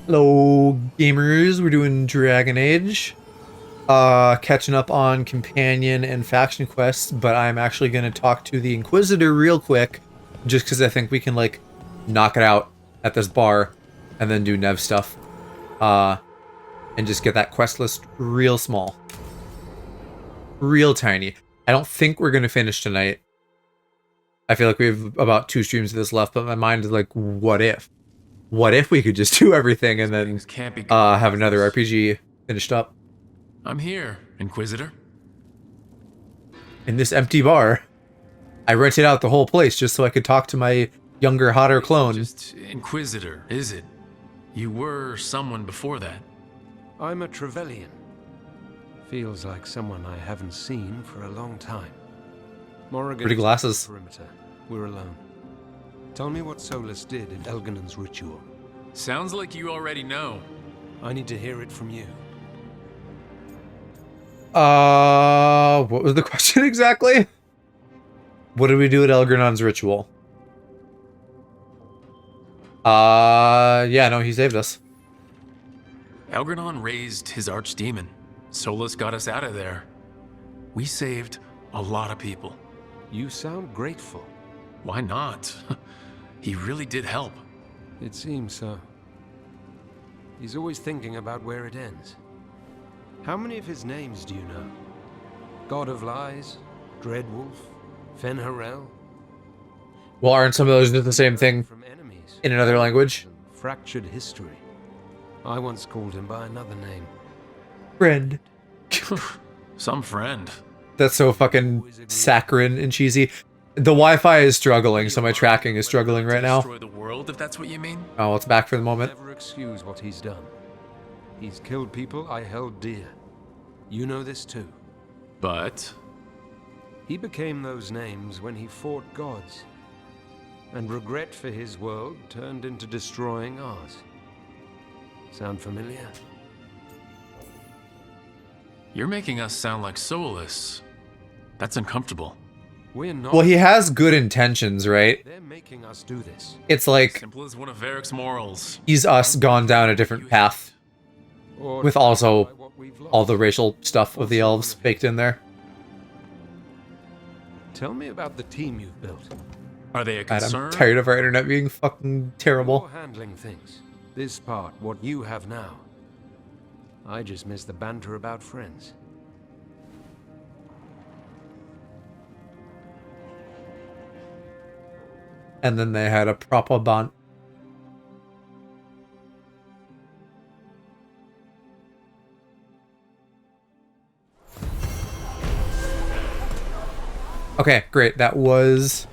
Hello, gamers. We're doing Dragon Age. Catching up on companion and faction quests, but I'm actually going to talk to the Inquisitor real quick, just because I think we can, like, knock it out at this bar, and then do Nev stuff. And just get that quest list real small. Real tiny. I don't think we're going to finish tonight. I feel like we have about 2 streams of this left, but my mind is like, what if? What if we could just do everything and then have another RPG finished up? I'm here, Inquisitor. In this empty bar. I rented out the whole place just so I could talk to my younger, hotter clone. Just Inquisitor, is it? You were someone before that. I'm a Trevelyan. Feels like someone I haven't seen for a long time. Morrigan, pretty glasses. Perimeter. We're alone. Tell me what Solus did in Elginan's ritual. Sounds like you already know. I need to hear it from you. What was the question exactly? What did we do at Elginan's ritual? Yeah, no, he saved us. Elginan raised his archdemon. Solus got us out of there. We saved a lot of people. You sound grateful. Why not? He really did help. It seems so. He's always thinking about where it ends. How many of his names do you know? God of Lies, Dreadwolf, Fen'Harel? Well, aren't some of those just the same thing from enemies in another language? Fractured history. I once called him by another name. Friend. Some friend. That's so fucking saccharine and cheesy. The Wi-Fi is struggling, so my tracking is struggling right now. Destroy the world, if that's what you mean. Oh, well, it's back for the moment. Never excuse what he's done. He's killed people I held dear. You know this too. But He became those names when he fought gods. And regret for his world turned into destroying ours. Sound familiar? you're making us sound like Solus. That's uncomfortable. We're not. Well, he has good intentions, right? They're making us do this. It's like Simple as one of Varric's morals. he's us gone down a different path, Or with also by what we've lost. all the racial stuff of the elves baked in there. Tell me about the team you've built. Are they a God, concern? I'm tired of our internet being fucking terrible. You're handling things. This part, what you have now. I just miss the banter about friends. And then they had a proper bond. Okay, great. That was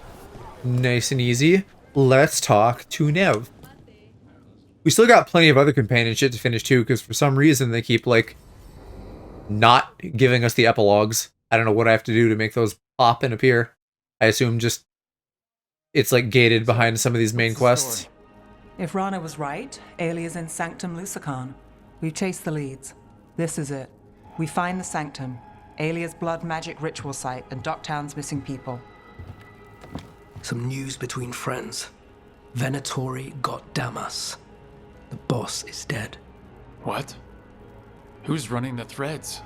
nice and easy. Let's talk to Nev. We still got plenty of other companion shit to finish too, because for some reason they keep, like, not giving us the epilogues. I don't know what I have to do to make those pop and appear. I assume just it's, like, gated behind some of these main quests. If Rana was right, Alia's in Sanctum Lucican. We've chased the leads. This is it. We find the Sanctum, Alia's blood magic ritual site, and Docktown's missing people. Some news between friends. Venatori got Damas. The boss is dead. What? Who's running the threads?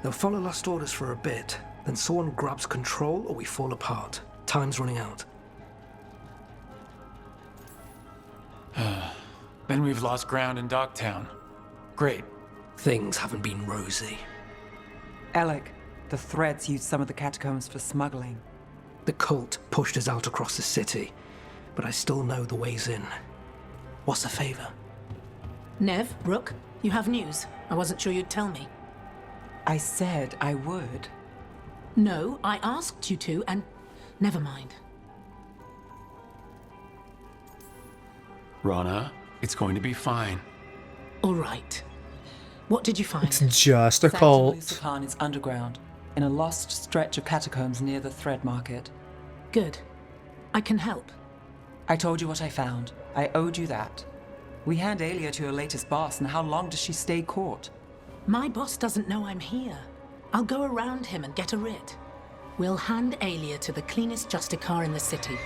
They'll follow last orders for a bit, then someone grabs control or we fall apart. Time's running out. Then we've lost ground in Docktown. Great. Things haven't been rosy. Alec, the threads used some of the catacombs for smuggling. The cult pushed us out across the city, but I still know the ways in. What's the favor? Nev, Rook, you have news. I wasn't sure you'd tell me. I said I would. No, I asked you to, and never mind. Rana, it's going to be fine. All right. What did you find? It's just a Sanctum cult. Lucican is underground, in a lost stretch of catacombs near the Thread Market. Good. I can help. I told you what I found. I owed you that. We hand Alia to her latest boss, and how long does she stay caught? My boss doesn't know I'm here. I'll go around him and get a writ. We'll hand Alia to the cleanest Justicar in the city.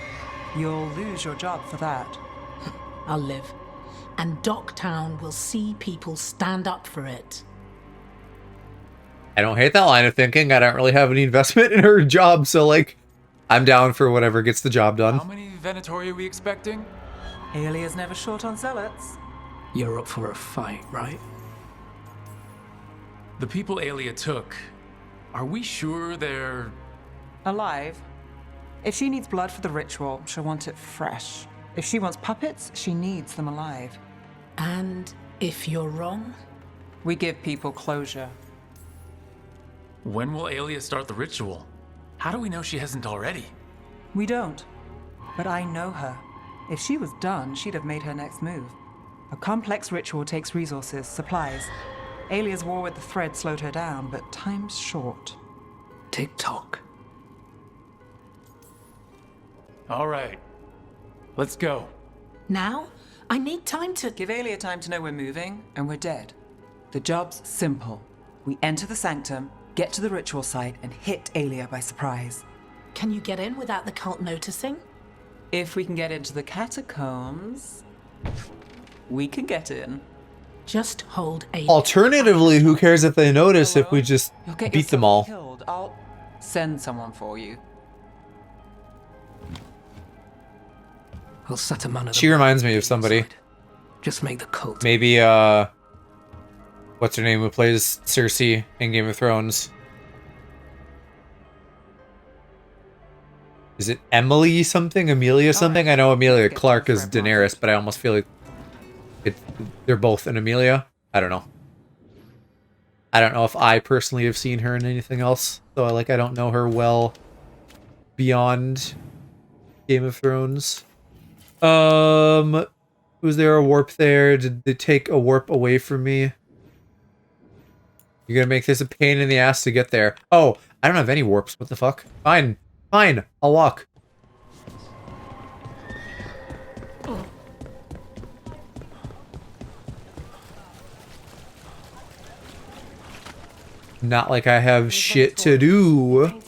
You'll lose your job for that. I'll live. and Docktown will see people stand up for it. I don't hate that line of thinking. I don't really have any investment in her job, so like, I'm down for whatever gets the job done. How many Venatori are we expecting? Alia's never short on zealots. You're up for a fight, right? The people Aelia took, are we sure they're... Alive. If she needs blood for the ritual, she'll want it fresh. If she wants puppets, she needs them alive. And if you're wrong? We give people closure. When will Aelia start the ritual? How do we know she hasn't already? We don't. But I know her. If she was done, she'd have made her next move. A complex ritual takes resources, supplies. Alia's war with the thread slowed her down, but time's short. Tick-tock. All right, let's go. Now? I need time to... Give Aelia time to know we're moving, and we're dead. The job's simple. We enter the sanctum, get to the ritual site, and hit Aelia by surprise. Can you get in without the cult noticing? If we can get into the catacombs, we can get in. Just hold a... Alternatively, who cares if they notice if we just You'll get beat them yourself all? Killed. I'll send someone for you. I'll set a man at the She reminds me of somebody. side. Just make the cult. Maybe, what's her name, who plays Cersei in Game of Thrones? Is it Emily something? Amelia something? I know Amelia Clarke is Daenerys, but I almost feel like they're both an Amelia. I don't know. I don't know if I personally have seen her in anything else, so I don't know her well beyond Game of Thrones. Was there a warp there? Did they take a warp away from me? You're gonna make this a pain in the ass to get there. Oh, I don't have any warps. What the fuck? Fine. Fine. I'll walk. Not like I have shit to do.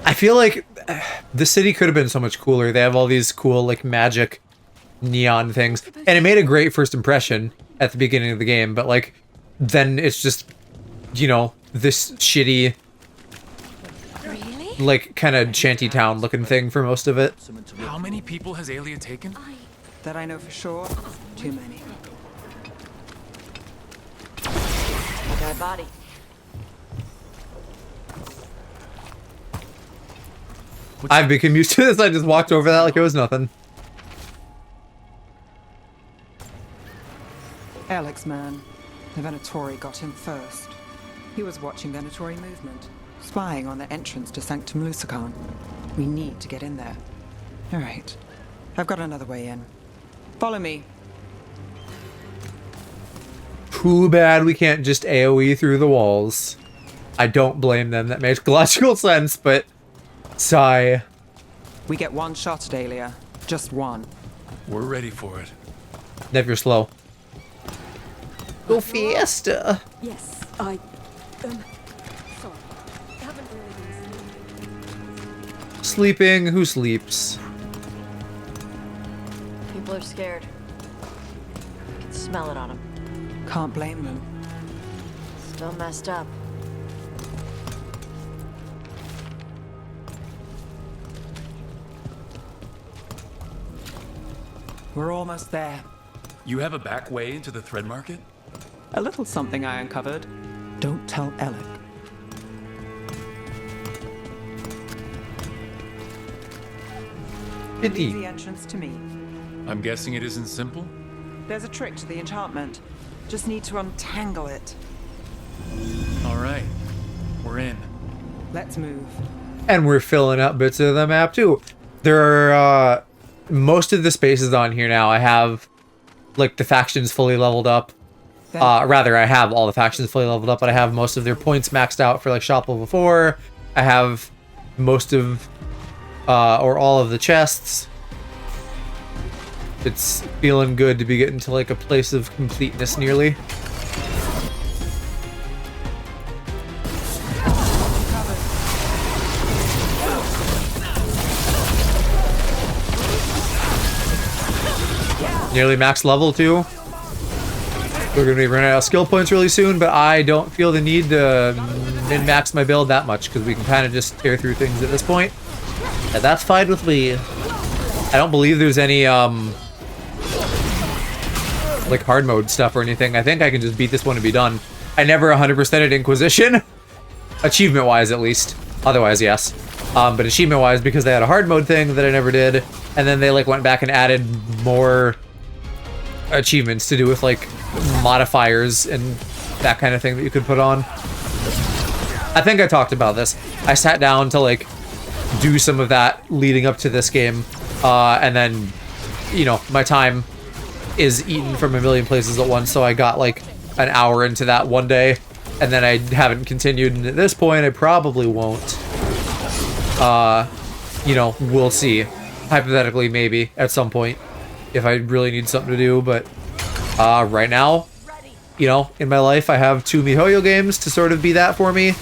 I feel like the city could have been so much cooler. They have all these cool, like, magic neon things. And it made a great first impression at the beginning of the game, but, like, then it's just, you know, this shitty, like, kind of shantytown looking thing for most of it. How many people has Aelia taken? That I know for sure, too many. I got a body. I've become used to this. I just walked over that like it was nothing. Alex, man. The Venatori got him first. He was watching Venatori movement, spying on the entrance to Sanctum Lucican. We need to get in there. All right. I've got another way in. Follow me. Too bad we can't just AoE through the walls. I don't blame them. That makes logical sense, but... sigh. We get one shot at Aelia. Just one. We're ready for it. Never slow. Go faster. Yes, sorry. Haven't really been Sleeping. Who sleeps? People are scared. I can smell it on them. Can't blame them. Still messed up. We're almost there. You have a back way into the thread market? A little something I uncovered. Don't tell Alec. Leave the entrance to me. I'm guessing it isn't simple? There's a trick to the enchantment. Just need to untangle it. All right, we're in. Let's move. And we're filling up bits of the map too. There are most of the spaces on here now. I have like the factions fully leveled up. Rather, I have all the factions fully leveled up, but I have most of their points maxed out for like shop level 4. I have most of or all of the chests. It's feeling good to be getting to like a place of completeness nearly. nearly max level too. We're gonna be running out of skill points really soon, but I don't feel the need to min-max my build that much because we can kind of just tear through things at this point. And that's fine with me. I don't believe there's any like hard mode stuff or anything. I think I can just beat this one and be done. I never 100%ed Inquisition, achievement wise at least. Otherwise, yes. But achievement wise, because they had a hard mode thing that I never did, and then they like went back and added more achievements to do with like modifiers and that kind of thing that you could put on. I think I talked about this. I sat down to like do some of that leading up to this game, and then, you know, my time is eaten from a million places at once, so I got like an hour into that one day, and then I haven't continued, and at this point I probably won't. You know, we'll see. Hypothetically, maybe at some point if I really need something to do, but right now, you know, in my life I have 2 MiHoYo games to sort of be that for me,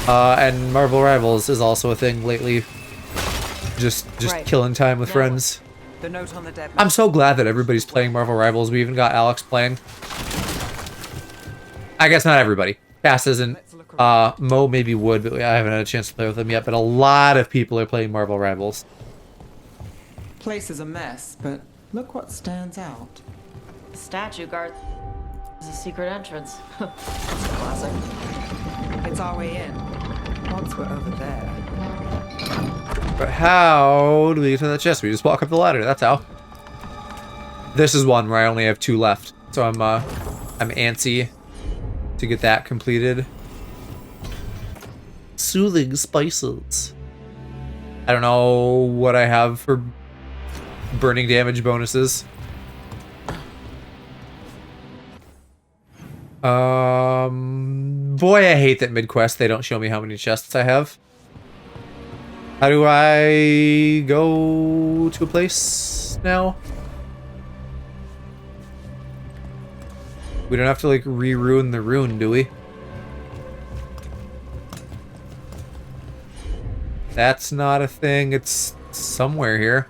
and Marvel Rivals is also a thing lately. Just Right. killing time with friends. The note on the dead. I'm so glad that everybody's playing Marvel Rivals. We even got Alex playing. I guess not everybody. Cass isn't. Mo maybe would, but I haven't had a chance to play with him yet. But a lot of people are playing Marvel Rivals. Place is a mess, but look what stands out. The statue guard is a secret entrance. That's a classic. It's our way in. Once we're over there. But how do we get to that chest? We just walk up the ladder. That's how. This is one where I only have 2 left, so I'm antsy to get that completed. Soothing spices. I don't know what I have for burning damage bonuses. Boy, I hate that mid-quest they don't show me how many chests I have. How do I go to a place now? We don't have to like re-ruin the rune, do we? That's not a thing. It's somewhere here.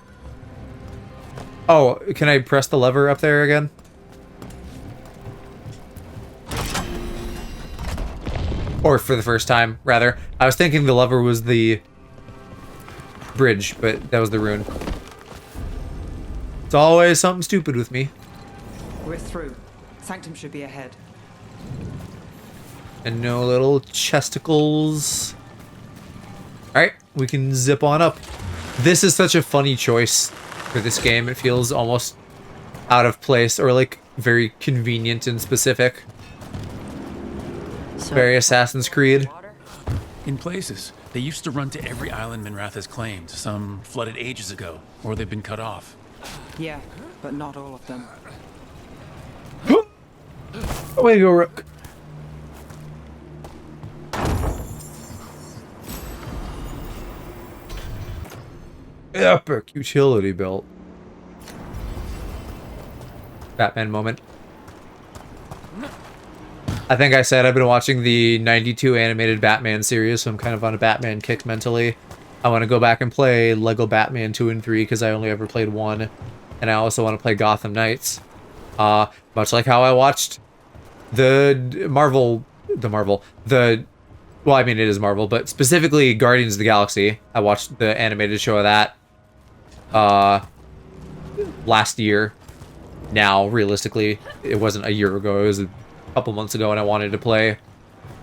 Oh, can I press the lever up there again? Or for the first time, rather. I was thinking the lever was the bridge, but that was the rune. It's always something stupid with me. We're through. Sanctum should be ahead. And no little chesticles. Alright, we can zip on up. This is such a funny choice for this game. It feels almost out of place, or like very convenient and specific. So, Very Assassin's Creed. water? In places. They used to run to every island Minrath has claimed. Some flooded ages ago, or they've been cut off. Yeah, but not all of them. Way to go, Rook. Epic utility belt. Batman moment. I think I said I've been watching the 92 animated Batman series, so I'm kind of on a Batman kick mentally. I want to go back and play Lego Batman 2 and 3 because I only ever played 1. And I also want to play Gotham Knights. Much like how I watched well, I mean, it is Marvel, but specifically Guardians of the Galaxy. I watched the animated show of that last year. Now, realistically, it wasn't a year ago, it was a couple months ago, and I wanted to play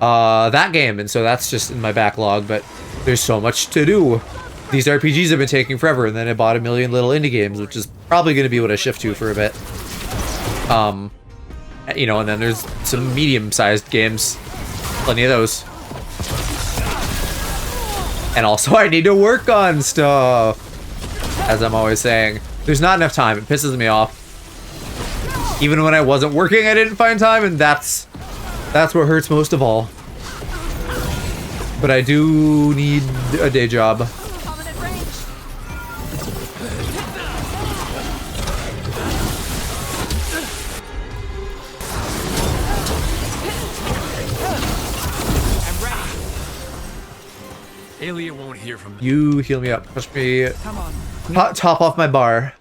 that game, and so that's just in my backlog, but there's so much to do. These RPGs have been taking forever, and then I bought a million little indie games, which is probably going to be what I shift to for a bit. You know, and then there's some medium-sized games. Plenty of those. And also, I need to work on stuff. As I'm always saying. There's not enough time. It pisses me off. Even when I wasn't working, I didn't find time, and that's what hurts most of all. But I do need a day job. Aelia won't hear from me. You heal me up. Push me. Come on. Top off my bar.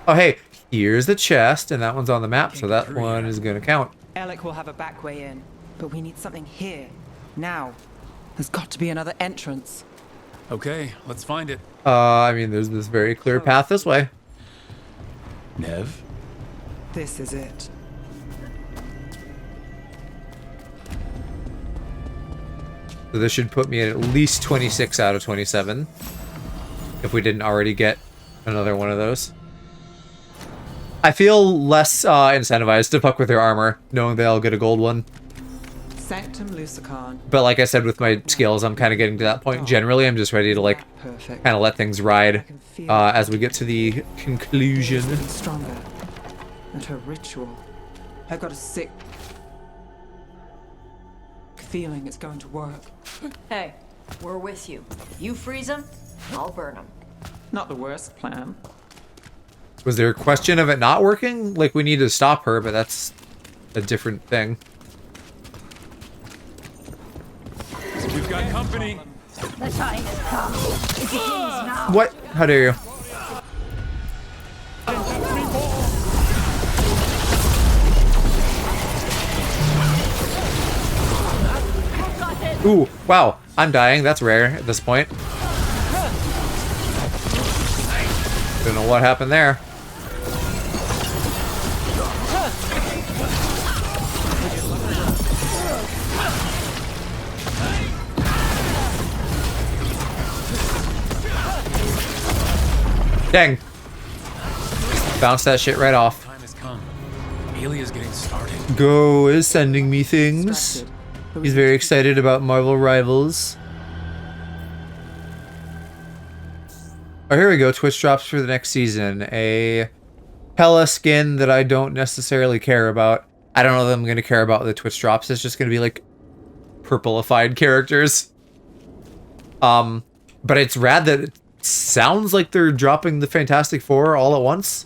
Oh, hey, here's the chest, and that one's on the map, so that one is gonna count. Alec will have a back way in, but we need something here. Now. There's got to be another entrance. Okay, let's find it. I mean, there's this very clear path this way. Nev? This is it. So this should put me at least 26 out of 27. If we didn't already get another one of those. I feel less incentivized to fuck with their armor, knowing that I'll get a gold one. Sanctum Lucican. But like I said, with my skills, I'm kind of getting to that point. Generally, I'm just ready to like Perfect. kind of let things ride as we get to the conclusion. Getting stronger. And her ritual. I've got a sick feeling it's going to work. Hey, we're with you. You freeze them, I'll burn them. Not the worst plan. Was there a question of it not working? Like, we need to stop her, but that's a different thing. We've got company. The time has come. It begins now. What? How dare you? Ooh, wow. I'm dying. That's rare at this point. Don't know what happened there. Dang. Bounce that shit right off. Time has come. Alia's getting started. Go is sending me things. He's very excited about Marvel Rivals. Oh, here we go. Twitch drops for the next season. A Pella skin that I don't necessarily care about. I don't know that I'm going to care about the Twitch drops. It's just going to be like purplified characters. But it's rad that it sounds like they're dropping the Fantastic Four all at once.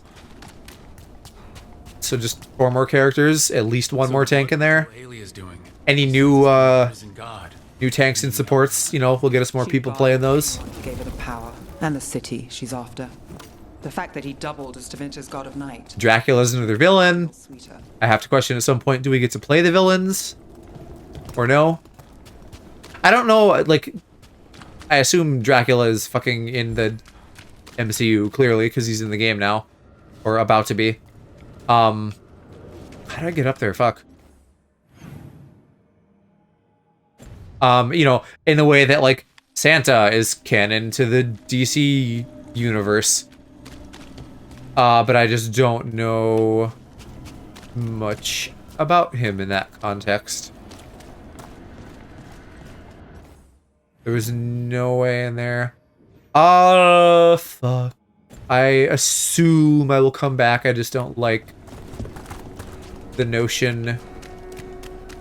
So just 4 more characters, at least one more tank in there. Alia's doing. Any new God. new tanks and supports, you know, will get us more people playing those. Gave her the power and the city she's after. The fact that he doubled as Da Vinci's God of Night. Dracula's another villain. Sweeter. I have to question at some point, do we get to play the villains? Or no? I don't know, like, I assume Dracula is fucking in the MCU, clearly, because he's in the game now. Or about to be. How did I get up there? Fuck. You know, in the way that, like, Santa is canon to the DC universe. But I just don't know much about him in that context. There was no way in there. Oh, fuck. I assume I will come back. I just don't like the notion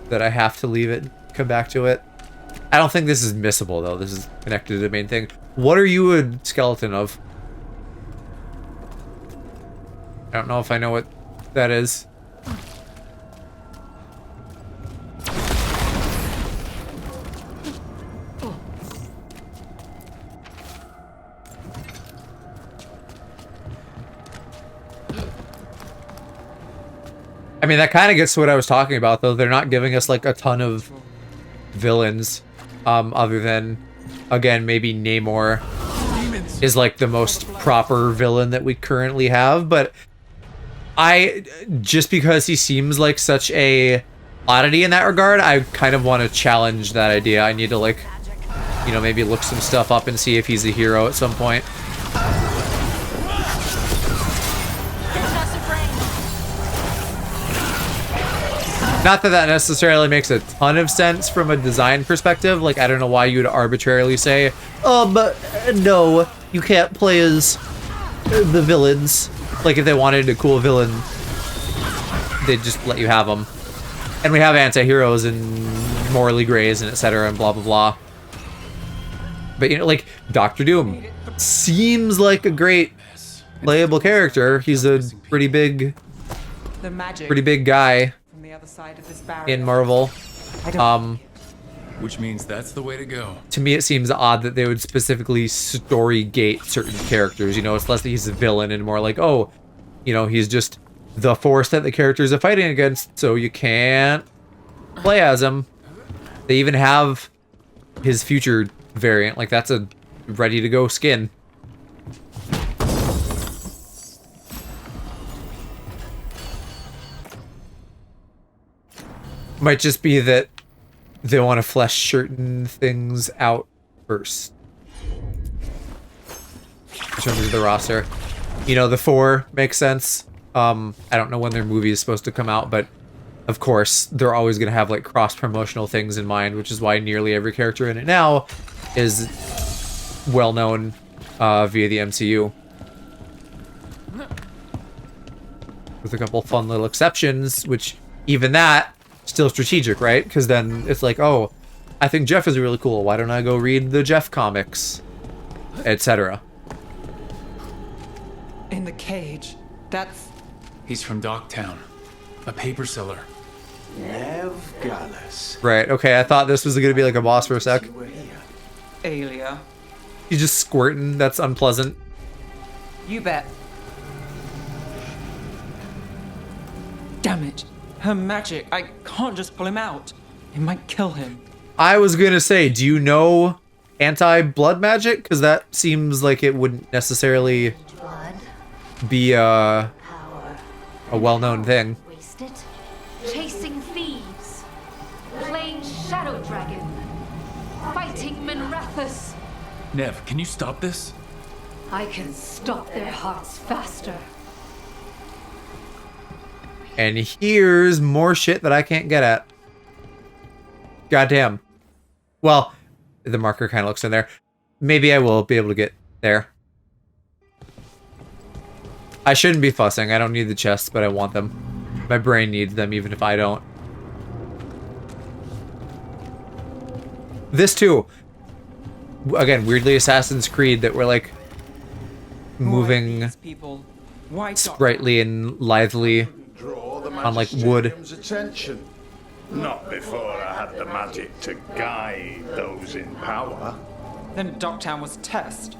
that I have to leave it and come back to it. I don't think this is missable, though. This is connected to the main thing. What are you a skeleton of? I don't know if I know what that is. I mean, that kind of gets to what I was talking about, though. They're not giving us, like, a ton of villains, other than, again, maybe Namor is, like, the most proper villain that we currently have, but just because he seems like such a oddity in that regard, I kind of want to challenge that idea. I need to, like, you know, maybe look some stuff up and see if he's a hero at some point. Not that that necessarily makes a ton of sense from a design perspective. Like, I don't know why you would arbitrarily say, no, you can't play as the villains. Like, if they wanted a cool villain, they'd just let you have them. And we have anti-heroes and morally grays and etc. and blah, blah, blah. But, you know, like, Doctor Doom seems like a great playable character. He's a pretty big guy in Marvel. Which means that's the way to go. To me, it seems odd that they would specifically story gate certain characters. You know, it's less that he's a villain and more like, oh, You know, he's just the force that the characters are fighting against, so you can't play as him. They even have his future variant, like that's a ready to go skin. Might just be that they want to flesh certain things out first. In terms of the roster. You know, the 4 makes sense. I don't know when their movie is supposed to come out, but of course, they're always going to have like cross-promotional things in mind, which is why nearly every character in it now is well-known via the MCU. With a couple fun little exceptions, which even that, still strategic, right? Because then it's like, oh, I think Jeff is really cool. Why don't I go read the Jeff comics? Etc. In the cage. That's... He's from Docktown, a paper seller. Veilguard. Right, okay, I thought this was going to be like a boss for a sec. Alia. He's just squirting, that's unpleasant. You bet. Damn it. Her magic. I can't just pull him out. It might kill him. I was going to say, do you know anti-blood magic? Because that seems like it wouldn't necessarily Blood, be a power, well-known thing. waste it. Chasing thieves, playing Shadow Dragon, fighting Minrathus. Nev, can you stop this? I can stop their hearts faster. And here's more shit that I can't get at. Goddamn. Well, the marker kind of looks in there. Maybe I will be able to get there. I shouldn't be fussing. I don't need the chests, but I want them. My brain needs them, even if I don't. This too. Again, weirdly Assassin's Creed that we're like moving People. Why sprightly and lively on like wood. Attention. Not before I had the magic to guide those in power. Then Docktown was test.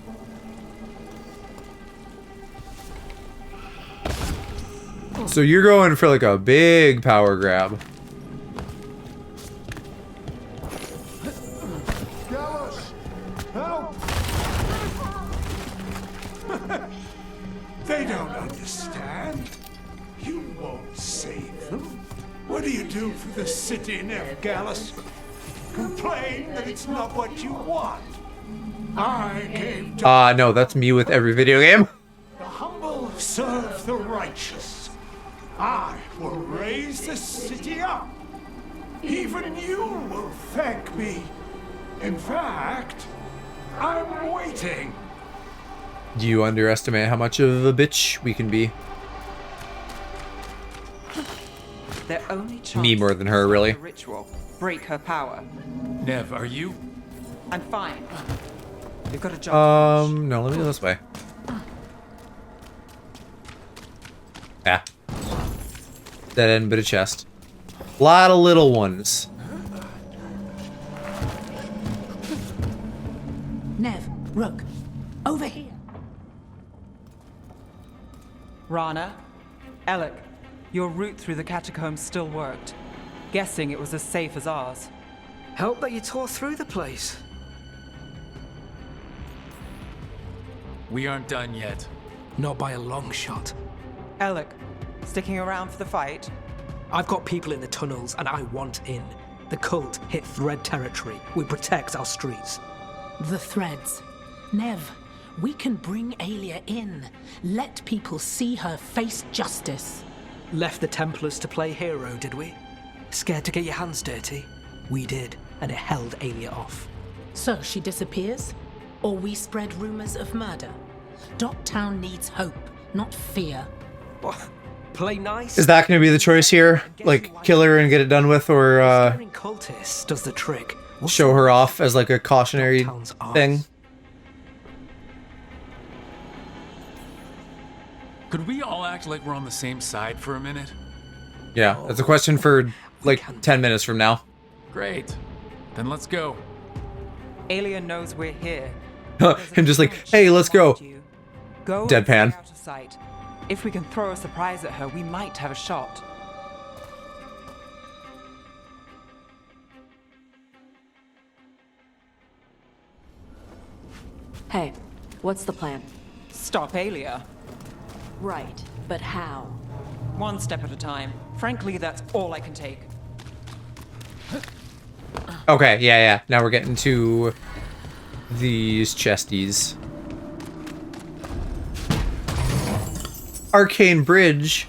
So you're going for like a big power grab. Gallus! Help! They don't understand. You won't save them. What do you do for the city, Nev Gallus? Complain that it's not what you want. I came to No, that's me with every video game. the humble serve the righteous. I will raise the city up. Even you will thank me. In fact, I'm waiting. Do you underestimate how much of a bitch we can be? Their only chance. Me more than her, really. The ritual. Break her power. Nev, are you? I'm fine. We've got a job. No, let me go this way. Ah. Dead end bit of chest. A lot of little ones. Nev, Rook, over here. Rana, Alec, your route through the catacombs still worked. Guessing it was as safe as ours. Help that you tore through the place. We aren't done yet. Not by a long shot. Alec, sticking around for the fight? I've got people in the tunnels and I want in. The cult hit Thread territory. We protect our streets. The threads. Nev, we can bring Alia in. Let people see her face justice. Left the Templars to play hero, did we? Scared to get your hands dirty? We did, and it held Alia off. So she disappears? Or we spread rumors of murder? Docktown needs hope, not fear. What? Play nice? Is that going to be the choice here? Like, kill her and get it done with, or Scaring cultists does the trick. show her off as like a cautionary Docktown's ours. thing? Could we all act like we're on the same side for a minute? Yeah, that's a question for like 10 minutes from now. Great. Then let's go. Alia knows we're here. Him just like, hey, let's go. Go Deadpan. out of sight. If we can throw a surprise at her, we might have a shot. Hey, what's the plan? Stop Aelia. Right, but how? One step at a time. Frankly, that's all I can take. Okay, yeah. Now we're getting to these chesties. Arcane Bridge.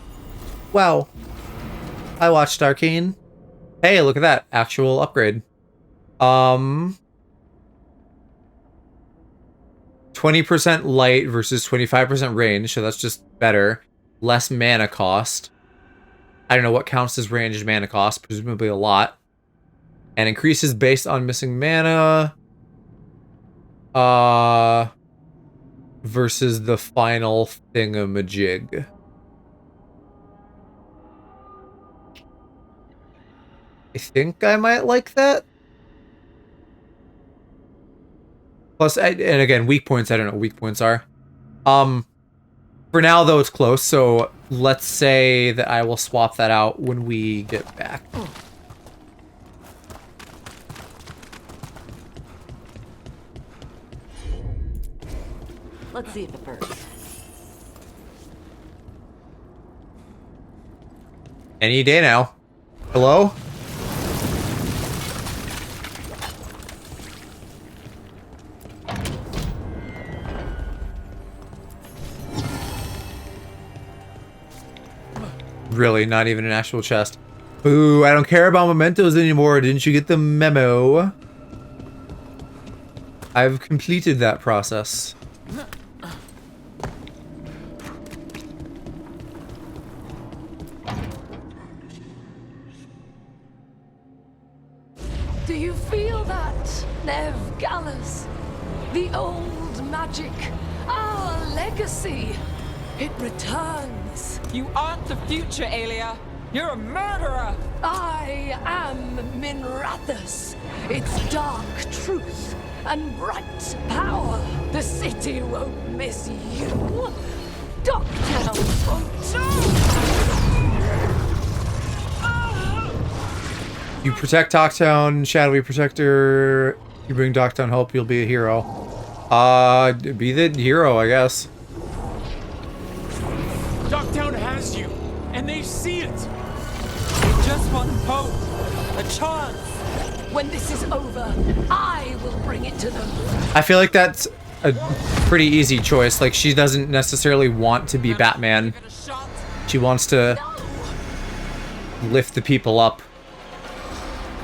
Wow. I watched Arcane. Hey, look at that. Actual upgrade. 20% light versus 25% range, so that's just better. Less mana cost. I don't know what counts as ranged mana cost, presumably a lot. And increases based on missing mana. Versus the final thingamajig. I think I might like that. Plus, and again, weak points, I don't know what weak points are. For now, though, it's close, so let's say that I will swap that out when we get back. Let's see if it burns. Any day now. Hello? Really, not even an actual chest. Ooh, I don't care about mementos anymore. Didn't you get the memo? I've completed that process. Do you feel that, Nev Gallus? The old magic, our legacy. It returns. You aren't the future, Aelia. You're a murderer. I am Minrathus. It's dark truth and bright power. The city won't miss you. Doctor won't too. You protect Docktown, Shadowy Protector. You bring Docktown hope, you'll be a hero. Be the hero, I guess. Docktown has you, and they see it. Just one hope. A chance. When this is over, I will bring it to them. I feel like that's a pretty easy choice. Like, she doesn't necessarily want to be Batman. She wants to lift the people up.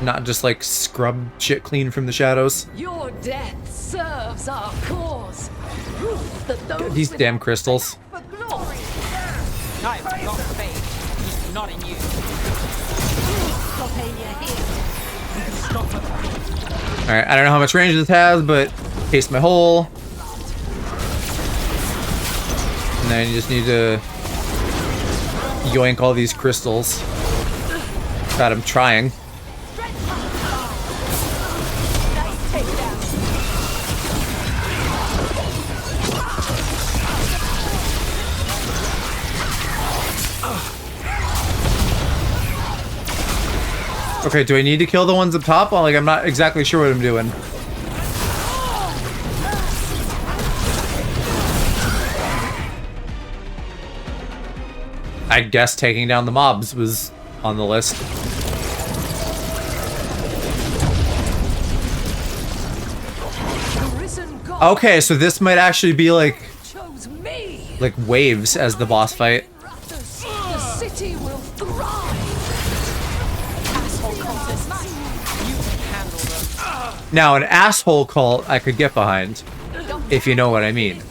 Not just, like, scrub shit clean from the shadows. Your death serves our cause. Proof that those These damn crystals. for glory. I've got faith. Just not in you. Alright, I don't know how much range this has, but case my hole. And then you just need to yoink all these crystals. God, I'm trying. Okay, do I need to kill the ones up top? Well, like, I'm not exactly sure what I'm doing. I guess taking down the mobs was on the list. Okay, so this might actually be like waves as the boss fight. The city will thrive. Now, an asshole cult I could get behind, if you know what I mean.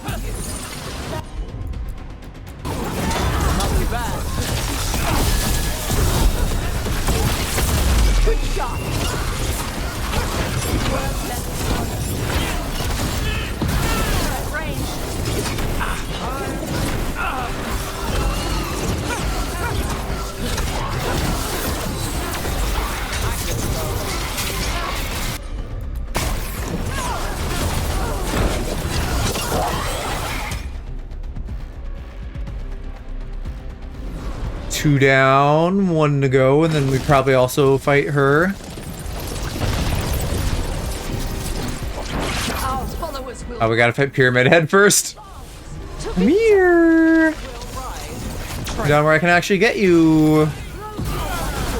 2 down, 1 to go, and then we probably also fight her. Our followers will Oh, we gotta fight Pyramid Head first. Come here. Down where I can actually get you.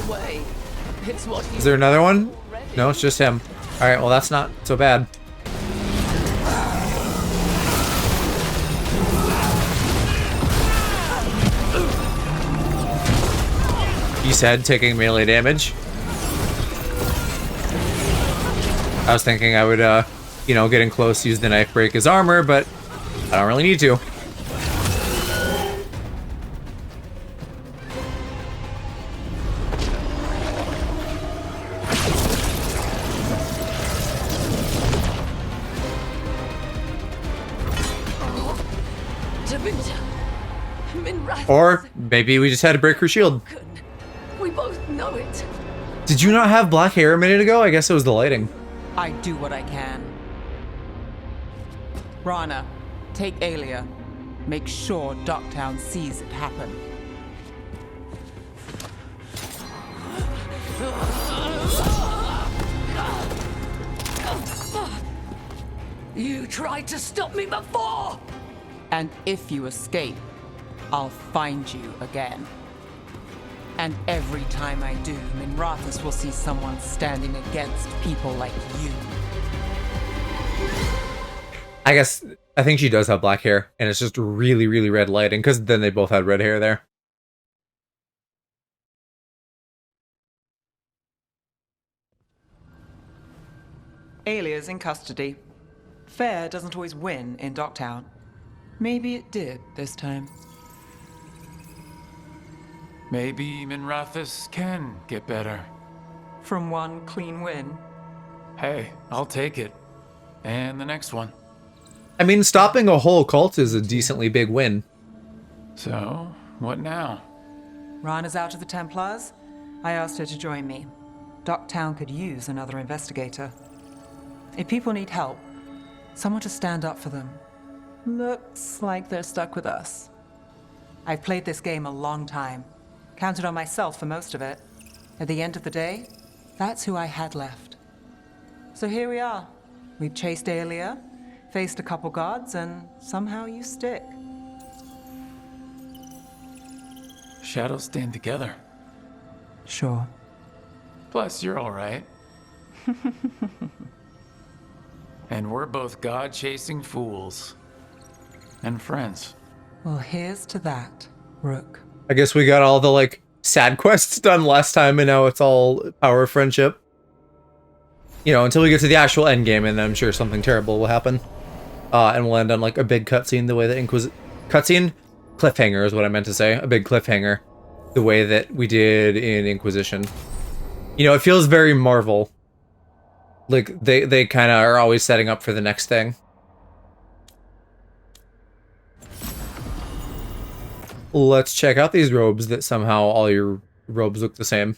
away. It's what Is there another one? No, it's just him. Alright, well that's not so bad. You said taking melee damage. I was thinking I would, you know, getting close, use the knife, break his armor, but I don't really need to. Or maybe we just had to break her shield. We both know it. Did you not have black hair a minute ago? I guess it was the lighting. I do what I can. Rana, take Alia. Make sure Docktown sees it happen. You tried to stop me before! And if you escape, I'll find you again. And every time I do, Minrathous will see someone standing against people like you. I think she does have black hair, and it's just really, really red lighting, because then they both had red hair there. Alia's in custody. Fair doesn't always win in Docktown. Maybe it did this time. Maybe Minrathous can get better. From one clean win. Hey, I'll take it. And the next one. I mean, stopping a whole cult is a decently big win. So, what now? Rana's out of the Templars. I asked her to join me. Docktown could use another investigator. If people need help, someone to stand up for them. Looks like they're stuck with us. I've played this game a long time. Counted on myself for most of it. At the end of the day, that's who I had left. So here we are. We've chased Alia, faced a couple guards, and somehow you stick. Shadows stand together. Sure. Plus, you're alright. And we're both god-chasing fools. And friends. Well, here's to that, Rook. I guess we got all the, like, sad quests done last time, and now it's all power of friendship. You know, until we get to the actual end game, and I'm sure something terrible will happen. And we'll end on, like, a big cutscene, the way that Cutscene? Cliffhanger is what I meant to say. A big cliffhanger. The way that we did in Inquisition. You know, it feels very Marvel. Like, they kind of are always setting up for the next thing. Let's check out these robes that somehow all your robes look the same.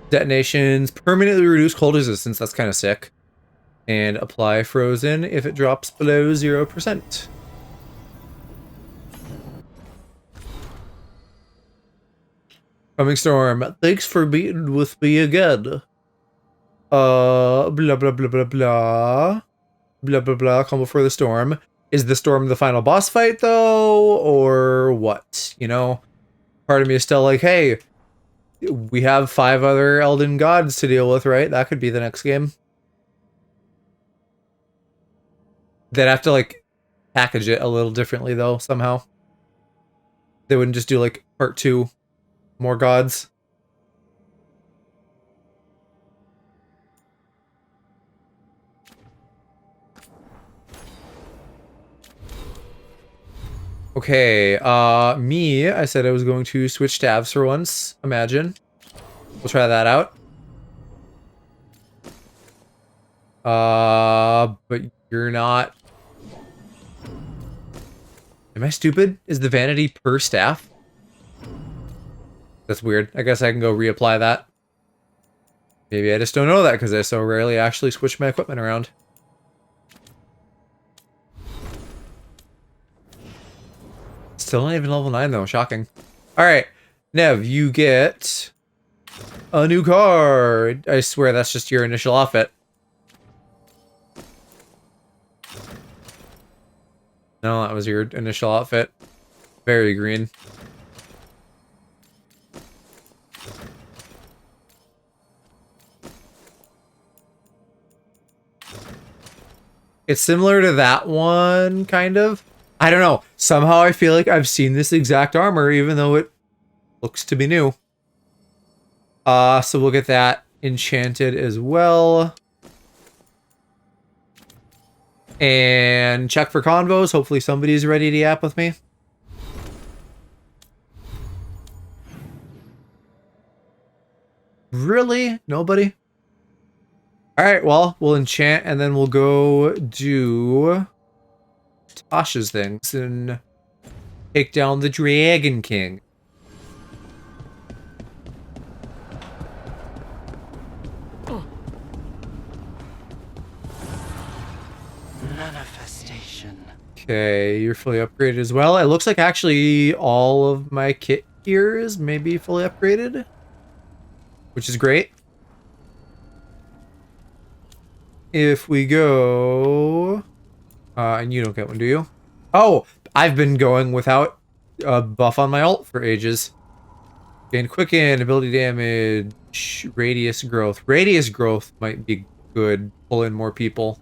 Detonations, permanently reduce cold resistance, that's kind of sick. And apply frozen if it drops below 0%. Coming storm, thanks for being with me again. Blah blah blah blah blah. Blah blah blah, come before the storm. Is the storm the final boss fight, though? Or what? You know? Part of me is still like, hey, we have 5 other Elden Gods to deal with, right? That could be the next game. They'd have to, like, package it a little differently, though, somehow. They wouldn't just do, like, part 2, more gods. Okay, I said I was going to switch tabs for once. Imagine. We'll try that out. But you're not. Am I stupid? Is the vanity per staff? That's weird. I guess I can go reapply that. Maybe I just don't know that because I so rarely actually switch my equipment around. Still not even level 9 though, shocking. Alright, Nev, you get a new card. I swear that's just your initial outfit. No, that was your initial outfit. Very green. It's similar to that one, kind of. I don't know. Somehow I feel like I've seen this exact armor, even though it looks to be new. So we'll get that enchanted as well. And check for convos. Hopefully somebody's ready to yap with me. Really? Nobody? Alright, well, we'll enchant and then we'll go do Tasha's things and take down the Dragon King. Manifestation. Okay, you're fully upgraded as well. It looks like actually all of my kit here is maybe fully upgraded, which is great. If we go... and you don't get one, do you? Oh, I've been going without a buff on my ult for ages. Gain quicken, ability damage, radius growth. Radius growth might be good. Pull in more people.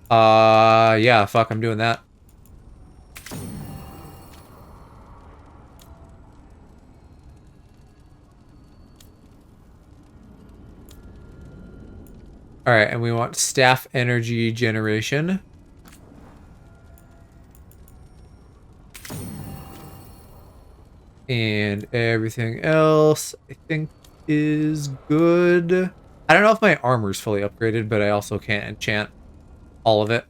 Yeah, fuck, I'm doing that. Alright, and we want staff energy generation. And everything else, I think, is good. I don't know if my armor's fully upgraded, but I also can't enchant all of it.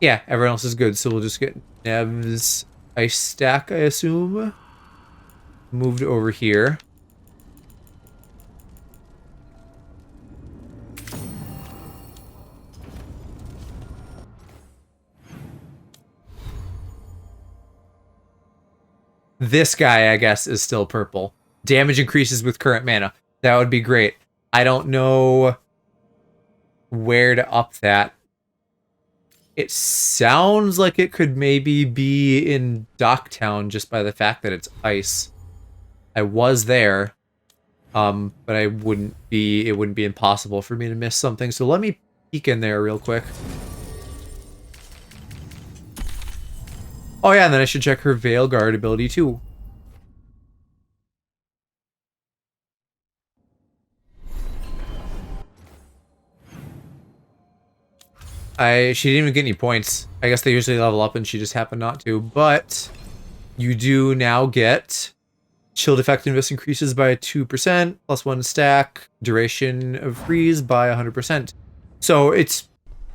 Yeah, everyone else is good, so we'll just get Nev's ice stack, I assume. Moved over here. This guy, I guess, is still purple. Damage increases with current mana. That would be great. I don't know where to up that. It sounds like it could maybe be in Docktown just by the fact that it's ice. I was there, but it wouldn't be impossible for me to miss something. So let me peek in there real quick. Oh yeah, and then I should check her Veilguard ability too. She didn't even get any points. I guess they usually level up and she just happened not to. But you do now get shield effectiveness increases by 2%, +1 stack, duration of freeze by 100%. So it's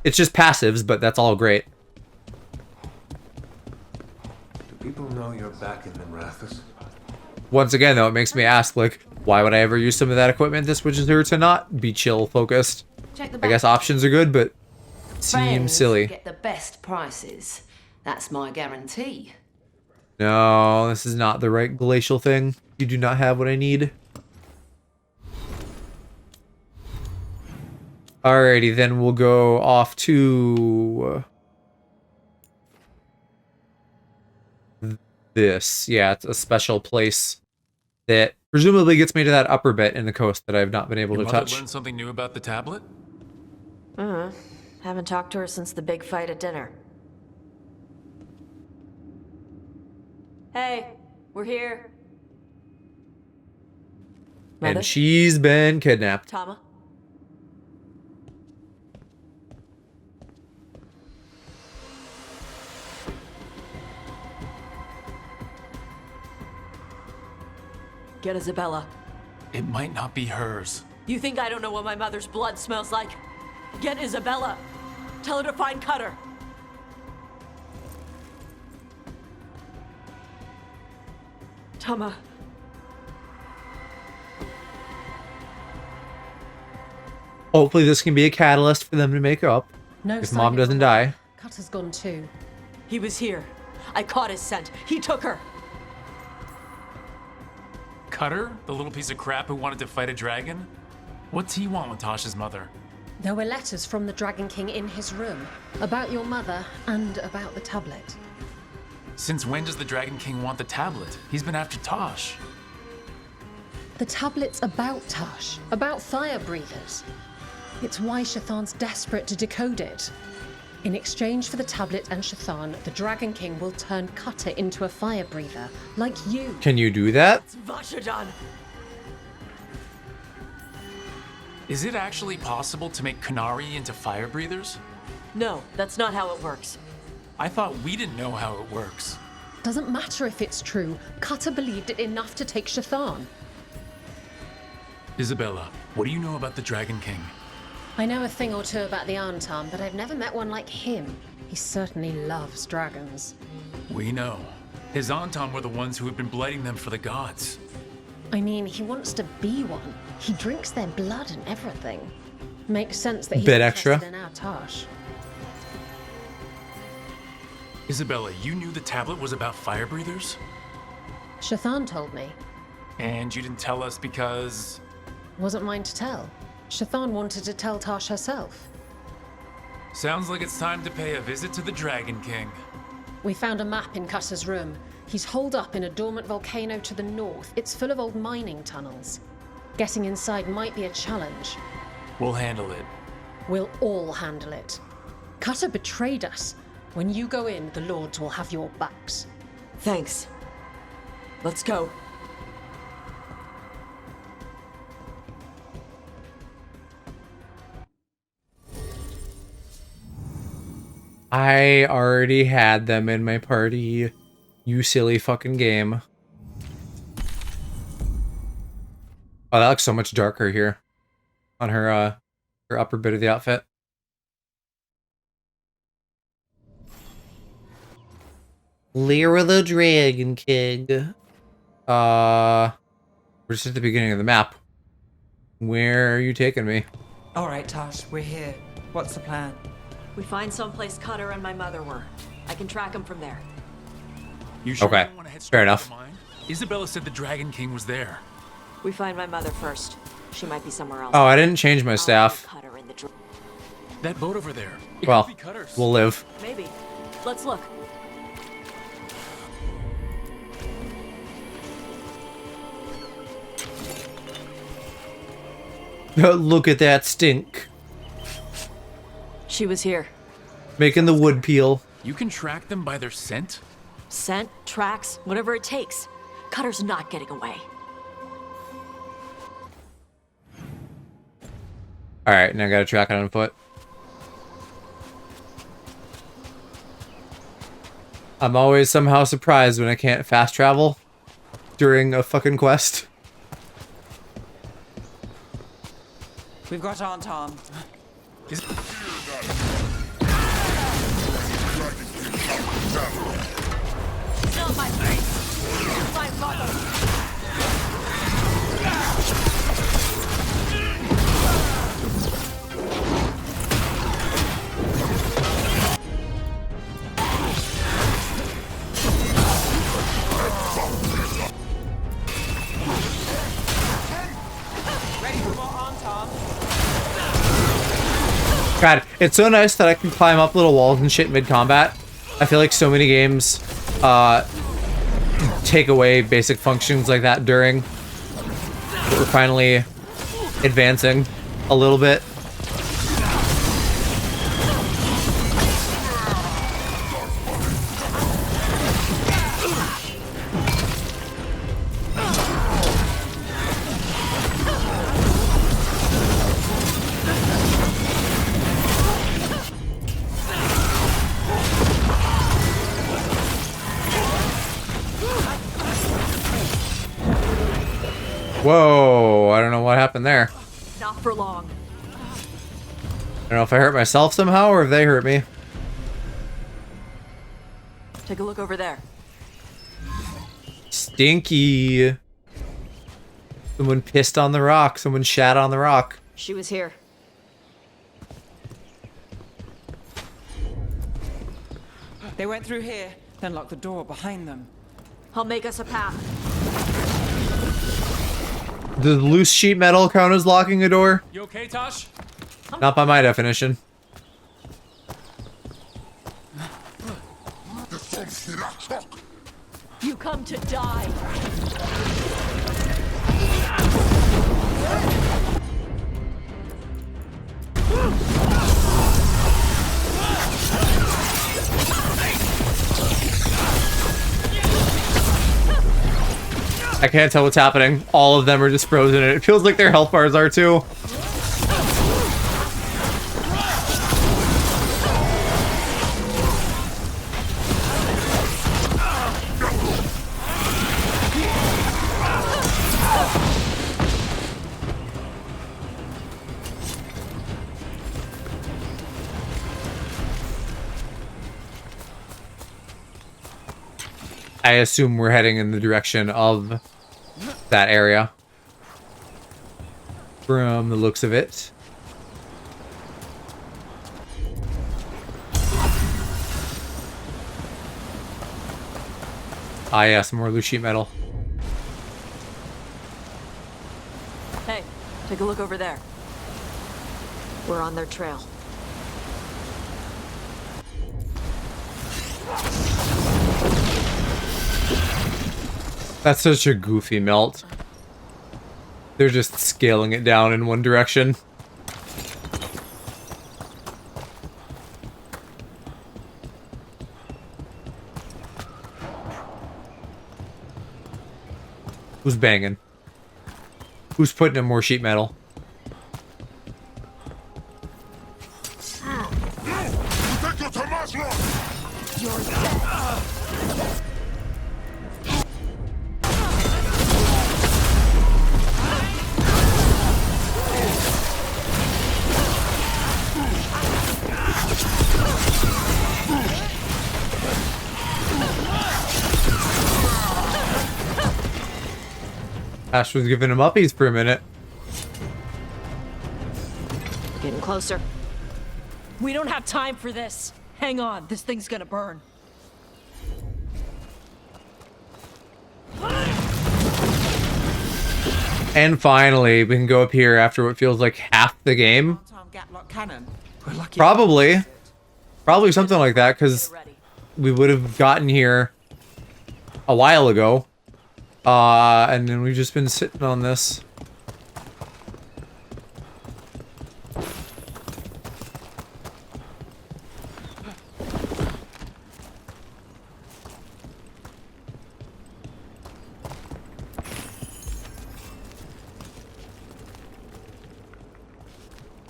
just passives, but that's all great. People know you're back in Nemrathis. Once again, though, it makes me ask, like, why would I ever use some of that equipment that switches her to not be chill focused? I guess options are good, but seems silly. Get the best prices. That's my guarantee. No, this is not the right glacial thing. You do not have what I need. Alrighty, then we'll go off to... this. Yeah, it's a special place that presumably gets me to that upper bit in the coast that I've not been able to touch. Learn something new about the tablet? Haven't talked to her since the big fight at dinner. Hey, we're here. Mother? And she's been kidnapped. Tama? Get Isabella. It might not be hers. You think I don't know what my mother's blood smells like? Get Isabella. Tell her to find Cutter. Tama. Hopefully this can be a catalyst for them to make up. No if sign Mom of doesn't her. die. Cutter's gone too. He was here. I caught his scent. He took her. Cutter, the little piece of crap who wanted to fight a dragon? What's he want with Tasha's mother? There were letters from the Dragon King in his room about your mother and about the tablet. Since when does the Dragon King want the tablet? He's been after Tosh. The tablet's about Tash, about fire breathers. It's why Shathan's desperate to decode it. In exchange for the tablet and Shathan, the Dragon King will turn Cutter into a fire breather, like you. Can you do that? It's Vashajan. Is it actually possible to make Kunari into fire breathers? No, that's not how it works. I thought we didn't know how it works. Doesn't matter if it's true. Cutter believed it enough to take Shathan. Isabella, what do you know about the Dragon King? I know a thing or two about the Antam, but I've never met one like him. He certainly loves dragons. We know. His Antam were the ones who had been blighting them for the gods. I mean, he wants to be one. He drinks their blood and everything. Makes sense that he's Bit extra. interested in our Tash. Isabella, you knew the tablet was about fire breathers? Shathan told me. And you didn't tell us because... Wasn't mine to tell. Shathan wanted to tell Tash herself. Sounds like it's time to pay a visit to the Dragon King. We found a map in Cutter's room. He's holed up in a dormant volcano to the north. It's full of old mining tunnels. Getting inside might be a challenge. We'll handle it. We'll all handle it. Cutter betrayed us. When you go in, the Lords will have your backs. Thanks. Let's go. I already had them in my party. You silly fucking game. Oh, that looks so much darker here. On her upper bit of the outfit. Lyra the Dragon King. We're just at the beginning of the map. Where are you taking me? All right, Tash, we're here. What's the plan? We find someplace Cutter and my mother were. I can track them from there. You sure Okay, you don't want to head fair straight enough. to mine? Isabella said the Dragon King was there. We find my mother first. She might be somewhere else. Oh, I didn't change my I'll staff. put Cutter in the That boat over there. It Well, could be Cutter's. we'll live. Maybe. Let's look. Look at that stink. She was here. Making the wood peel. You can track them by their scent? Scent, tracks, whatever it takes. Cutter's not getting away. Alright, now I gotta track it on foot. I'm always somehow surprised when I can't fast travel during a fucking quest. We've got Antam. Is Still my face! My mother! Ready for more Antam? God, it's so nice that I can climb up little walls and shit mid-combat. I feel like so many games take away basic functions like that during. But we're finally advancing a little bit. Whoa, I don't know what happened there. Not for long. I don't know if I hurt myself somehow or if they hurt me. Take a look over there. Stinky. Someone pissed on the rock. Someone shat on the rock. She was here. They went through here, then locked the door behind them. I'll make us a path. Does loose sheet metal count as locking a door? You okay, Tosh? Not by my definition. You come to die. I can't tell what's happening. All of them are just frozen, and it feels like their health bars are too. I assume we're heading in the direction of that area. From the looks of it. Ah, yeah, some more loose sheet metal. Hey, take a look over there. We're on their trail. That's such a goofy melt. They're just scaling it down in one direction. Who's banging? Who's putting in more sheet metal? You're dead. Ash was giving him uppies for a minute. We're getting closer. We don't have time for this. Hang on, this thing's gonna burn. And finally, we can go up here after what feels like half the game. Cannon. We're lucky. Probably something like that, because we would have gotten here a while ago. And then we've just been sitting on this.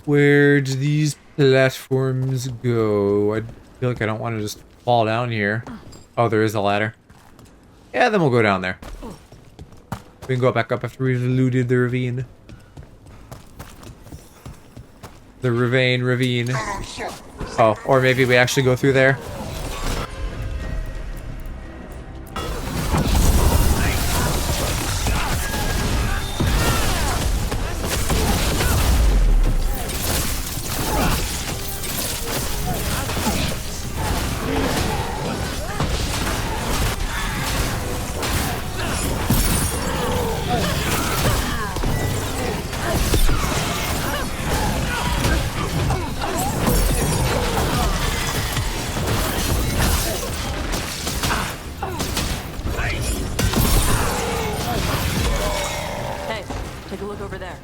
Where do these platforms go? I feel like I don't want to just fall down here. Oh, there is a ladder. Yeah, then we'll go down there. We can go back up after we've looted the ravine. The ravine. Oh, or maybe we actually go through there.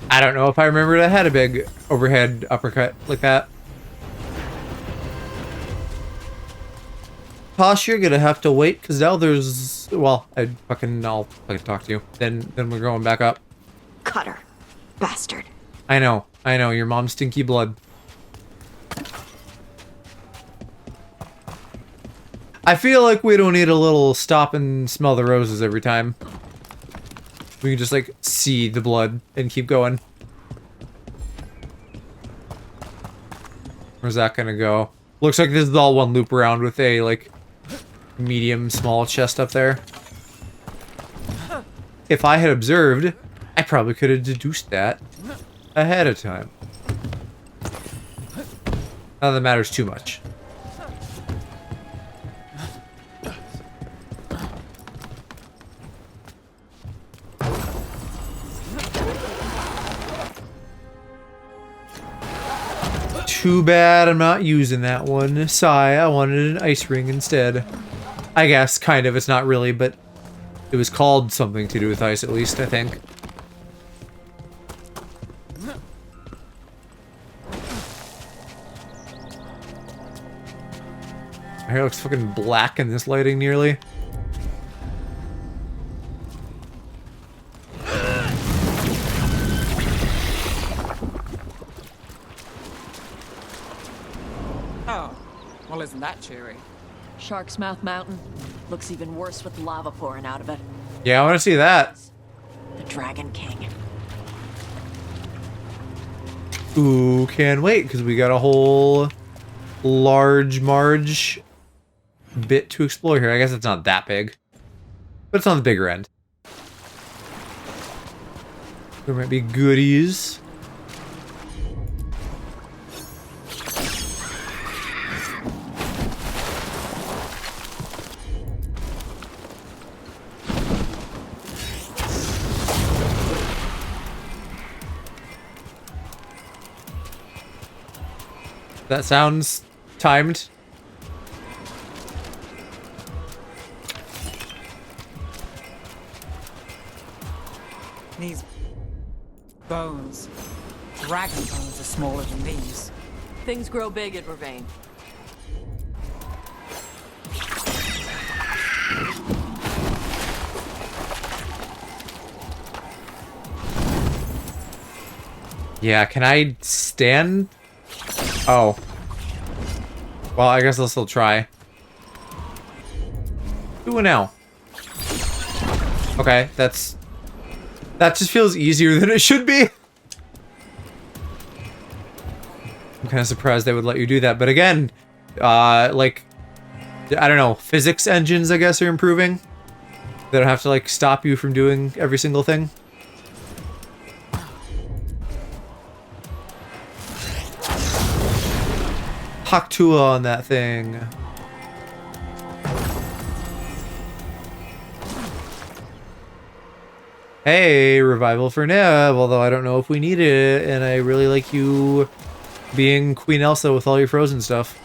I don't know if I remembered I had a big overhead uppercut like that. Tosh, you're gonna have to wait, because now there's... Well, I'll fucking talk to you. Then we're going back up. Cutter. Bastard. I know. Your mom's stinky blood. I feel like we don't need a little stop and smell the roses every time. We can just, like, see the blood and keep going. Where's that gonna go? Looks like this is all one loop around with a, like, medium, small chest up there. If I had observed, I probably could have deduced that ahead of time. Not that matters too much. Too bad I'm not using that one. Sigh, I wanted an ice ring instead. I guess, kind of. It's not really, but it was called something to do with ice, at least, I think. My hair looks fucking black in this lighting, nearly. Oh, well, isn't that cheery? Shark's Mouth Mountain. Looks even worse with lava pouring out of it. Yeah, I want to see that. The Dragon King. Ooh, can't wait, because we got a whole large Marge bit to explore here. I guess it's not that big, but it's on the bigger end. There might be goodies. That sounds timed. These bones. Dragon bones are smaller than these. Things grow big at Vervain. Yeah, can I stand? Oh. Well, I guess I'll still try. Do it now. Okay, that just feels easier than it should be. I'm kind of surprised they would let you do that, but again, like, I don't know, physics engines, I guess, are improving. They don't have to, like, stop you from doing every single thing. Haktua on that thing. Hey, revival for Nev, although I don't know if we need it, and I really like you being Queen Elsa with all your frozen stuff.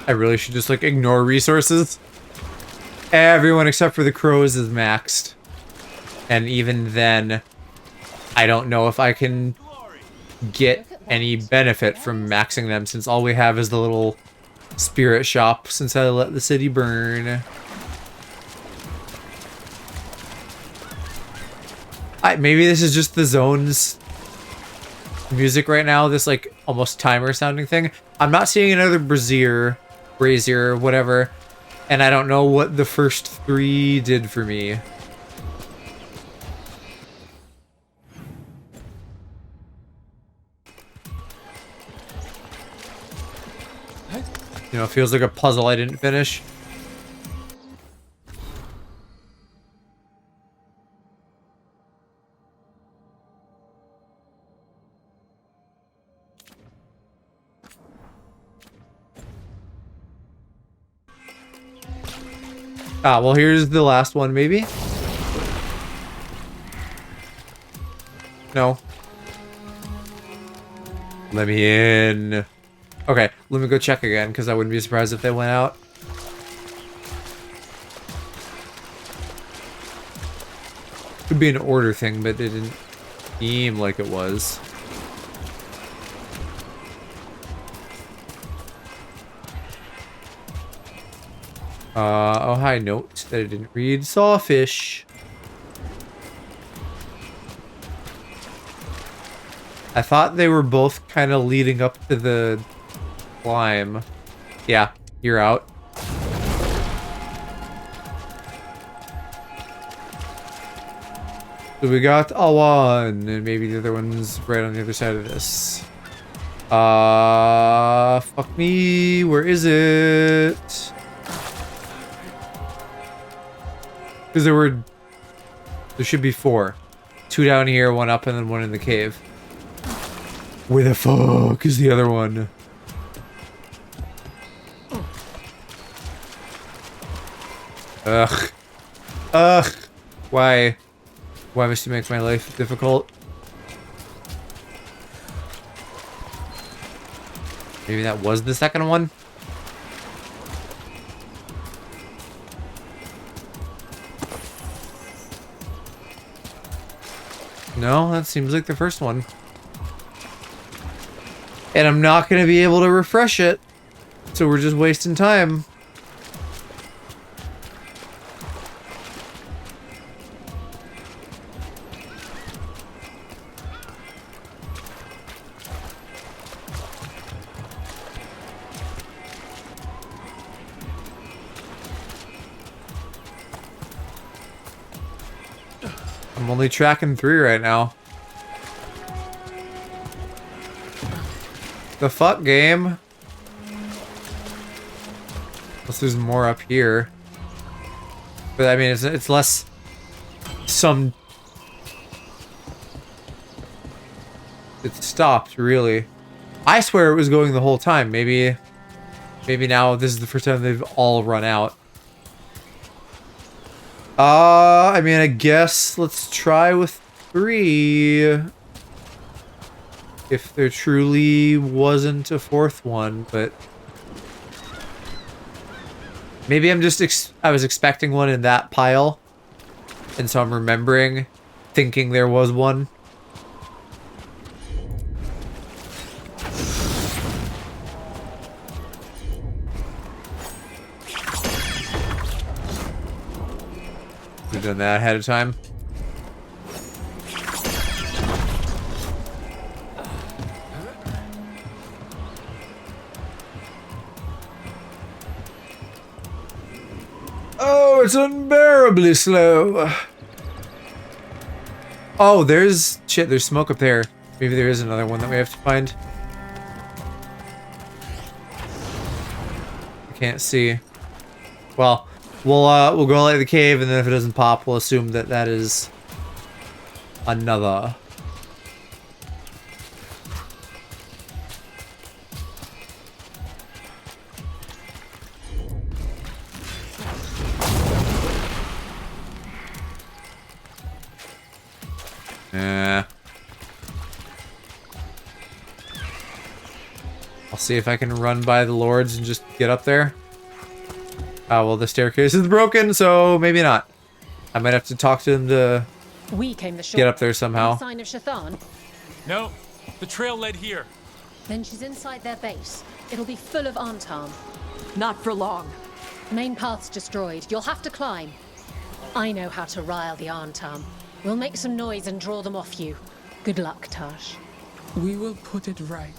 I really should just, like, ignore resources. Everyone except for the crows is maxed. And even then, I don't know if I can get any benefit from maxing them, since all we have is the little spirit shop since I let the city burn. Maybe this is just the zone's music right now, this, like, almost timer sounding thing. I'm not seeing another brazier, whatever, and I don't know what the first 3 did for me. You know, it feels like a puzzle I didn't finish. Ah, well, here's the last one, maybe? No. Let me in. Okay, let me go check again, because I wouldn't be surprised if they went out. Could be an order thing, but it didn't seem like it was. Oh, hi, note that I didn't read. Sawfish. I thought they were both kind of leading up to the climb. Yeah, you're out. So we got one, and maybe the other one's right on the other side of this. Fuck me. Where is it? Because there should be 4. 2 down here, 1 up, and then 1 in the cave. Where the fuck is the other one? Ugh. Ugh. Why? Why must you make my life difficult? Maybe that was the second one? No, that seems like the first one. And I'm not going to be able to refresh it. So we're just wasting time. I'm only tracking 3 right now. The fuck, game? Unless there's more up here. But I mean, it's less some... It stopped, really. I swear it was going the whole time. Maybe now this is the first time they've all run out. I mean, I guess let's try with 3. If there truly wasn't a 4th one, but... Maybe I'm just... I was expecting one in that pile. And so I'm remembering, thinking there was one. We've done that ahead of time. Oh, it's unbearably slow. Oh, there's... Shit, there's smoke up there. Maybe there is another one that we have to find. I can't see. Well, we'll go light the cave, and then if it doesn't pop, we'll assume that that is another. I'll see if I can run by the lords and just get up there. Oh, well, the staircase is broken, so maybe not. I might have to talk to them to get up there somehow. Sign of Shathan? No, the trail led here. Then she's inside their base. It'll be full of Antam. Not for long. Main path's destroyed. You'll have to climb. I know how to rile the Antam. We'll make some noise and draw them off you. Good luck, Tash. We will put it right.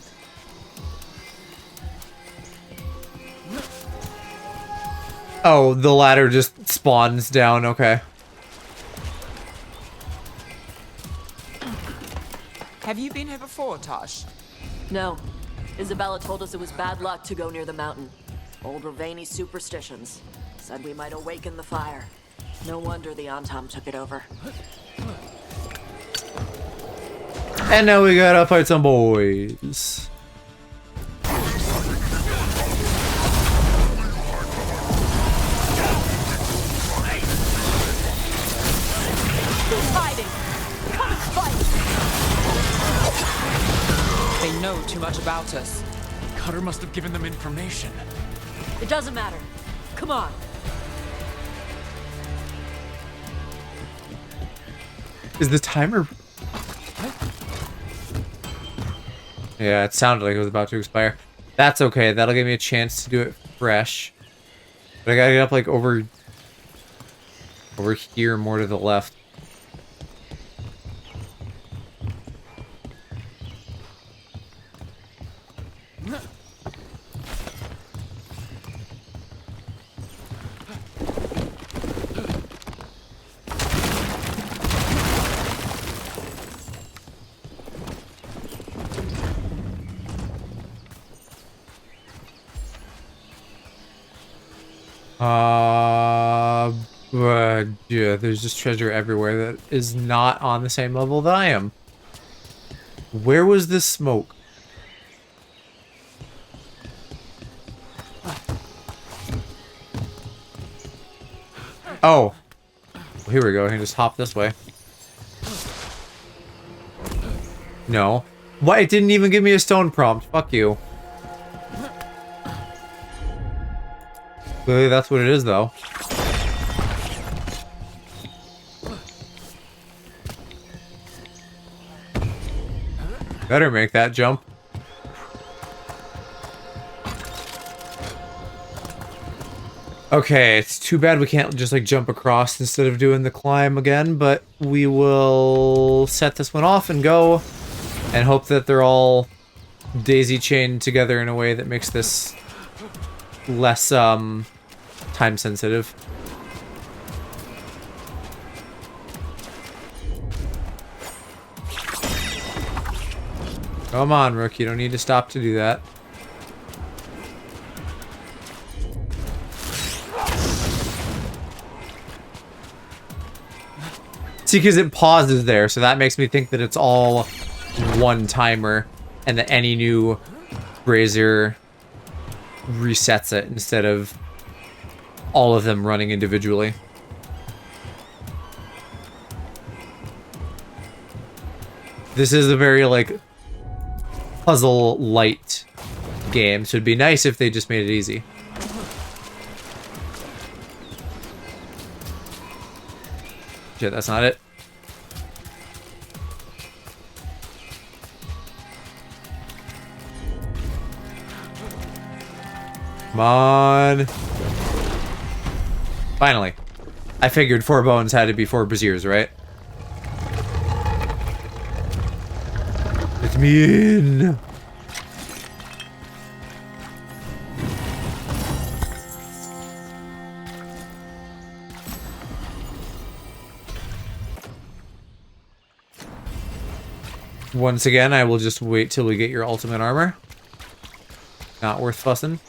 Oh, the ladder just spawns down, okay. Have you been here before, Tosh? No. Isabella told us it was bad luck to go near the mountain. Old Ravani superstitions. Said we might awaken the fire. No wonder the Antam took it over. And now we gotta fight some boys. They know too much about us. Cutter must have given them information. It doesn't matter. Come on. Is the timer... Yeah, it sounded like it was about to expire. That's okay. That'll give me a chance to do it fresh. But I gotta get up like over here, more to the left. Yeah, there's just treasure everywhere that is not on the same level that I am. Where was this smoke? Oh. Here we go. I can just hop this way. No. Why? It didn't even give me a stone prompt. Fuck you. Clearly that's what it is, though. Better make that jump. Okay, it's too bad we can't just like jump across instead of doing the climb again, but we will set this one off and go and hope that they're all daisy chained together in a way that makes this less time sensitive. Come on, Rook, you don't need to stop to do that. See, because it pauses there, so that makes me think that it's all one timer, and that any new brazier resets it instead of all of them running individually. This is a very, like, puzzle light game, so it'd be nice if they just made it easy. Shit, that's not it. Come on. Finally. I figured 4 bones had to be 4 braziers, right? Let me in. Once again, I will just wait till we get your ultimate armor. Not worth fussing.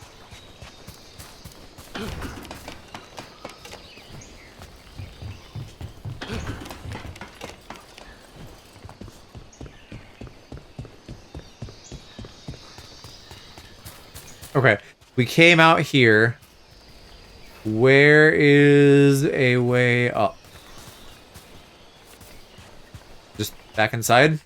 Okay, we came out here. Where is a way up? Just back inside?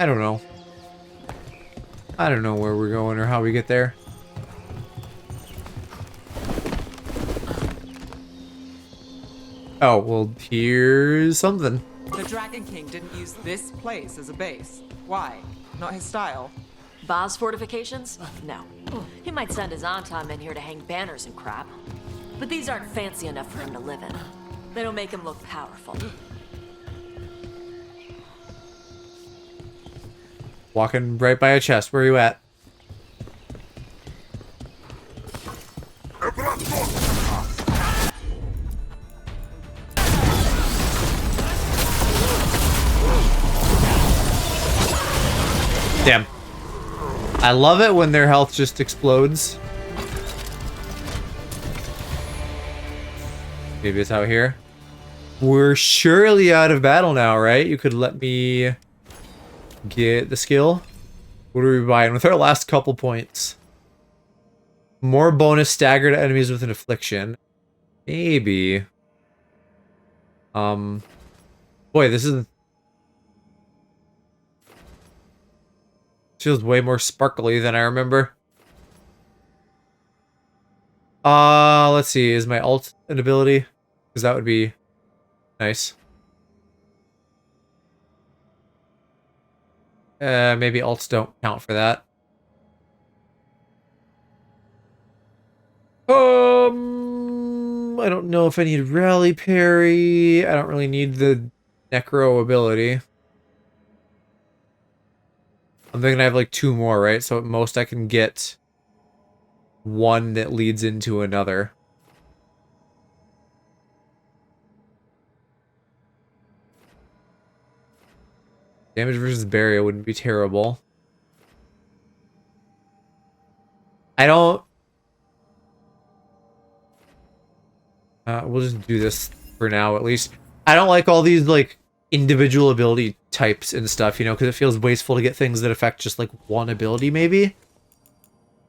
I don't know. I don't know where we're going or how we get there. Oh, well, here's something. The Dragon King didn't use this place as a base. Why? Not his style. Baz fortifications? No. He might send his Antam in here to hang banners and crap. But these aren't fancy enough for him to live in. They don't make him look powerful. Walking right by a chest. Where are you at? Damn. I love it when their health just explodes. Maybe it's out here. We're surely out of battle now, right? You could let me get the skill. What are we buying with our last couple points? More bonus staggered enemies with an affliction. Maybe. Boy, this is... feels way more sparkly than I remember. Let's see. Is my ult an ability? Because that would be nice. Maybe ults don't count for that. I don't know if I need rally parry. I don't really need the necro ability. I'm thinking I have like 2 more, right? So at most I can get 1 that leads into another. Damage versus barrier wouldn't be terrible. I don't... we'll just do this for now, at least. I don't like all these, like, individual ability types and stuff, you know, because it feels wasteful to get things that affect just, like, one ability, maybe.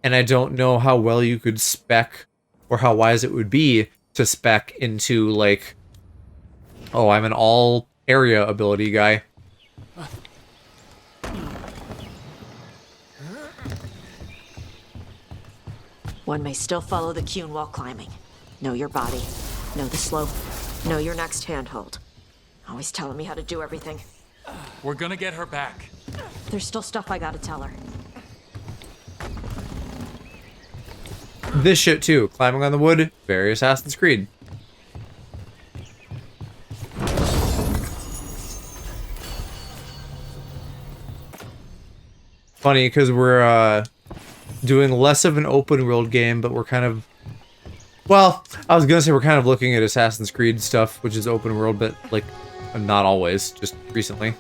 And I don't know how well you could spec, or how wise it would be to spec into, like, oh, I'm an all-area ability guy. One may still follow the Cune while climbing. Know your body. Know the slope. Know your next handhold. Always telling me how to do everything. We're gonna get her back. There's still stuff I gotta tell her. This shit, too. Climbing on the wood, very Assassin's Creed. Funny, because we're, doing less of an open world game, but we're kind of... Well, I was gonna say we're kind of looking at Assassin's Creed stuff, which is open world, but, like, not always, just recently.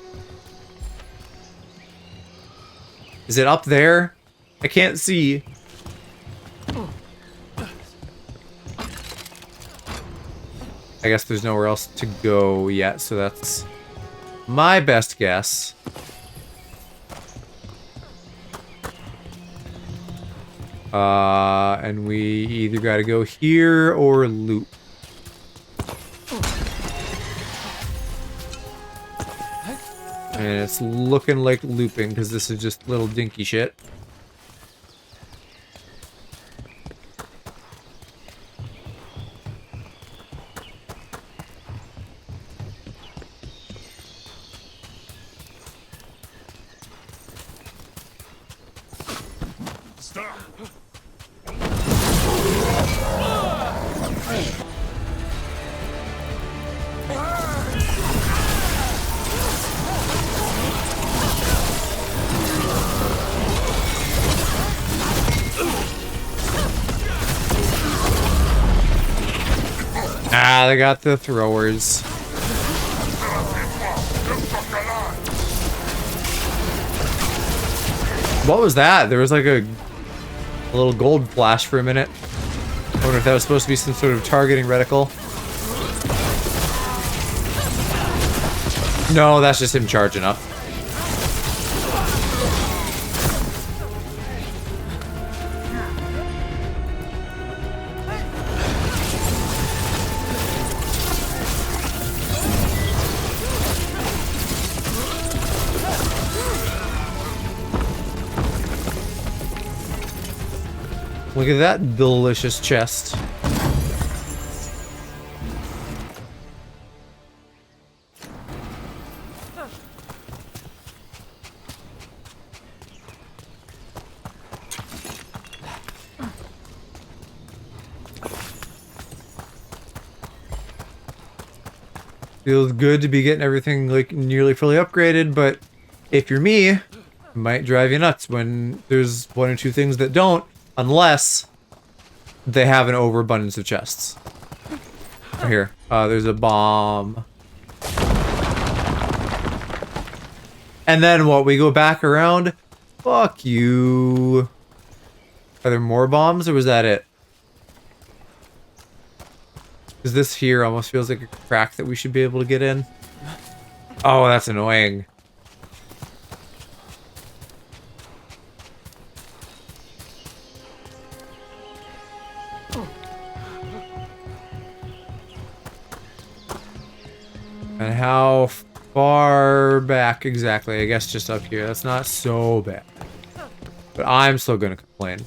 Is it up there? I can't see. I guess there's nowhere else to go yet, so that's my best guess. And we either gotta go here or loop. And it's looking like looping, because this is just little dinky shit. Ah, they got the throwers. What was that? There was like a little gold flash for a minute. I wonder if that was supposed to be some sort of targeting reticle. No, that's just him charging up. Look at that delicious chest. Feels good to be getting everything like nearly fully upgraded, but if you're me, it might drive you nuts when there's one or two things that don't. Unless they have an overabundance of chests. Here, there's a bomb. And then what? We go back around? Fuck you. Are there more bombs, or was that it? Because this here almost feels like a crack that we should be able to get in. Oh, that's annoying. And how far back exactly? I guess just up here. That's not so bad. But I'm still gonna complain.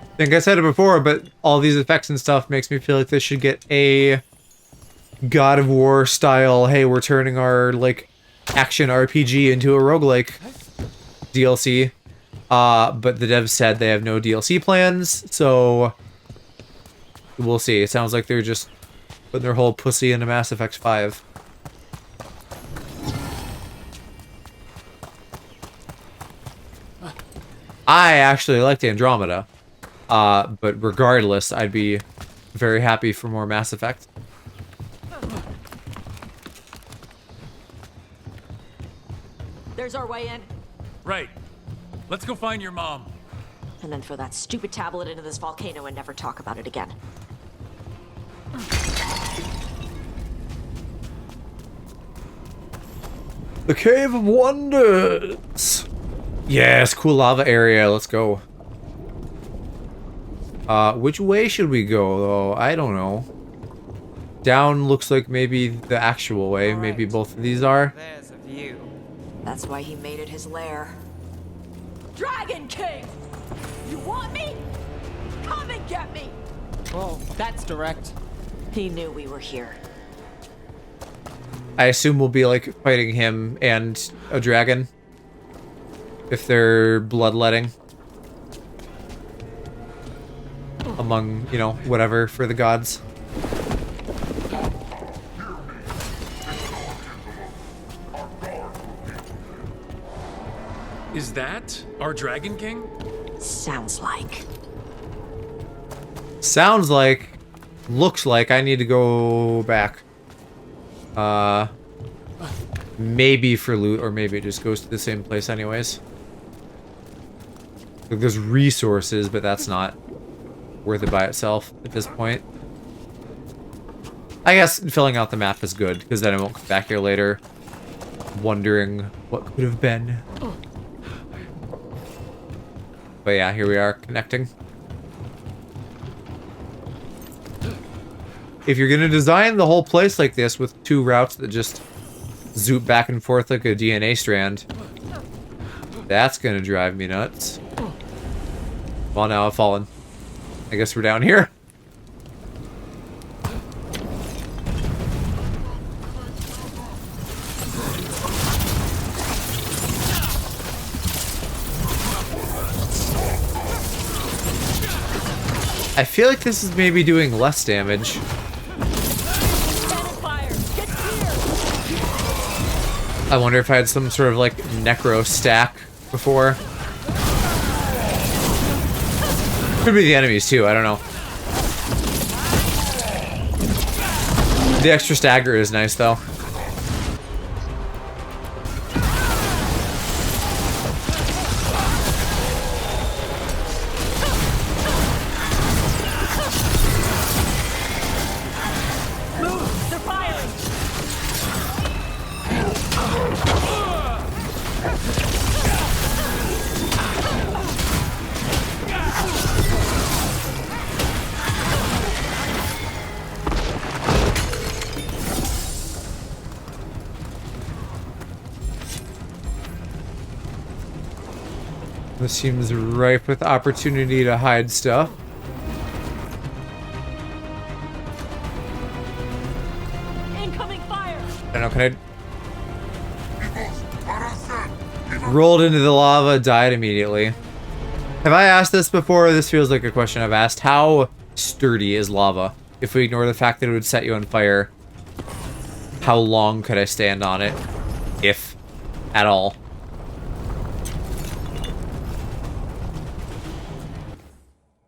I think I said it before, but all these effects and stuff makes me feel like they should get a God of War style, hey, we're turning our, like, action RPG into a roguelike DLC. But the devs said they have no DLC plans, so we'll see. It sounds like they're just putting their whole pussy into Mass Effect 5. I actually liked Andromeda. But regardless, I'd be very happy for more Mass Effect. There's our way in. Right. Let's go find your mom. And then throw that stupid tablet into this volcano and never talk about it again. The Cave of Wonders! Yes, cool lava area, let's go. Which way should we go, though? I don't know. Down looks like maybe the actual way. All Maybe right. both of these are. There's a view. That's why he made it his lair. Dragon King! You want me? Come and get me! Oh, that's direct. He knew we were here. I assume we'll be, like, fighting him and a dragon. If they're bloodletting. Among, you know, whatever for the gods. Is that our Dragon King? Sounds like. Sounds like, looks like I need to go back. Maybe for loot, or maybe it just goes to the same place anyways. Like, there's resources, but that's not worth it by itself at this point. I guess filling out the map is good, because then I won't come back here later wondering what could have been. But yeah, here we are, connecting. If you're gonna design the whole place like this with two routes that just zoop back and forth like a DNA strand, that's gonna drive me nuts. Well, now I've fallen. I guess we're down here. I feel like this is maybe doing less damage. I wonder if I had some sort of like necro stack before. Could be the enemies too, I don't know. The extra stagger is nice though. This seems ripe with opportunity to hide stuff. Incoming fire! I don't know, can I... Rolled into the lava, died immediately. Have I asked this before? This feels like a question I've asked. How sturdy is lava? If we ignore the fact that it would set you on fire, how long could I stand on it? If at all.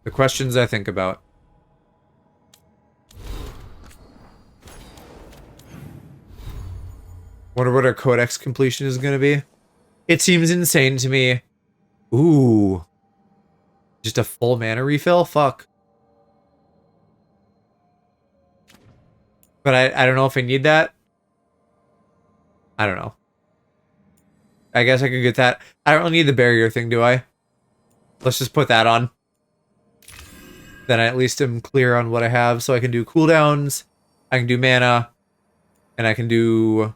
The questions I think about. Wonder what our codex completion is going to be. It seems insane to me. Ooh. Just a full mana refill? Fuck. But I don't know if I need that. I don't know. I guess I could get that. I don't need the barrier thing, do I? Let's just put that on. Then I at least am clear on what I have, so I can do cooldowns, I can do mana, and I can do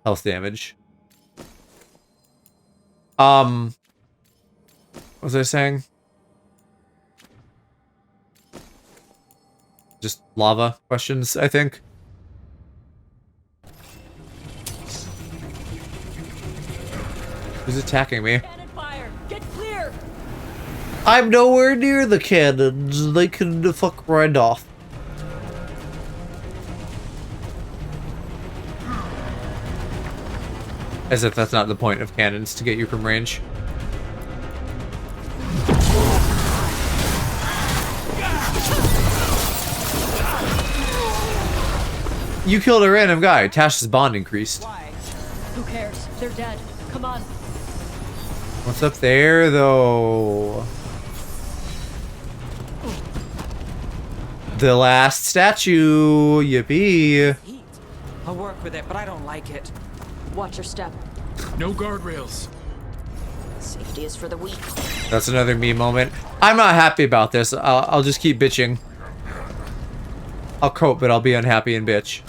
health damage. What was I saying? Just lava questions, I think. Who's attacking me? Cannon fire! Get clear! I'm nowhere near the cannons. They can fuck right off. As if that's not the point of cannons, to get you from range. You killed a random guy. Tash's bond increased. Why? Who cares? They're dead. Come on. What's up there, though? The last statue. Yippee. Heat. I'll work with it, but I don't like it. Watch your step. No guardrails. Safety is for the weak. That's another me moment. I'm not happy about this. I'll just keep bitching. I'll cope, but I'll be unhappy and bitch.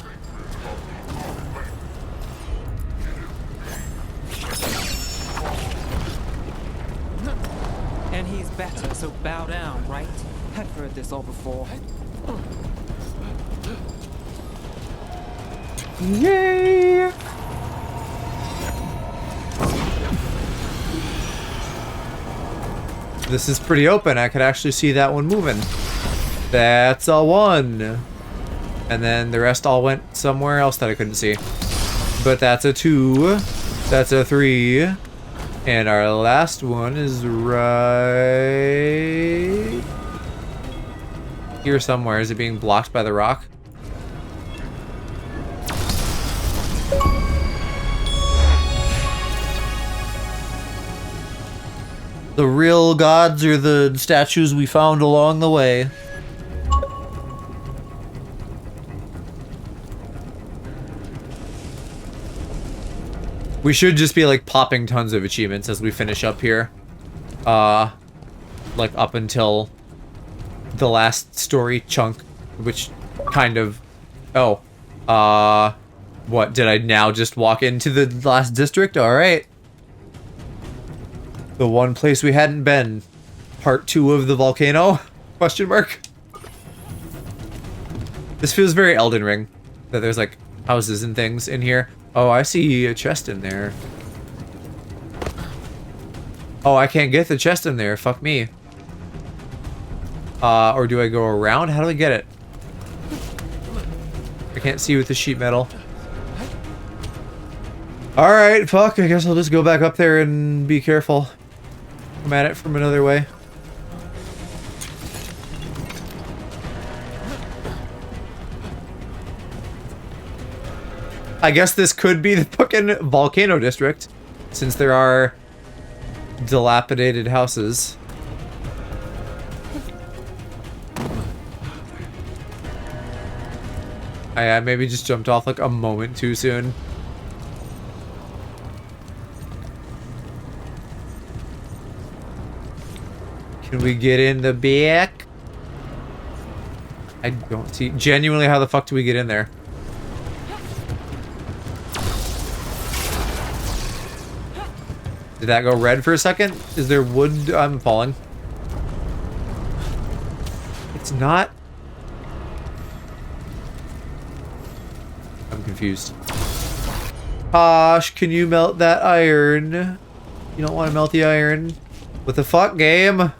And he's better, so bow down, right? I've heard this all before. Yay! This is pretty open. I could actually see that one moving. That's a 1. And then the rest all went somewhere else that I couldn't see. But that's a 2. That's a 3. And our last one is right here somewhere. Is it being blocked by the rock? The real gods are the statues we found along the way. We should just be like popping tons of achievements as we finish up here. Like up until the last story chunk, which kind of... Oh. What, did I now just walk into the last district? Alright. The one place we hadn't been. Part 2 of the volcano? Question mark. This feels very Elden Ring. That there's like houses and things in here. Oh, I see a chest in there. Oh, I can't get the chest in there. Fuck me. Or do I go around? How do I get it? I can't see with the sheet metal. Alright, fuck. I guess I'll just go back up there and be careful. Come at it from another way. I guess this could be the fucking volcano district, since there are dilapidated houses. I maybe just jumped off like a moment too soon. Can we get in the back? I don't see. Genuinely, how the fuck do we get in there? Did that go red for a second? Is there wood? I'm falling. It's not. I'm confused. Posh, can you melt that iron? You don't want to melt the iron? What the fuck, game?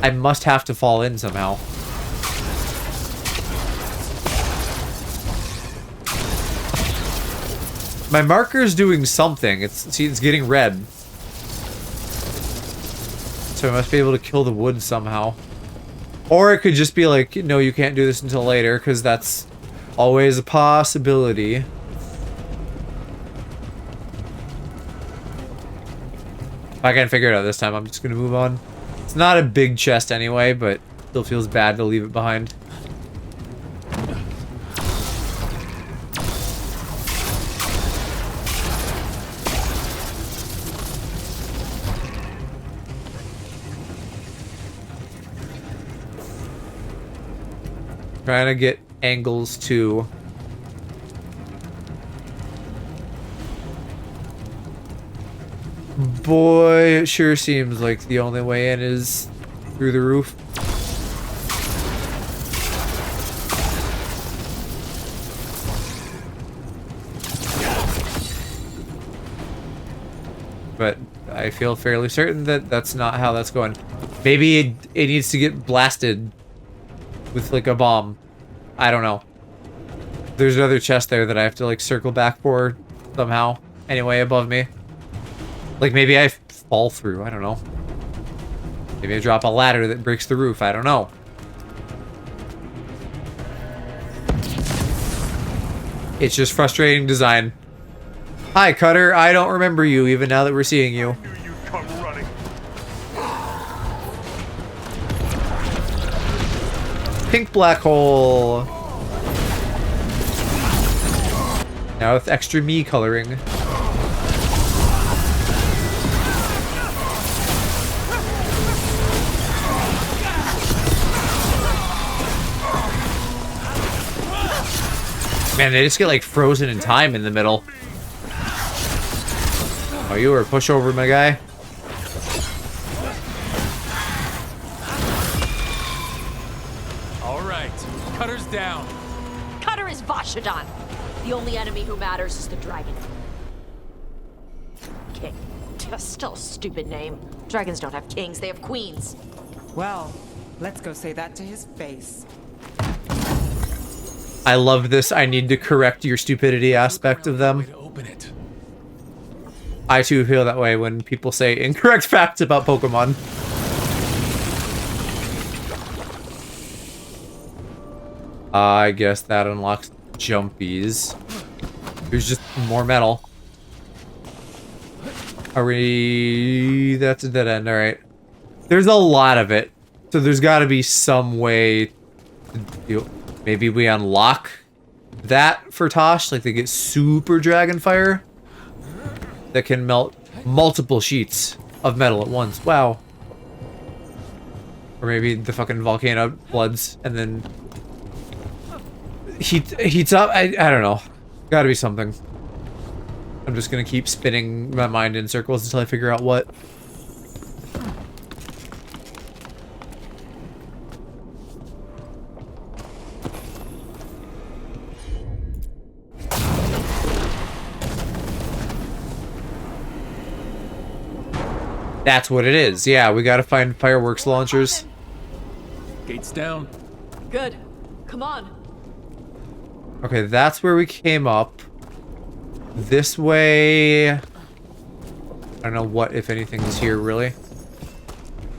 I must have to fall in somehow. My marker's doing something. It's getting red. So I must be able to kill the wood somehow. Or it could just be like, no, you can't do this until later, because that's always a possibility. If I can't figure it out this time, I'm just gonna move on. It's not a big chest anyway, but still feels bad to leave it behind. Trying to get angles too. Boy, it sure seems like the only way in is through the roof. But I feel fairly certain that that's not how that's going. Maybe it needs to get blasted with like a bomb. I don't know. There's another chest there that I have to like circle back for somehow. Anyway, above me. Like maybe I fall through. I don't know. Maybe I drop a ladder that breaks the roof. I don't know. It's just frustrating design. Hi, Cutter. I don't remember you, even now that we're seeing you. Pink black hole. Now with extra me coloring. Man, they just get like frozen in time in the middle. Oh, you were a pushover, my guy. All right, Cutter's down. Cutter is Vashadon. The only enemy who matters is the dragon. King. Still a stupid name. Dragons don't have kings, they have queens. Well, let's go say that to his face. I love this. I need to correct your stupidity aspect of them. Open it. I too feel that way when people say incorrect facts about Pokemon. I guess that unlocks jumpies. There's just more metal. Are we... That's a dead end, alright. There's a lot of it. So there's gotta be some way to do... Maybe we unlock that for Tosh, like they get super dragon fire that can melt multiple sheets of metal at once. Wow. Or maybe the fucking volcano floods and then heats up. I don't know. Gotta be something. I'm just gonna keep spinning my mind in circles until I figure out what. That's what it is. Yeah, we gotta find fireworks launchers. Gates down. Good. Come on. Okay, that's where we came up. This way... I don't know what, if anything, is here, really.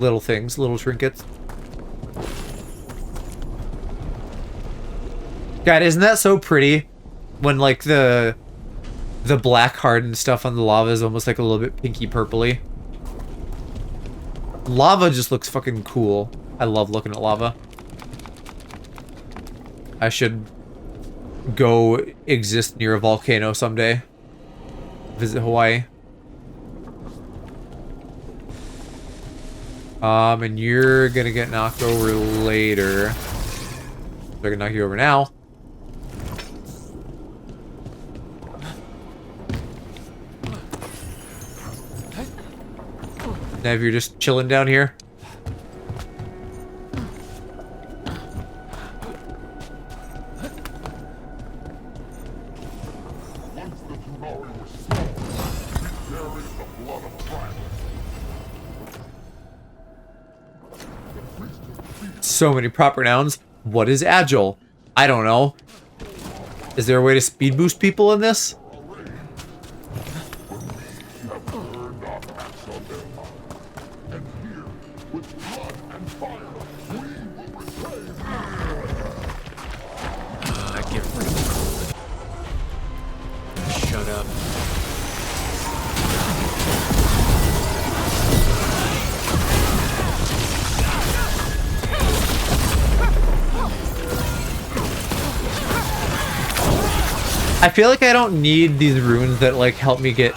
Little things, little trinkets. God, isn't that so pretty? When, like, the black hardened stuff on the lava is almost like a little bit pinky purpley. Lava just looks fucking cool. I love looking at lava. I should go exist near a volcano someday. Visit Hawaii. And you're gonna get knocked over later. They're gonna knock you over now. Nev, you're just chilling down here. So many proper nouns. What is agile? I don't know. Is there a way to speed boost people in this? Shut up. I feel like I don't need these runes that like help me get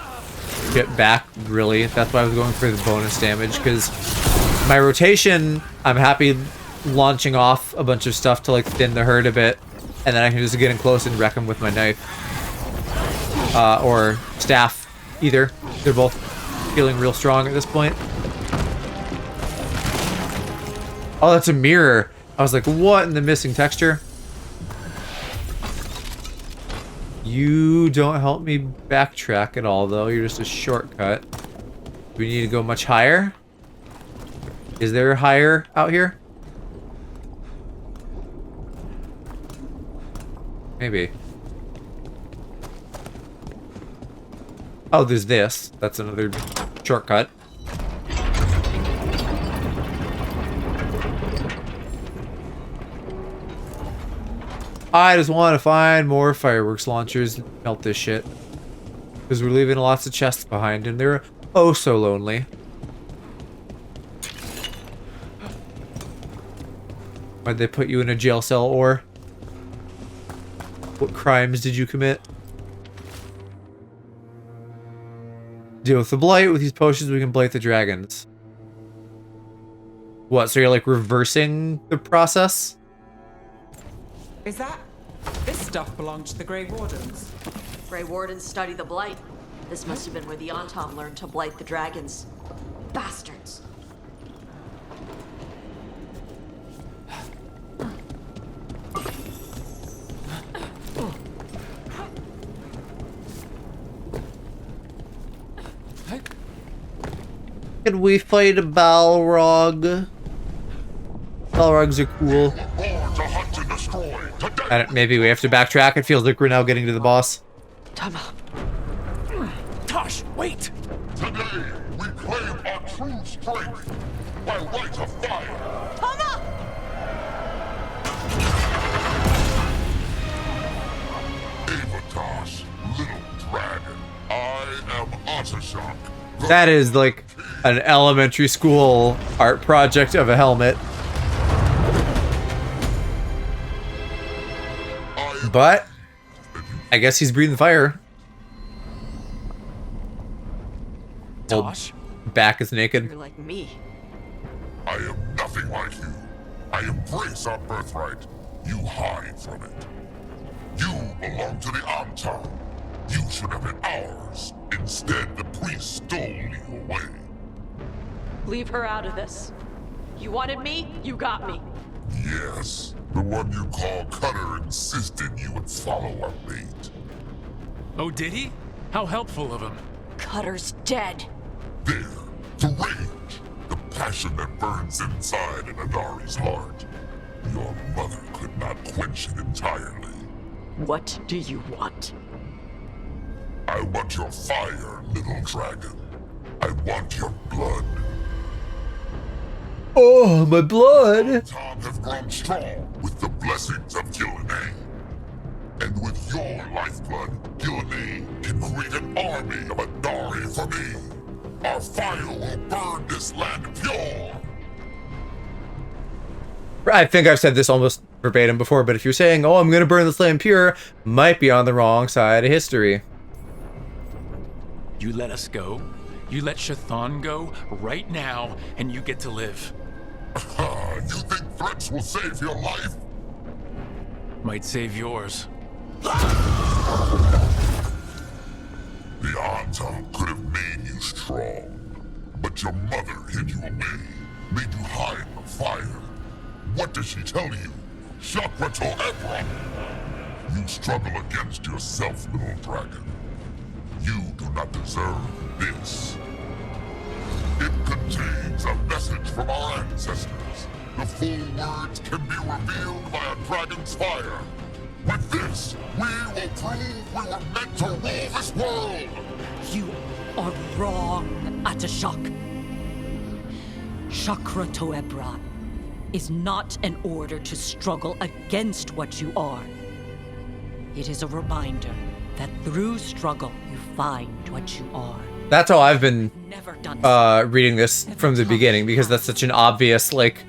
back, really. That's why I was going for the bonus damage, because my rotation, I'm happy launching off a bunch of stuff to like thin the herd a bit, and then I can just get in close and wreck them with my knife. Or staff, either. They're both feeling real strong at this point. Oh, that's a mirror. I was like, what in the missing texture? You don't help me backtrack at all, though. You're just a shortcut. Do we need to go much higher? Is there higher out here? Maybe. Oh, there's this. That's another shortcut. I just want to find more fireworks launchers and melt this shit. Because we're leaving lots of chests behind, and they're oh so lonely. Why'd they put you in a jail cell, or? What crimes did you commit? Deal with the blight. With these potions, we can blight the dragons. What, so you're like reversing the process? Is that... This stuff belonged to the Grey Wardens. Grey Wardens study the blight. This must have been where the Antom learned to blight the dragons. Bastards. Can we fight a Balrog? Balrogs are cool. And maybe we have to backtrack. It feels like we're now getting to the boss. Tama. Tosh, wait! Today, we claim our true strength by right of fire. Tama! Avatosh, little dragon. I am Ottershock. That is like an elementary school art project of a helmet. But I guess he's breathing fire. Tosh? Back is naked. You're like me. I am nothing like you. I embrace our birthright. You hide from it. You belong to the Antom. You should have been ours. Instead, the priest stole you away. Leave her out of this. You wanted me, you got me. Yes, the one you call Cutter insisted you would follow our bait. Oh, did he? How helpful of him. Cutter's dead. There, the rage, the passion that burns inside an Adari's heart. Your mother could not quench it entirely. What do you want? I want your fire, little dragon. I want your blood. Oh, my blood! Tom have grown strong with the blessings of Gillenay. And with your lifeblood, Gillenay can create an army of Adari for me. Our fire will burn this land pure. I think I've said this almost verbatim before, but if you're saying, oh, I'm gonna burn this land pure, might be on the wrong side of history. You let us go. You let Chthon go right now, and you get to live. You think threats will save your life? Might save yours. The Antom could have made you strong, but your mother hid you away, made you hide the fire. What does she tell you? Chakra to Ebron! You struggle against yourself, little dragon. You do not deserve this. It contains a message from our ancestors. The full words can be revealed by a dragon's fire. With this, we will prove we were meant to rule this world! You are wrong, Atashak. Chakra Toebra is not an order to struggle against what you are. It is a reminder that through struggle, you find what you are. That's how I've been reading this from the beginning, because that's such an obvious, like,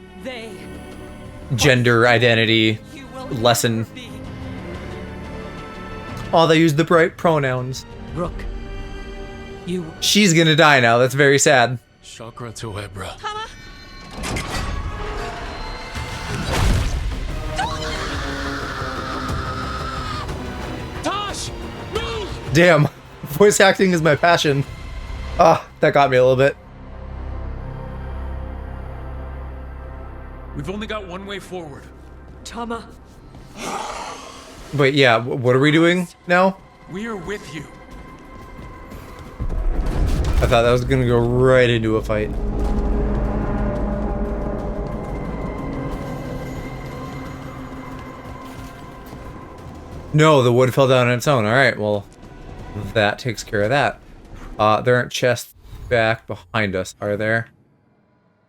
gender identity lesson. Oh, they use the right pronouns. Rook, you... She's gonna die now, that's very sad. Chakra Toebra. Tosh! Move! Damn, voice acting is my passion. Ah, that got me a little bit. We've only got one way forward. Tama. But yeah, what are we doing now? We are with you. I thought that was gonna go right into a fight. No, the wood fell down on its own. Alright, well, that takes care of that. There aren't chests back behind us, are there?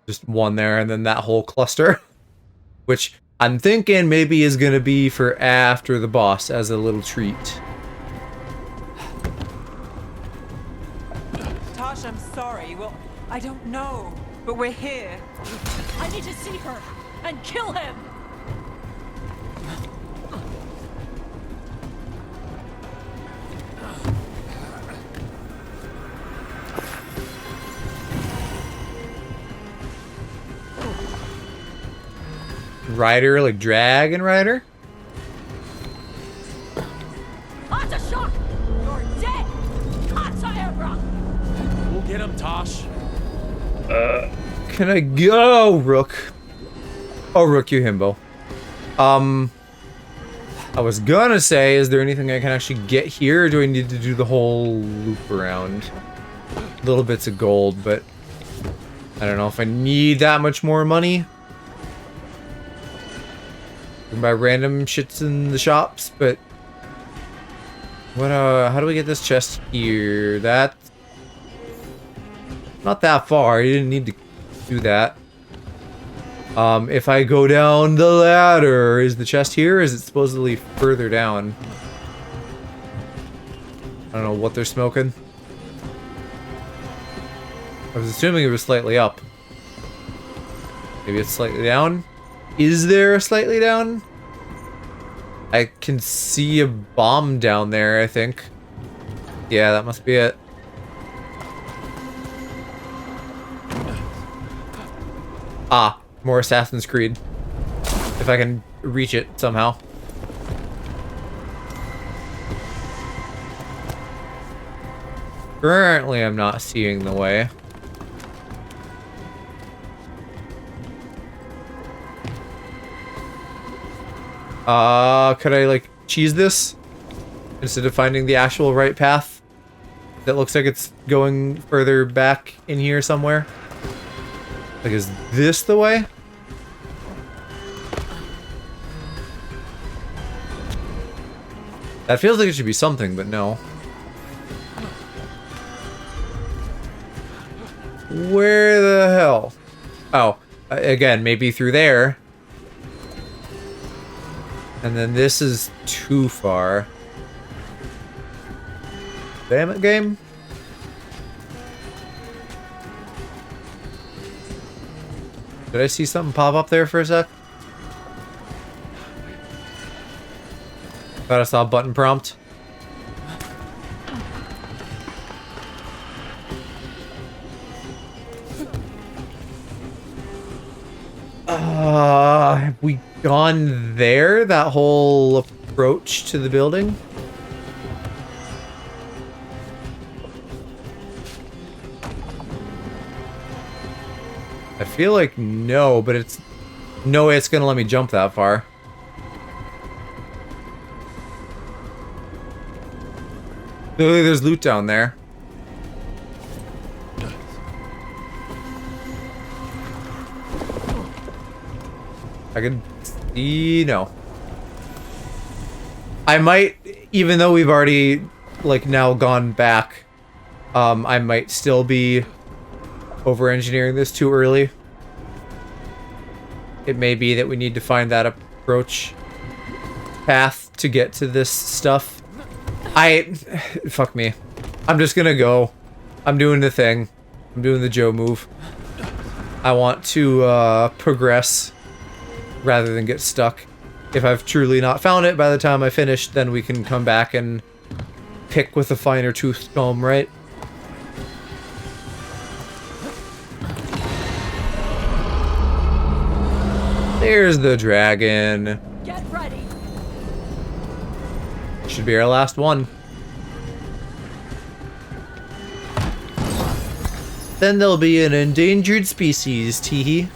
Just one there, and then that whole cluster. Which, I'm thinking maybe is gonna be for after the boss as a little treat. Tosh, I'm sorry. Well, I don't know, but we're here. I need to see her and kill him! Rider, like Dragon Rider? Onto shock! You're dead! Onto Airbrook! We'll get him, Tosh. Can I go, Rook? Oh, Rook, you himbo. I was gonna say, is there anything I can actually get here, or do I need to do the whole loop around? Little bits of gold, but I don't know if I need that much more money. I can buy random shits in the shops, but what? How do we get this chest here? That not that far. You didn't need to do that. If I go down the ladder, is the chest here? Or is it supposedly further down? I don't know what they're smoking. I was assuming it was slightly up. Maybe it's slightly down? Is there a slightly down? I can see a bomb down there, I think. Yeah, that must be it. Ah, more Assassin's Creed. If I can reach it somehow. Currently, I'm not seeing the way. Could I, like, cheese this? Instead of finding the actual right path? That looks like it's going further back in here somewhere? Like, is this the way? That feels like it should be something, but no. Where the hell? Oh, again, maybe through there. And then this is too far. Damn it, game. Did I see something pop up there for a sec? Thought I saw a button prompt. Have we gone there? That whole approach to the building? I feel like no, but it's no way it's gonna let me jump that far. Clearly there's loot down there. I can see, no. I might, even though we've already, like, now gone back, I might still be over-engineering this too early. It may be that we need to find that approach path to get to this stuff. Fuck me. I'm just gonna go. I'm doing the thing. I'm doing the Joe move. I want to, progress rather than get stuck. If I've truly not found it by the time I finish, then we can come back and pick with a finer tooth comb, right? There's the dragon. Get ready. Should be our last one. Then there'll be an endangered species, teehee.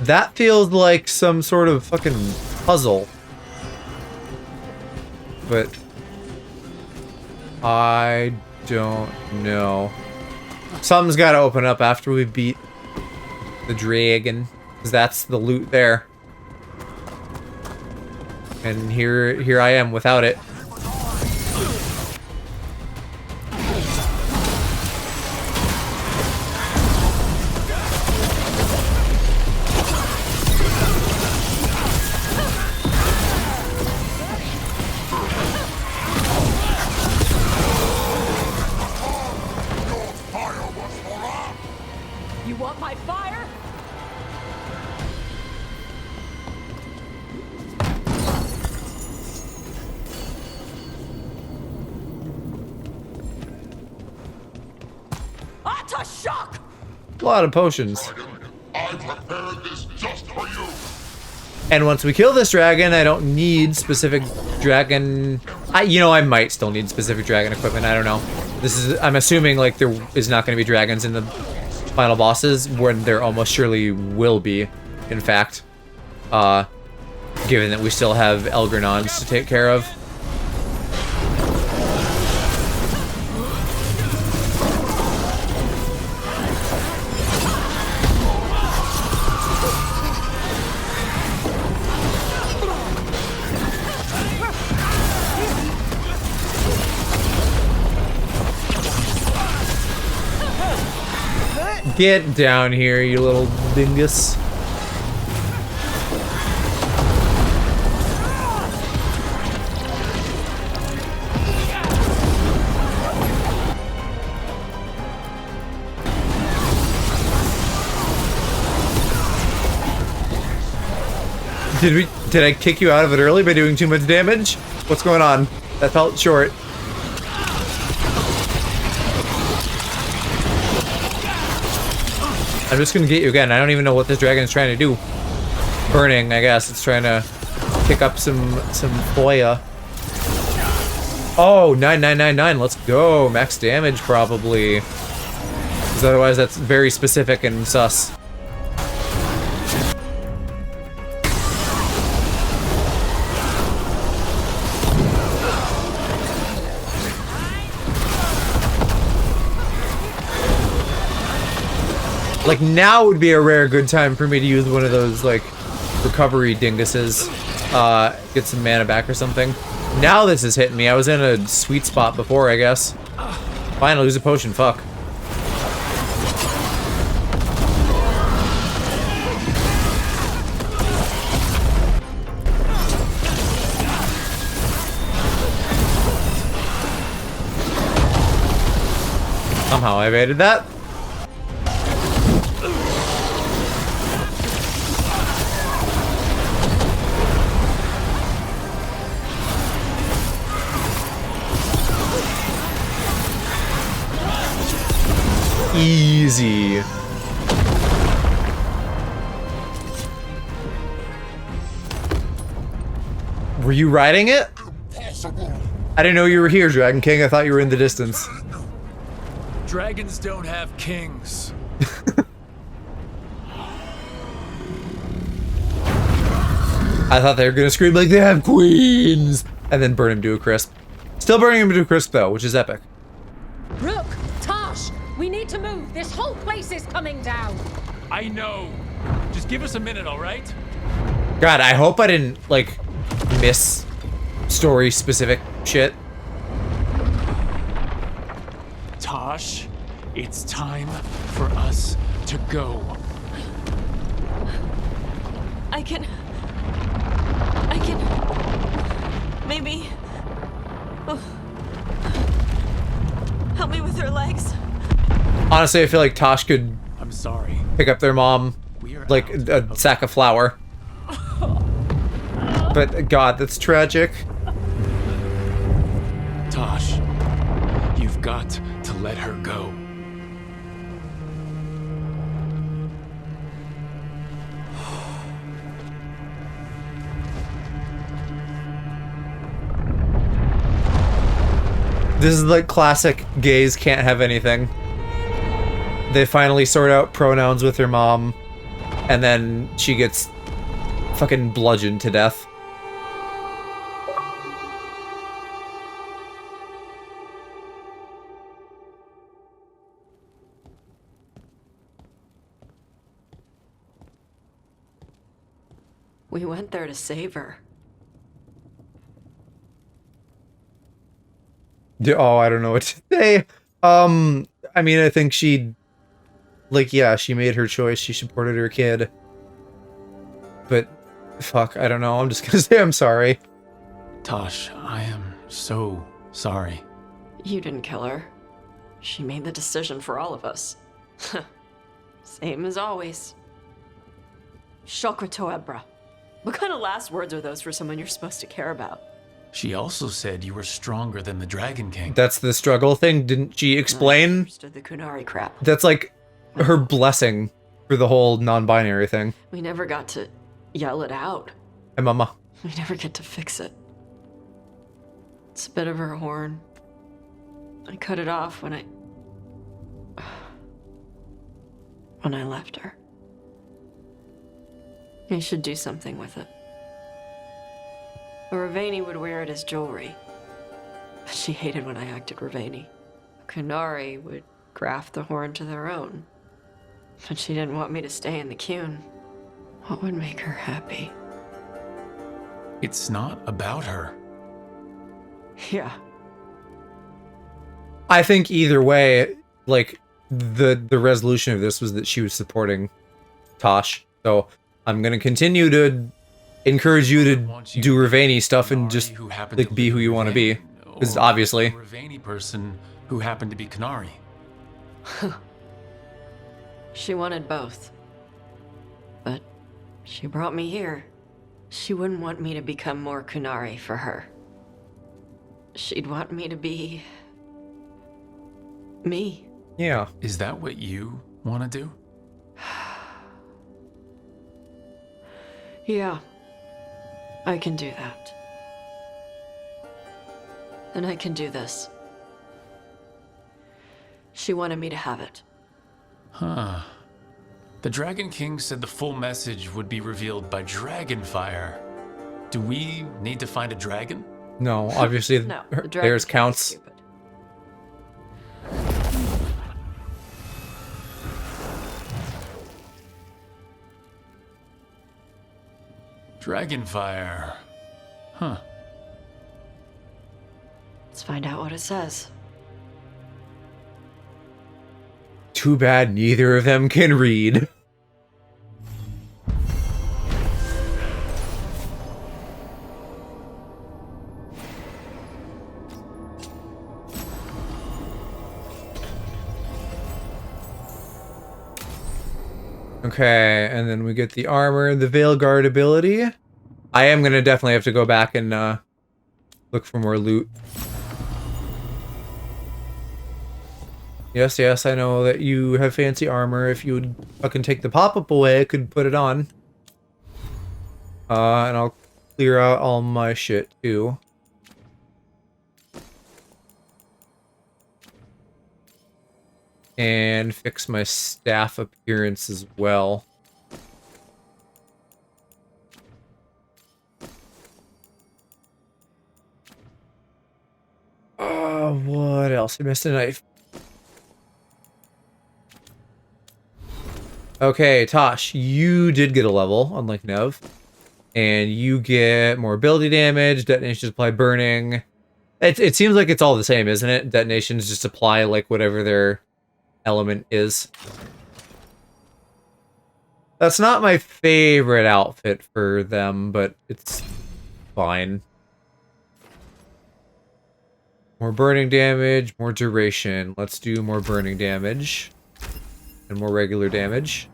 That feels like some sort of fucking puzzle. But I don't know. Something's got to open up after we beat the dragon, because that's the loot there. And here I am without it. You want my fire? Shock! A lot of potions. I prepared this just for you. And once we kill this dragon, I don't need specific dragon. I might still need specific dragon equipment. I don't know. I'm assuming like there is not going to be dragons in the final bosses, when there almost surely will be. In fact, given that we still have Elgrenons to take care of. Get down here, you little dingus. Did I kick you out of it early by doing too much damage? What's going on? That felt short. I'm just gonna get you again. I don't even know what this dragon is trying to do. Burning, I guess. It's trying to pick up some Foya. Oh, 9999. Let's go. Max damage, probably. Because otherwise that's very specific and sus. Like, now would be a rare good time for me to use one of those, like, recovery dinguses. Get some mana back or something. Now this is hitting me. I was in a sweet spot before, I guess. Fine, I'll use a potion. Fuck. Somehow I evaded that. Easy. Were you riding it? I didn't know you were here, Dragon King. I thought you were in the distance. Dragons don't have kings. I thought they were gonna scream like they have queens and then burn him to a crisp. Still burning him to a crisp though, which is epic. Rook, Tosh, we need to move. This whole place is coming down. I know. Just give us a minute, all right? God, I hope I didn't like miss story specific shit. Tosh, it's time for us to go. I can... Maybe... Oh. Help me with her legs. Honestly, I feel like Tosh could... I'm sorry. Pick up their mom like a sack of flour. But God, that's tragic. Tosh, you've got to let her go. This is like classic gays can't have anything. They finally sort out pronouns with her mom, and then she gets fucking bludgeoned to death. We went there to save her. Oh, I don't know what to say. I mean, I think she, like, yeah, she made her choice. She supported her kid. But, fuck, I don't know. I'm just gonna say I'm sorry. Tosh, I am so sorry. You didn't kill her. She made the decision for all of us. Same as always. Shokra Toebra. What kind of last words are those for someone you're supposed to care about? She also said you were stronger than the Dragon King. That's the struggle thing. Didn't she explain? I understood the Kunari crap. That's like her blessing for the whole non-binary thing. We never got to yell it out. Hey, mama. We never get to fix it. It's a bit of her horn. I cut it off when I left her. I should do something with it. Ravani would wear it as jewelry. But she hated when I acted Ravani. Kunari would graft the horn to their own. But she didn't want me to stay in the Qun. What would make her happy? It's not about her. Yeah. I think either way, like, the resolution of this was that she was supporting Tosh. So I'm gonna continue to encourage you to do Ravani stuff and just like be who you want to be. Because obviously. A Ravani person who happened to be Kunari. She wanted both. But she brought me here. She wouldn't want me to become more Kunari for her. She'd want me to be me. Yeah. Is that what you want to do? Yeah. I can do that. And I can do this. She wanted me to have it. Huh. The Dragon King said the full message would be revealed by Dragonfire. Do we need to find a dragon? No, obviously No, theirs counts. Dragonfire. Huh. Let's find out what it says. Too bad neither of them can read. Okay, and then we get the armor, the Veilguard ability. I am gonna definitely have to go back and look for more loot. Yes, yes, I know that you have fancy armor. If you would fucking take the pop-up away, I could put it on. And I'll clear out all my shit, too. And fix my staff appearance as well. What else? I missed a knife. Okay, Tosh, you did get a level, unlike Nev. And you get more ability damage, detonations apply burning. It seems like it's all the same, isn't it? Detonations just apply, like, whatever their element is. That's not my favorite outfit for them, but it's fine. More burning damage, more duration. Let's do more burning damage. And more regular damage.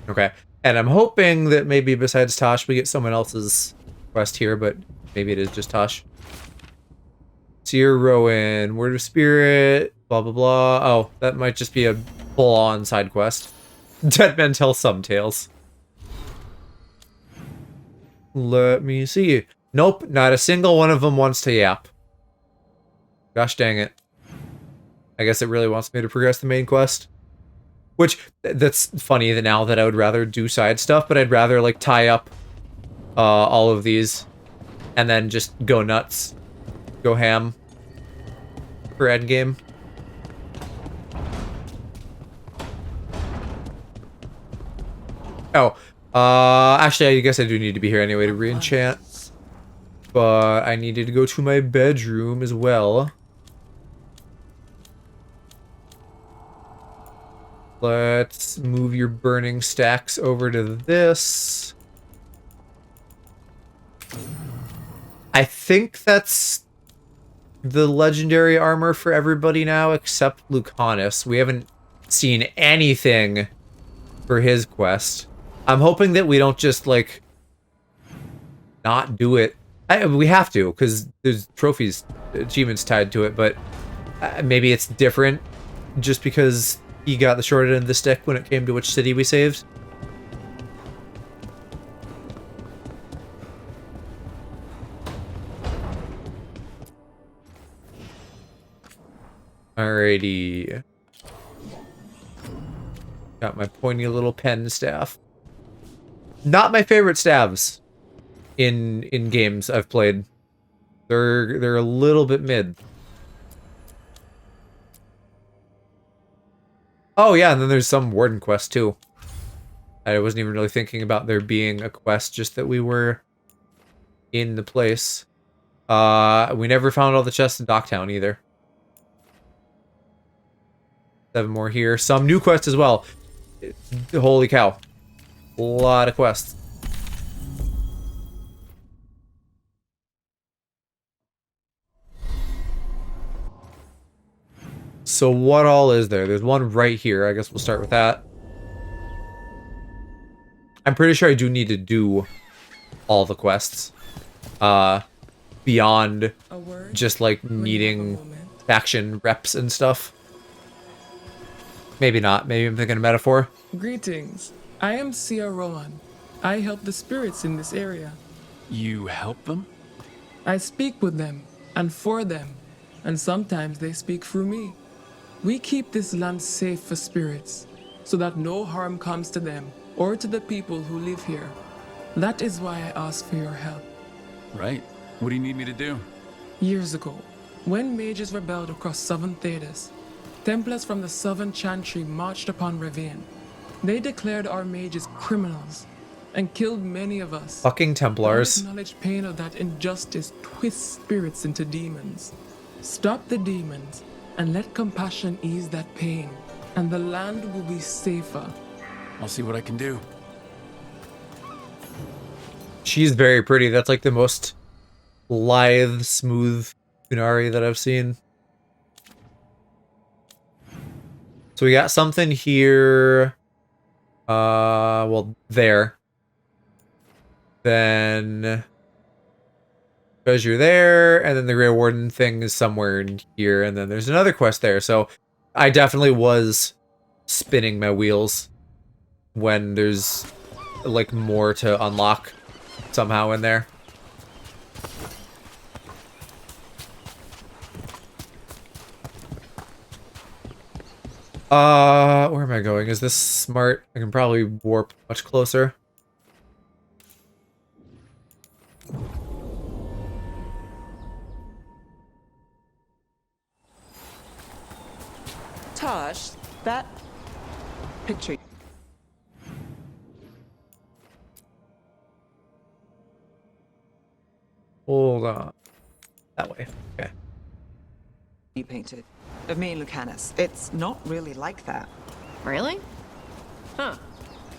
Okay. And I'm hoping that maybe besides Tosh, we get someone else's quest here, but maybe it is just Tosh. Seer Rowan, Word of Spirit, blah, blah, blah. Oh, that might just be a full-on side quest. Dead men tell some tales. Let me see. Nope, not a single one of them wants to yap. Gosh dang it. I guess it really wants me to progress the main quest. Which, that's funny that now that I would rather do side stuff, but I'd rather, like, tie up all of these and then just go nuts, go ham for endgame. Oh, actually, I guess I do need to be here anyway to re-enchant. But I needed to go to my bedroom as well. Let's move your burning stacks over to this. I think that's the legendary armor for everybody now except Lucanus. We haven't seen anything for his quest. I'm hoping that we don't just, like, not do it. We have to, because there's trophies, achievements tied to it, but maybe it's different just because he got the short end of the stick when it came to which city we saved. Alrighty. Got my pointy little pen staff. Not my favorite staves in games I've played. They're a little bit mid. Oh yeah, and then there's some warden quest too. I wasn't even really thinking about there being a quest, just that we were in the place. We never found all the chests in Docktown either. 7 more here. Some new quests as well. Holy cow. A lot of quests. So what all is there? There's one right here. I guess we'll start with that. I'm pretty sure I do need to do all the quests. Beyond just like needing faction reps and stuff. Maybe not. Maybe I'm thinking a metaphor. Greetings. I am Sia Rowan. I help the spirits in this area. You help them? I speak with them and for them, and sometimes they speak through me. We keep this land safe for spirits, so that no harm comes to them or to the people who live here. That is why I ask for your help. Right. What do you need me to do? Years ago, when mages rebelled across southern Thedas, Templars from the southern Chantry marched upon Ravine. They declared our mages criminals and killed many of us. Fucking Templars. Our acknowledged pain of that injustice twists spirits into demons. Stop the demons and let compassion ease that pain, and the land will be safer. I'll see what I can do. She's very pretty. That's like the most lithe, smooth Kunari that I've seen. So we got something here. Well, there. Then treasure there, and then the Grey Warden thing is somewhere in here, and then there's another quest there. So I definitely was spinning my wheels when there's like more to unlock somehow in there. Where am I going? Is this smart? I can probably warp much closer. Tosh, that picture. Hold on. That way. Okay. You painted of me and Lucanus. It's not really like that. Really? Huh.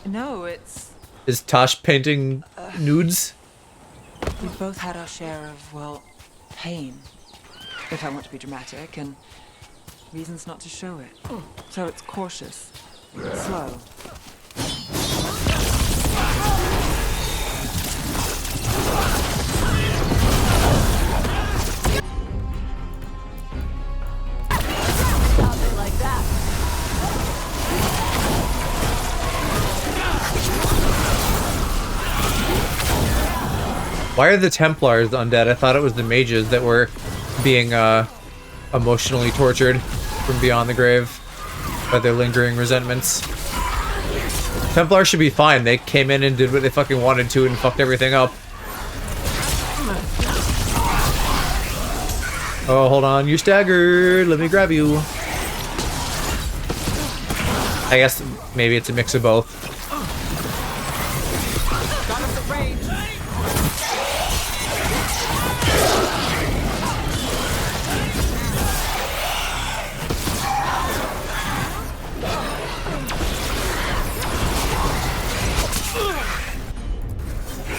No, it's... Is Tosh painting nudes? We've both had our share of, well, pain, if I want to be dramatic, and reasons not to show it. So it's cautious, slow. Like that. Why are the Templars undead? I thought it was the mages that were being emotionally tortured from beyond the grave by their lingering resentments. Templars should be fine. They came in and did what they fucking wanted to and fucked everything up. Oh, hold on. You staggered. Let me grab you. I guess maybe it's a mix of both.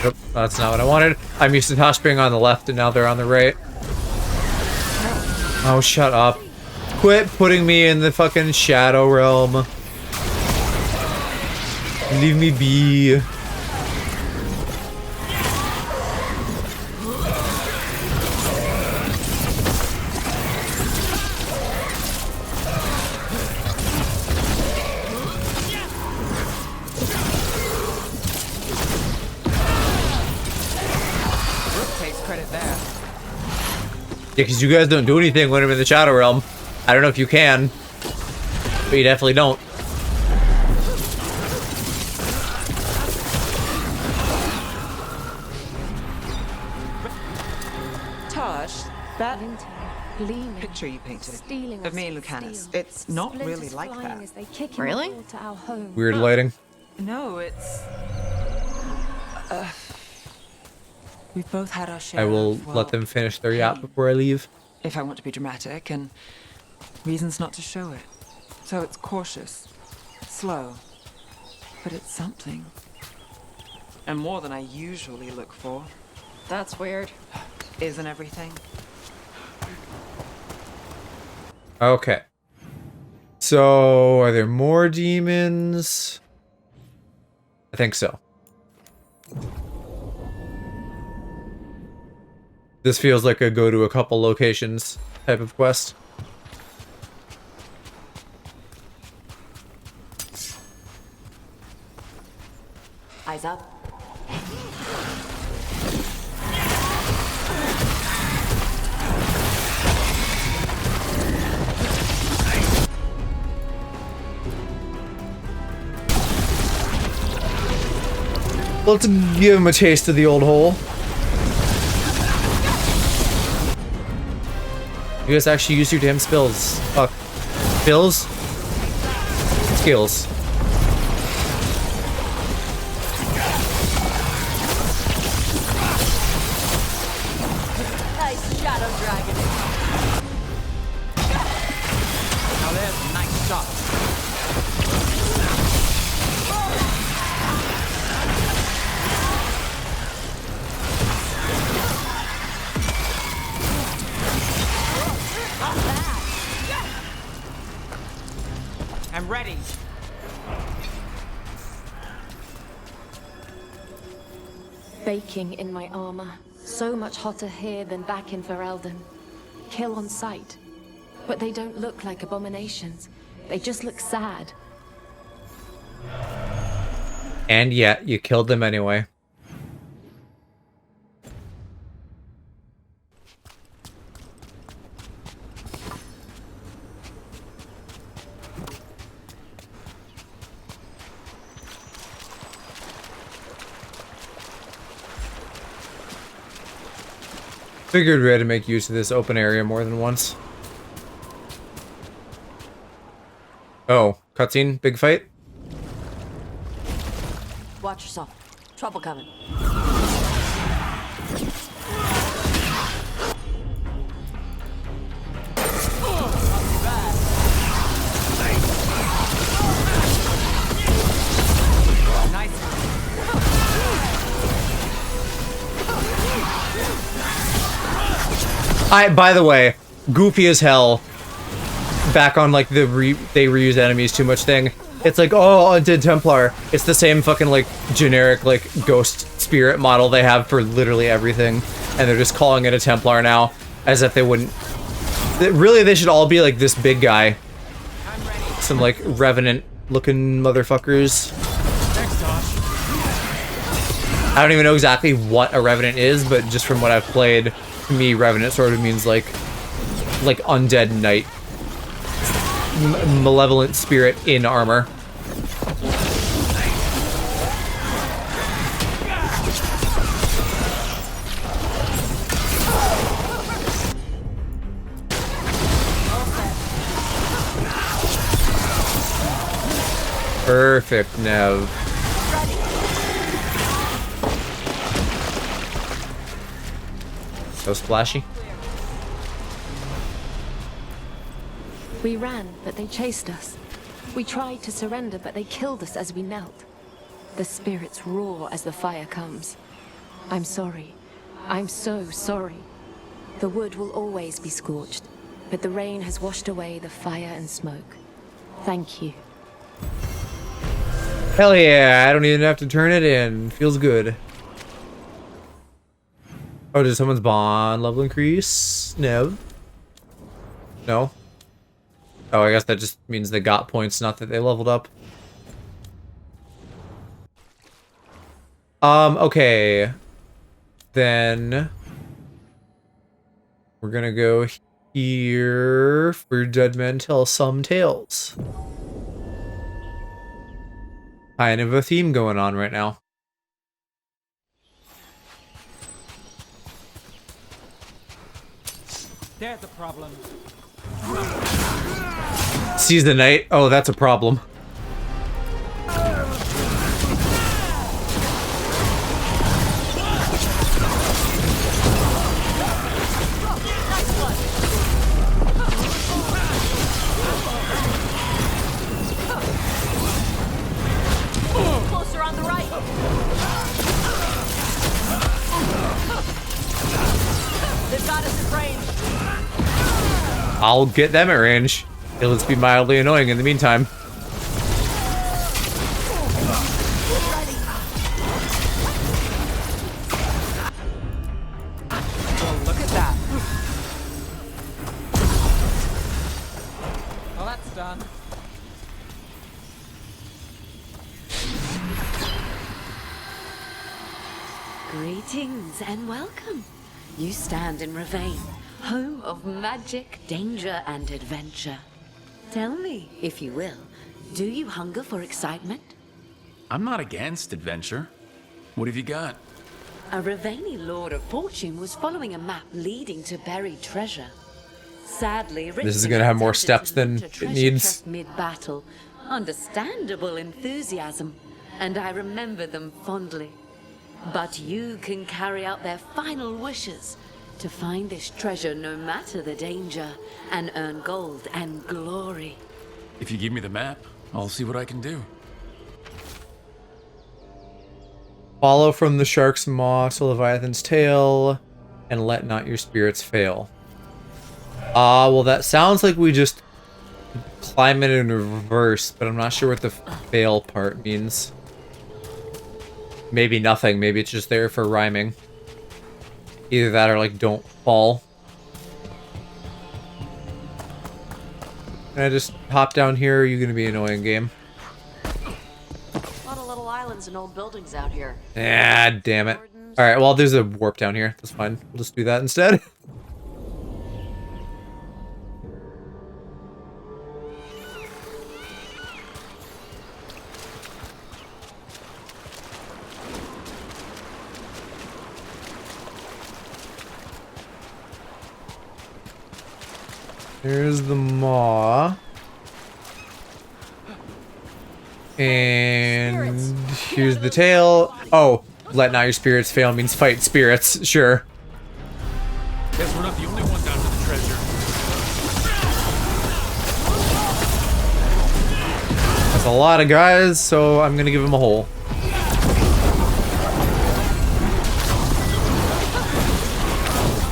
Nope, that's not what I wanted. I'm used to Tosh being on the left and now they're on the right. Oh, shut up. Quit putting me in the fucking Shadow Realm. Leave me be. Yeah, because you guys don't do anything when I'm in the Shadow Realm. I don't know if you can, but you definitely don't. Tosh, that picture you painted of me and Lucanus, it's not really like that. Really? Weird lighting. No, it's... we've both had our share I will of, well, let them finish their yap before I leave. if I want to be dramatic, and reasons not to show it. So it's cautious, slow, but it's something. And more than I usually look for. That's weird. Isn't everything? Okay. So, are there more demons? I think so. This feels like a go to a couple locations type of quest. Eyes up. Let's give him a taste of the old hole. You guys actually use your damn spells. Fuck. Spills? Skills. Nice shadow dragon. Now there's a nice shot. I'm ready. Baking in my armor. So much hotter here than back in Ferelden. Kill on sight. But they don't look like abominations. They just look sad. And yet, you killed them anyway. Figured we had to make use of this open area more than once. Oh, cutscene, big fight? Watch yourself. Trouble coming. By the way, goofy as hell. Back on like the they reuse enemies too much thing. It's like, oh, Undead Templar. It's the same fucking like generic like ghost spirit model they have for literally everything, and they're just calling it a Templar now, as if they wouldn't. Really, they should all be like this big guy. Some like revenant-looking motherfuckers. I don't even know exactly what a revenant is, but just from what I've played, to me, revenant sort of means like undead knight. Malevolent spirit in armor. Perfect, Nev. So splashy. We ran, but they chased us. We tried to surrender, but they killed us as we knelt. The spirits roar as the fire comes. I'm sorry. I'm so sorry. The wood will always be scorched, but the rain has washed away the fire and smoke. Thank you. Hell yeah, I don't even have to turn it in. Feels good. Oh, did someone's bond level increase? No. No? Oh, I guess that just means they got points, not that they leveled up. Okay. Then we're gonna go here for Dead Men Tell Some Tales. Kind of a theme going on right now. There's a problem. Seize the night. Oh, that's a problem. Closer on the right. They've got us at range. I'll get them at range. It'll just be mildly annoying in the meantime. Oh, look at that. Well, that's done. Greetings and welcome. You stand in Ravane, home of magic, danger, and adventure. Tell me, if you will, do you hunger for excitement? I'm not against adventure. What have you got? A Ravani Lord of Fortune was following a map leading to buried treasure. Sadly, This is gonna have more steps than it needs. Mid-battle, understandable enthusiasm, and I remember them fondly. But you can carry out their final wishes to find this treasure no matter the danger and earn gold and glory. If you give me the map, I'll see what I can do. Follow from the shark's maw to Leviathan's tail, and let not your spirits fail. Well, that sounds like we just climb it in reverse, but I'm not sure what the fail part means. Maybe nothing. Maybe it's just there for rhyming. Either that or, like, don't fall. Can I just hop down here? Or are you gonna be annoying, game? A lot of little islands and old buildings out here. Ah, damn it. Alright, well, there's a warp down here. That's fine. We'll just do that instead. There's the maw. And here's the tail. Oh, let not your spirits fail means fight spirits. Sure. Guess we're not the only ones after the treasure. That's a lot of guys, so I'm gonna give him a hole.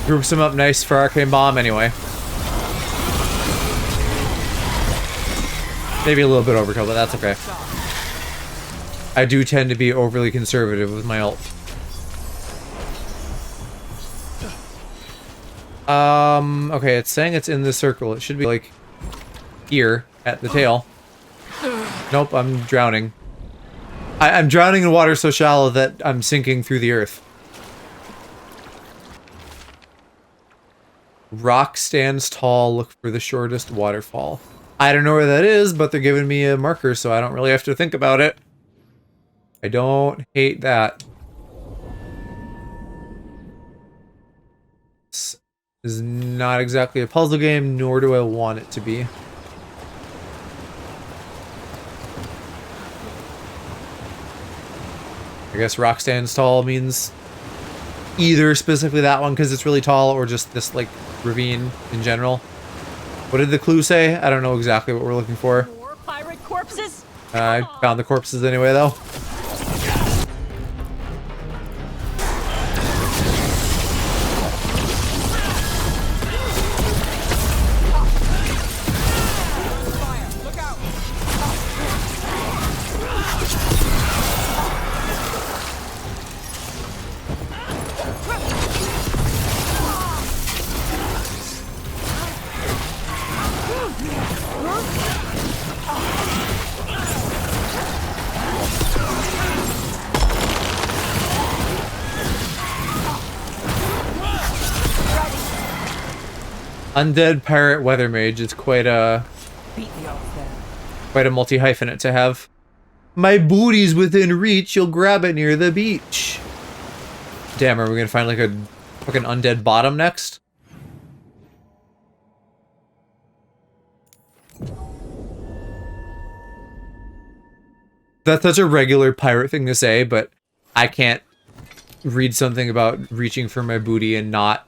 Groups him up nice for Arcane Bomb anyway. Maybe a little bit overkill, but that's okay. I do tend to be overly conservative with my ult. Okay, it's saying it's in the circle. It should be like here at the tail. Nope, I'm drowning. I'm drowning in water so shallow that I'm sinking through the earth. Rock stands tall, look for the shortest waterfall. I don't know where that is, but they're giving me a marker, so I don't really have to think about it. I don't hate that. This is not exactly a puzzle game, nor do I want it to be. I guess rock stands tall means either specifically that one because it's really tall or just this like ravine in general. What did the clue say? I don't know exactly what we're looking for. More pirate corpses? I found the corpses anyway though. Undead pirate weather mage is quite a multi-hyphenate to have. My booty's within reach, you'll grab it near the beach. Damn, are we gonna find like a fucking undead bottom next? That's such a regular pirate thing to say, but I can't read something about reaching for my booty and not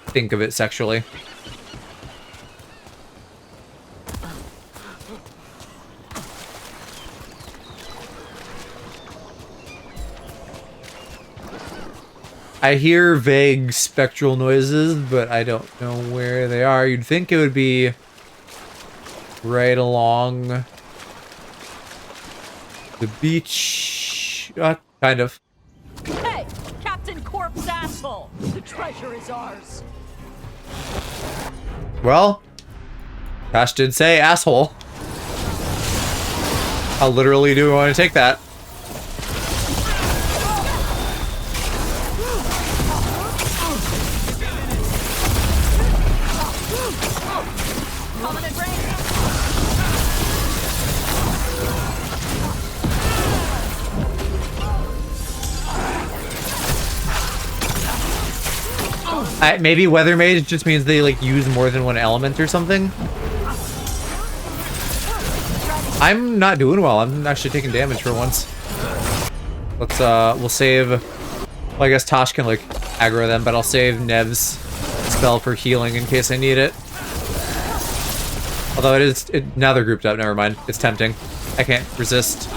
think of it sexually. I hear vague spectral noises, but I don't know where they are. You'd think it would be right along the beach. Kind of. Hey, Captain Corpse asshole! The treasure is ours. Well, Tash did say asshole. How literally do we want to take that? Maybe weather mage just means they like use more than one element or something. I'm not doing well. I'm actually taking damage for once. Let's we'll save. Well, I guess Tosh can like aggro them, but I'll save Nev's spell for healing in case I need it. Although now they're grouped up. Never mind. It's tempting. I can't resist.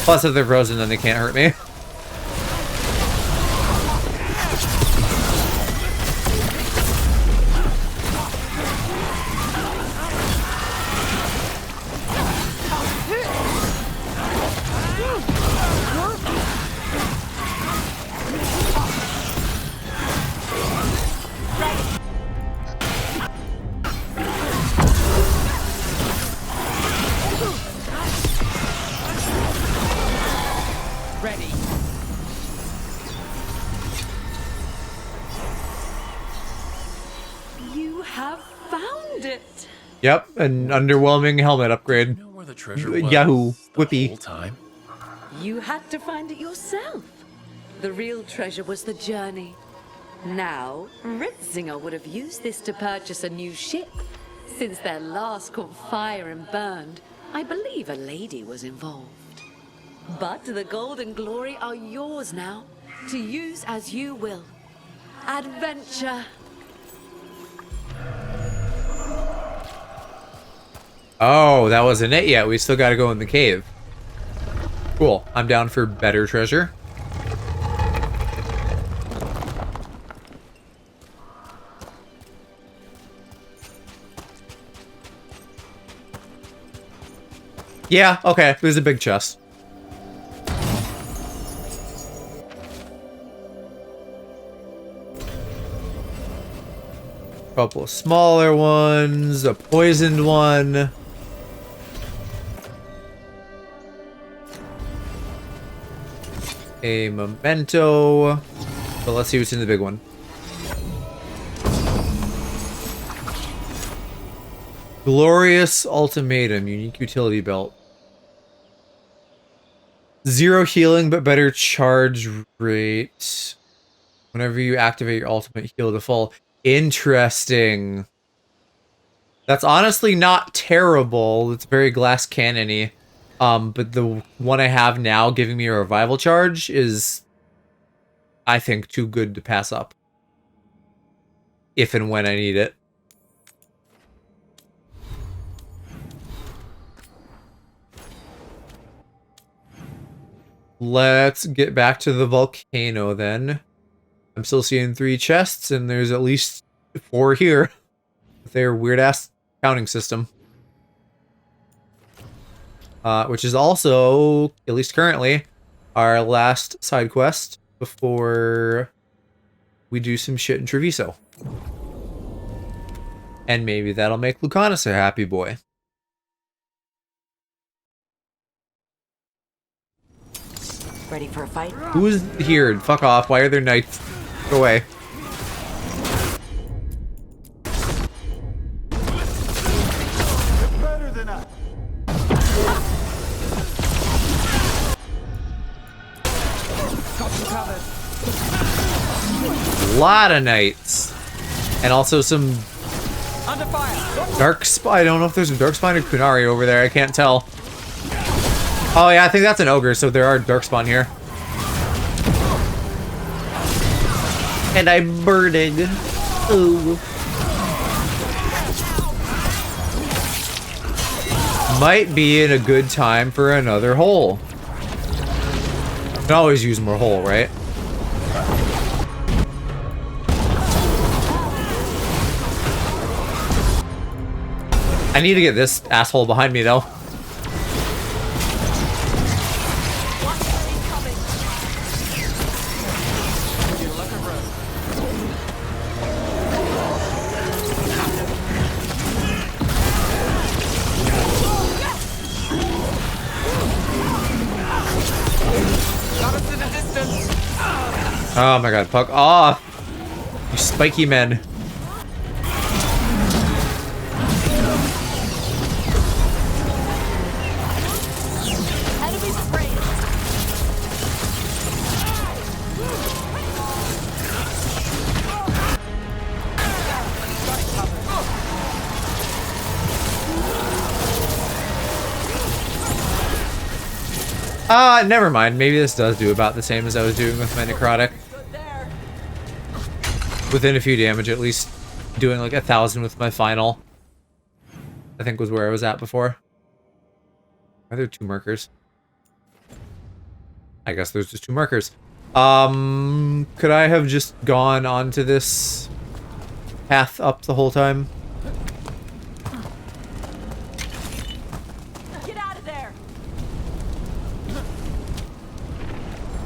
Plus, if they're frozen, then they can't hurt me. Yep, an underwhelming helmet upgrade. You know where the treasure was Yahoo! the Whippy. whole time? You had to find it yourself. The real treasure was the journey. Now, Ritzinger would have used this to purchase a new ship. Since their last caught fire and burned, I believe a lady was involved. But the gold and glory are yours now, to use as you will. Adventure! Oh, that wasn't it yet. We still gotta go in the cave. Cool. I'm down for better treasure. Yeah, okay. There's a big chest. Couple of smaller ones, a poisoned one. A memento. But let's see what's in the big one. Glorious ultimatum, unique utility belt. 0 healing, but better charge rate. Whenever you activate your ultimate, heal to full. Interesting. That's honestly not terrible. It's very glass cannon-y. But the one I have now giving me a revival charge is, I think, too good to pass up. If and when I need it. Let's get back to the volcano then. I'm still seeing 3 chests, and there's at least 4 here. With their weird-ass counting system. Which is also, at least currently, our last side quest before we do some shit in Treviso. And maybe that'll make Lucanus a happy boy. Ready for a fight? Who's here? Fuck off. Why are there knights? Go away. Better than us. Lot of knights. And also some Under fire. dark I don't know if there's a darkspawn or Kunari over there. I can't tell. Oh yeah, I think that's an ogre, so there are darkspawn here. And I'm burning. Ooh. Might be in a good time for another hole. Can always use more hole, right? I need to get this asshole behind me, though. Oh my god, fuck off! You spiky men. Never mind. Maybe this does do about the same as I was doing with my necrotic. Within a few damage, at least. Doing like 1,000 with my final. I think was where I was at before. Are there 2 markers? I guess there's just 2 markers. Could I have just gone onto this path up the whole time?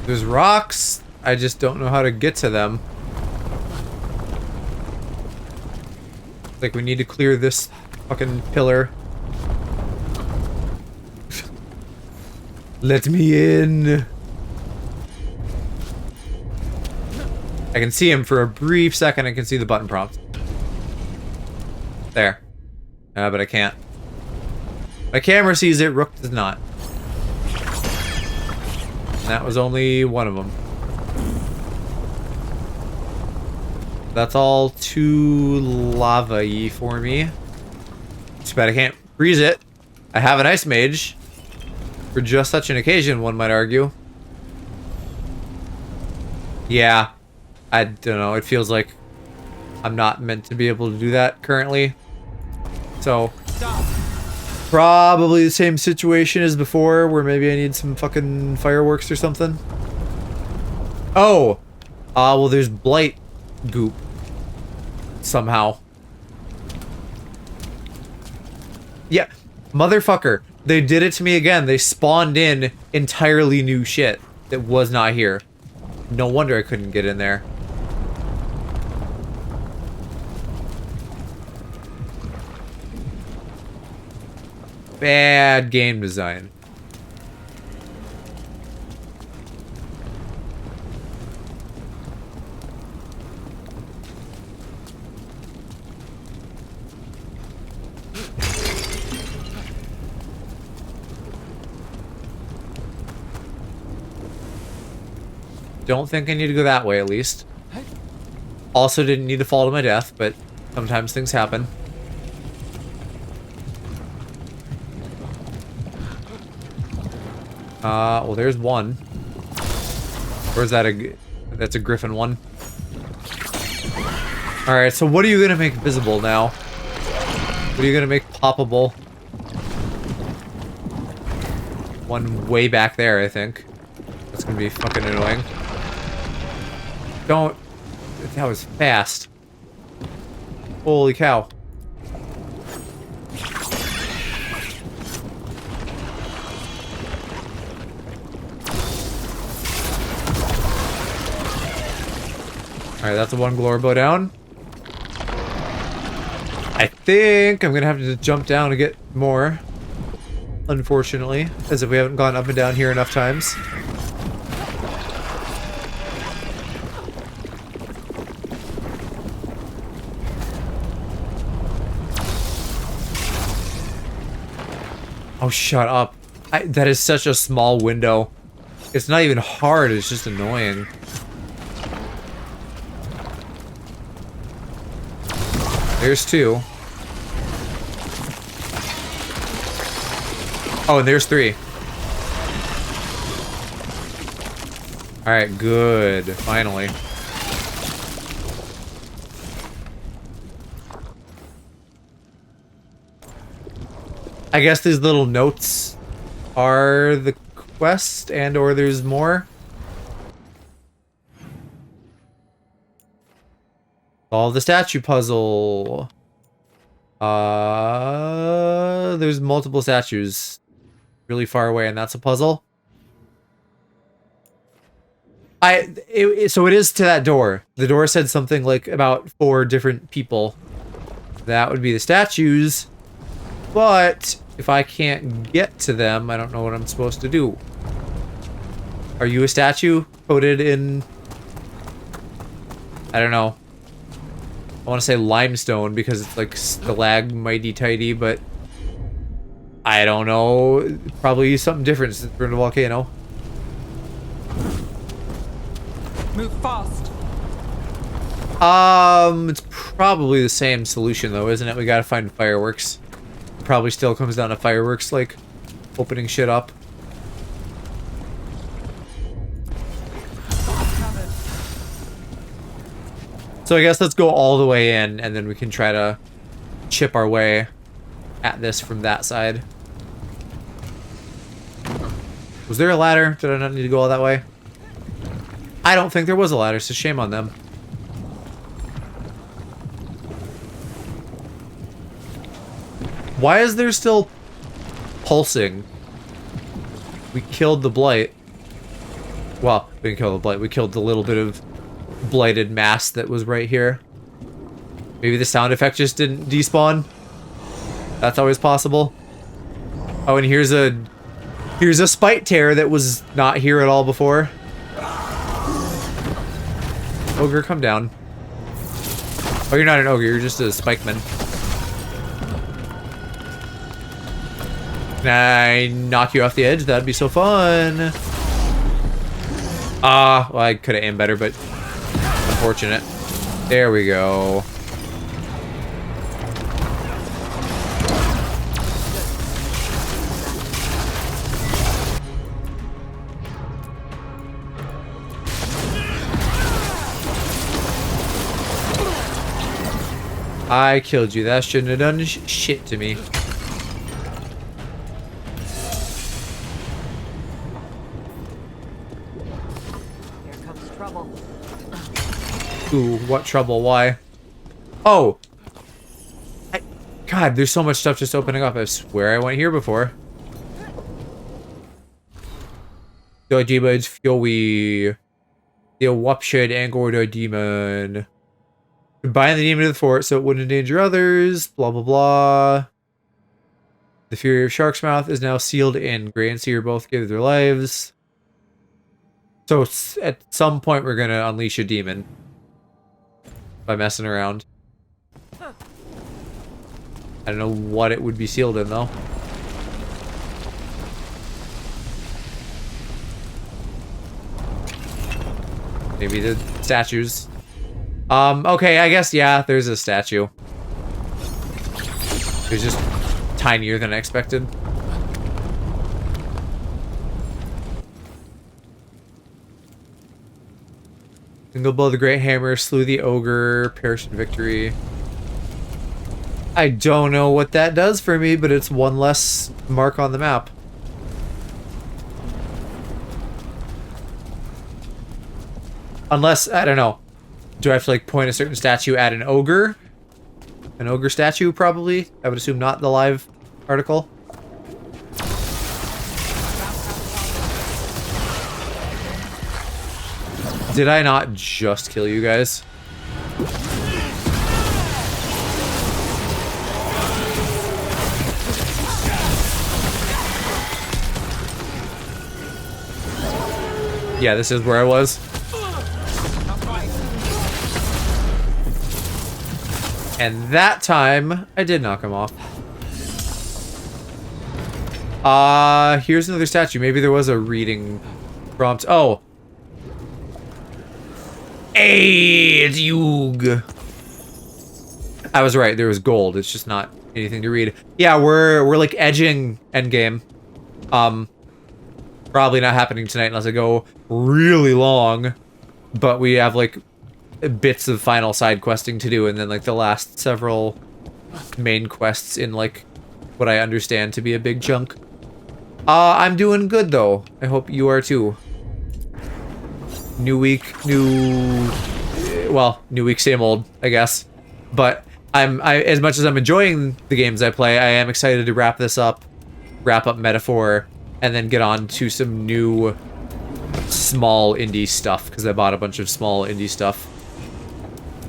There's rocks. I just don't know how to get to them. Like, we need to clear this fucking pillar. Let me in. I can see him for a brief second. I can see the button prompt. There. But I can't. My camera sees it. Rook does not. That was only one of them. That's all too lava-y for me. Too bad I can't freeze it. I have an ice mage. For just such an occasion, one might argue. Yeah. I don't know. It feels like I'm not meant to be able to do that currently. So... probably the same situation as before, where maybe I need some fucking fireworks or something. Oh! Well, there's blight goop. Somehow. Yeah. Motherfucker. They did it to me again. They spawned in entirely new shit that was not here. No wonder I couldn't get in there. Bad game design. Don't think I need to go that way, at least. Also didn't need to fall to my death, but sometimes things happen. Well, there's one. Or is that that's a griffin one? Alright, so what are you gonna make visible now? What are you gonna make poppable? One way back there, I think. That's gonna be fucking annoying. Don't... That was fast. Holy cow. Alright, that's a one Glorbo down. I think I'm gonna have to jump down to get more. Unfortunately, as if we haven't gone up and down here enough times. Oh, shut up. That is such a small window. It's not even hard, it's just annoying. There's two. Oh, and there's three. Alright, good. Finally. I guess these little notes are the quest, and or there's more. Solve the statue puzzle. There's multiple statues really far away, and that's a puzzle. So it is to that door. The door said something like about 4 different people. That would be the statues. But if I can't get to them, I don't know what I'm supposed to do. Are you a statue coated in... I don't know. I want to say limestone because it's like stalagmite-tighty, but I don't know. Probably something different since we're in a volcano. Move fast. It's probably the same solution though, isn't it? We gotta find fireworks. Probably still comes down to fireworks, like opening shit up. So I guess let's go all the way in, and then we can try to chip our way at this from that side. Was there a ladder? Did I not need to go all that way? I don't think there was a ladder, so shame on them. Why is there still pulsing? We killed the blight. Well, we didn't kill the blight. We killed the little bit of blighted mass that was right here. Maybe the sound effect just didn't despawn. That's always possible. Oh, and here's a spite tear that was not here at all before. Ogre, come down. Oh, you're not an ogre, you're just a spikeman. Can I knock you off the edge? That'd be so fun. Well, I could have aimed better, but unfortunate. There we go. I killed you. That shouldn't have done shit to me. Ooh, what trouble? Why? Oh! God, there's so much stuff just opening up. I swear I went here before. Dojibud's Fiowi. The Wapshed Angor the Demon. Combine the demon to the fort so it wouldn't endanger others. Blah, blah, blah. The Fury of Shark's Mouth is now sealed in. Gray and Seer both gave their lives. So at some point we're gonna unleash a demon. By messing around. I don't know what it would be sealed in though. Maybe the statues. Okay, I guess, yeah, there's a statue. It's just tinier than I expected. Single blow the great hammer, slew the ogre, perish in victory. I don't know what that does for me, but it's one less mark on the map. Unless, I don't know. Do I have to like point a certain statue at an ogre? An ogre statue, probably? I would assume not the live article. Did I not just kill you guys? Yeah, this is where I was. And that time, I did knock him off. Here's another statue. Maybe there was a reading prompt. Oh. Hey, it's Yug. I was right. There was gold. It's just not anything to read. Yeah, we're like edging endgame. Probably not happening tonight unless I go really long. But we have like bits of final side questing to do, and then like the last several main quests in like what I understand to be a big chunk. I'm doing good though. I hope you are too. New week, new week, same old, I guess. But I as much as I'm enjoying the games I play, I am excited to wrap up Metaphor, and then get on to some new small indie stuff, because I bought a bunch of small indie stuff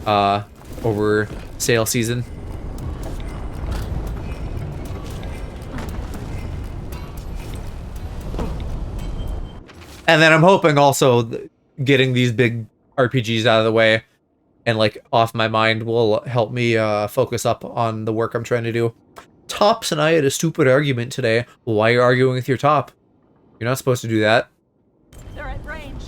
over sale season. And then I'm hoping also getting these big RPGs out of the way and like off my mind will help me focus up on the work I'm trying to do. Tops and I had a stupid argument today. Why are you arguing with your top? You're not supposed to do that. They're at range.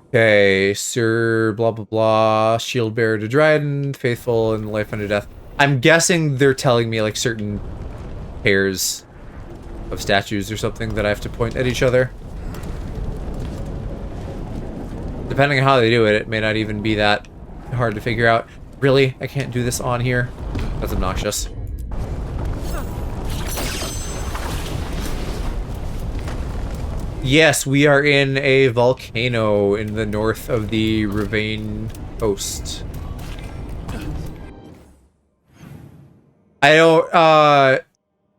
Okay, Sir blah blah blah, shield bearer to Dryden, faithful in life unto death. I'm guessing they're telling me like certain pairs of statues or something that I have to point at each other. Depending on how they do it, it may not even be that hard to figure out. Really? I can't do this on here? That's obnoxious. Yes, we are in a volcano in the north of the Ravane coast.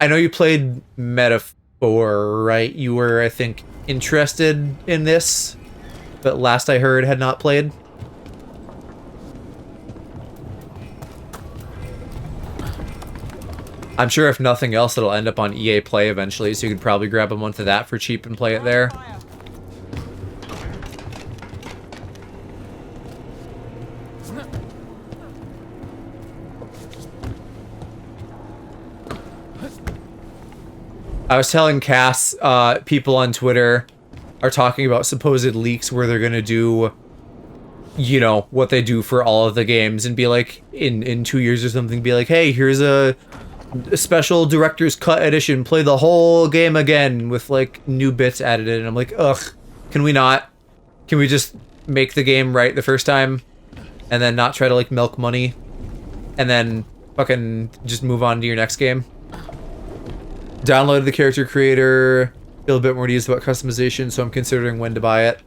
I know you played Metaphor, right? You were, I think, interested in this, but last I heard had not played. I'm sure if nothing else, it'll end up on EA Play eventually, so you could probably grab a month of that for cheap and play it there. I was telling Cass, people on Twitter are talking about supposed leaks where they're gonna do, you know, what they do for all of the games and be like, in 2 years or something, be like, hey, here's a special director's cut edition, play the whole game again with like new bits added in. And I'm like, ugh, can we not? Can we just make the game right the first time and then not try to like milk money and then fucking just move on to your next game? Downloaded the character creator, feel a bit more easy about customization, so I'm considering when to buy it.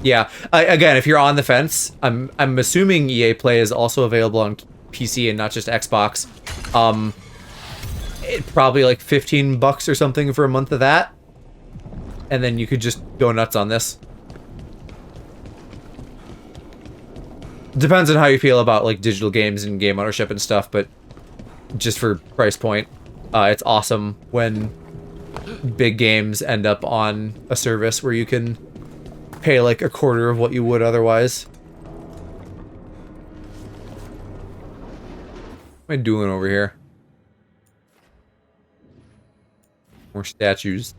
Yeah, again, if you're on the fence, I'm assuming EA Play is also available on PC and not just Xbox. It probably like $15 or something for a month of that, and then you could just go nuts on this. Depends on how you feel about like digital games and game ownership and stuff, but just for price point, it's awesome when big games end up on a service where you can pay like a quarter of what you would otherwise. What am I doing over here? More statues.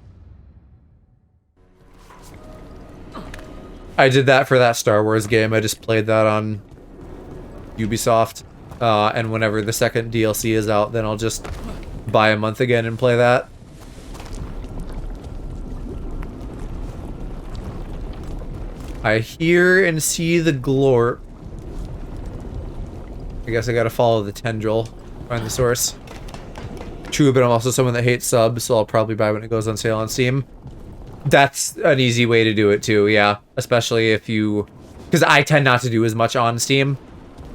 I did that for that Star Wars game. I just played that on Ubisoft. And whenever the second DLC is out, then I'll just buy a month again and play that. I hear and see the glorp. I guess I gotta follow the tendril, find the source. True, but I'm also someone that hates subs, so I'll probably buy when it goes on sale on Steam. That's an easy way to do it too, yeah. Especially if you... Because I tend not to do as much on Steam.